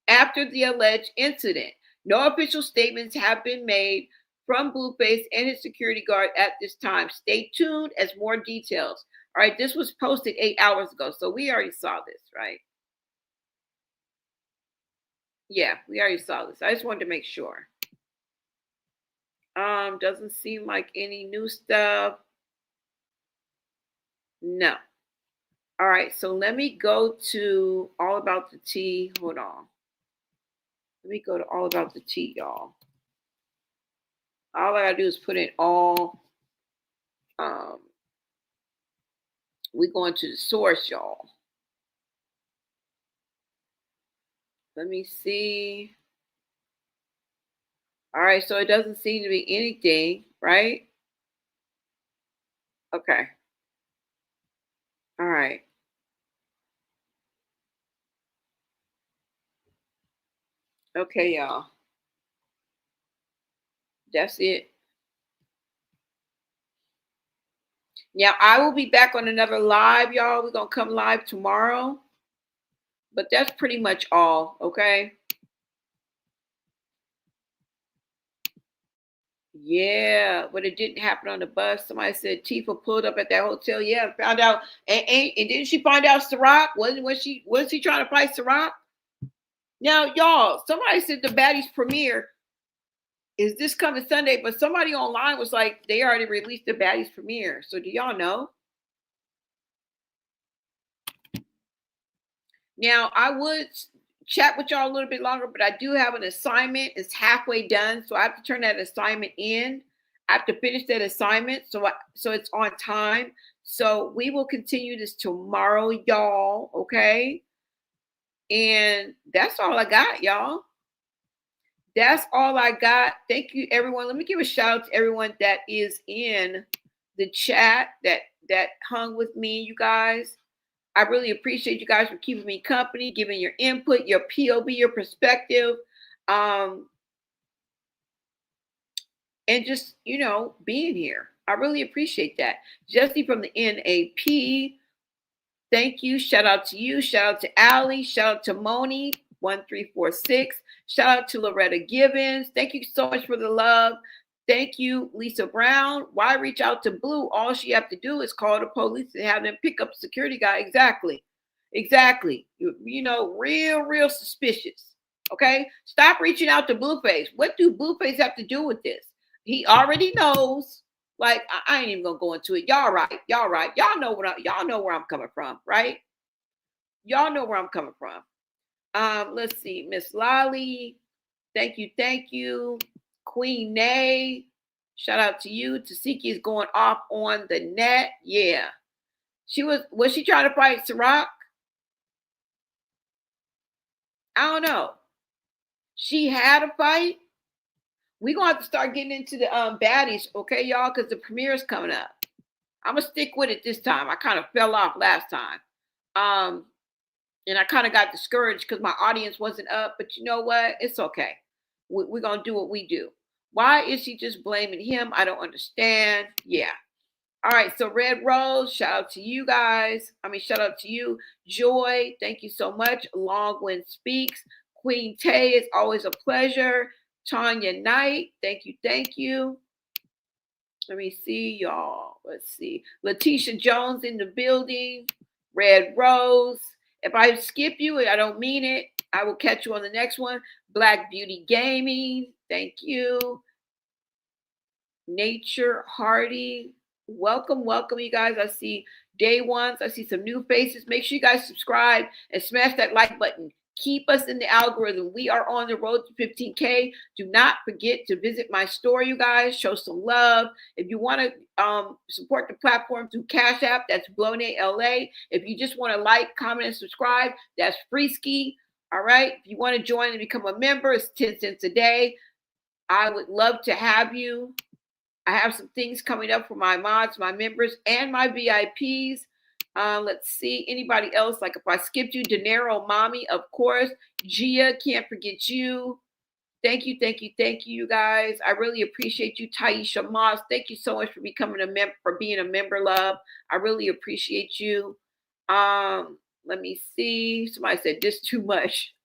after the alleged incident. No official statements have been made from Blueface and his security guard at this time. Stay tuned as more details. All right, this was posted 8 hours ago, so we already saw this, right? Yeah, we already saw this. I just wanted to make sure. Doesn't seem like any new stuff. No. All right, so let me go to All About the Tea. Hold on. Let me go to All About the Tea, y'all. All I gotta do is put in all We're going to the source, y'all. Let me see. All right, so it doesn't seem to be anything, right? Okay. All right. Okay, y'all. That's it. Now, I will be back on another live, y'all. We're going to come live tomorrow. But that's pretty much all, okay? Yeah, but it didn't happen on the bus. Somebody said Tifa pulled up at that hotel. Yeah, found out. And didn't she find out Ciroc? Was he trying to fight Ciroc? Now, y'all, somebody said the Baddies premiere is this coming Sunday, but somebody online was like, they already released the Baddies premiere. So do y'all know? Now, I would chat with y'all a little bit longer, but I do have an assignment. It's halfway done, so I have to turn that assignment in. I have to finish that assignment, so it's on time. So we will continue this tomorrow, y'all, okay? And that's all I got, y'all. That's all I got. Thank you, everyone. Let me give a shout out to everyone that is in the chat that hung with me, you guys. I really appreciate you guys for keeping me company, giving your input, your POV, your perspective, and just, being here. I really appreciate that. Jesse from the NAP, thank you. Shout out to you. Shout out to Allie. Shout out to Moni, 1346. Shout out to Loretta Gibbons. Thank you so much for the love. Thank you, Lisa Brown. Why reach out to Blue? All she have to do is call the police and have them pick up the security guy. Exactly. Real suspicious. Okay? Stop reaching out to Blueface. What do Blueface have to do with this? He already knows. Like, I ain't even gonna go into it. Y'all right. Y'all know where I'm coming from, right? Y'all know where I'm coming from. Let's see, Miss Lolly. Thank you. Queen Nay, shout out to you. Tasiki is going off on the net. Yeah. Was she trying to fight Ciroc? I don't know. She had a fight. We're gonna have to start getting into the baddies, okay, y'all, because the premiere is coming up. I'm gonna stick with it this time. I kind of fell off last time. And I kind of got discouraged because my audience wasn't up, but you know what? It's okay. We're gonna do what we do. Why is she just blaming him? I don't understand. Yeah. All right. So Red Rose, shout out to you guys. Shout out to you. Joy, thank you so much. Longwind Speaks. Queen Tay, it's always a pleasure. Tanya Knight, thank you. Let me see, y'all. Let's see. Letitia Jones in the building. Red Rose. If I skip you, I don't mean it. I will catch you on the next one. Black Beauty Gaming. Thank you. Nature Hardy. Welcome, you guys. I see day ones. I see some new faces. Make sure you guys subscribe and smash that like button. Keep us in the algorithm. We are on the road to 15K. Do not forget to visit my store, you guys. Show some love. If you want to support the platform through Cash App, that's Blone LA. If you just want to like, comment, and subscribe, that's Freeski. All right. If you want to join and become a member, it's 10 cents a day. I would love to have you. I have some things coming up for my mods, my members, and my VIPs. Let's see. Anybody else? Like if I skipped you, Dinero Mommy, of course. Gia, can't forget you. Thank you, you guys. I really appreciate you, Taisha Moss. Thank you so much for becoming being a member, love. I really appreciate you. Let me see. Somebody said this too much.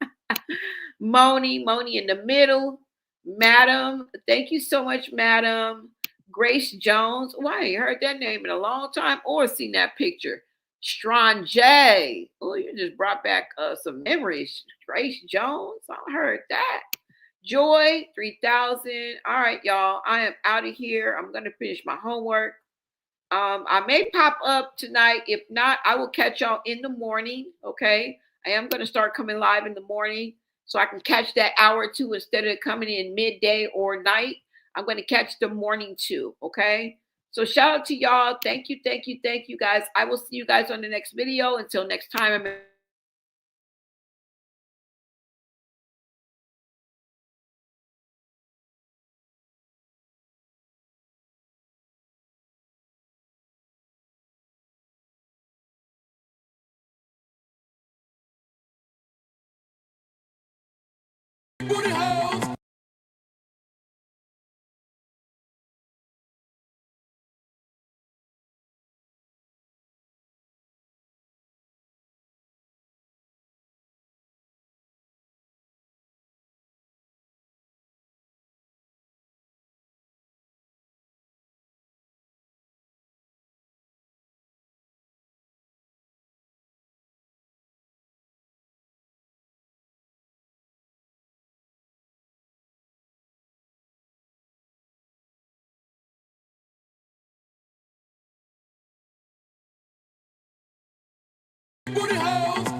Moni in the middle. Madam, thank you so much, Madam. Grace Jones. Oh, I ain't heard that name in a long time or seen that picture. Strawn J. Oh, you just brought back some memories. Grace Jones. I heard that. Joy 3000. All right, y'all. I am out of here. I'm going to finish my homework. I may pop up tonight. If not, I will catch y'all in the morning. Okay. I am going to start coming live in the morning so I can catch that hour or two instead of coming in midday or night. I'm going to catch the morning too. Okay. So shout out to y'all. Thank you, thank you, thank you guys. I will see you guys on the next video. Until next time. Booty house.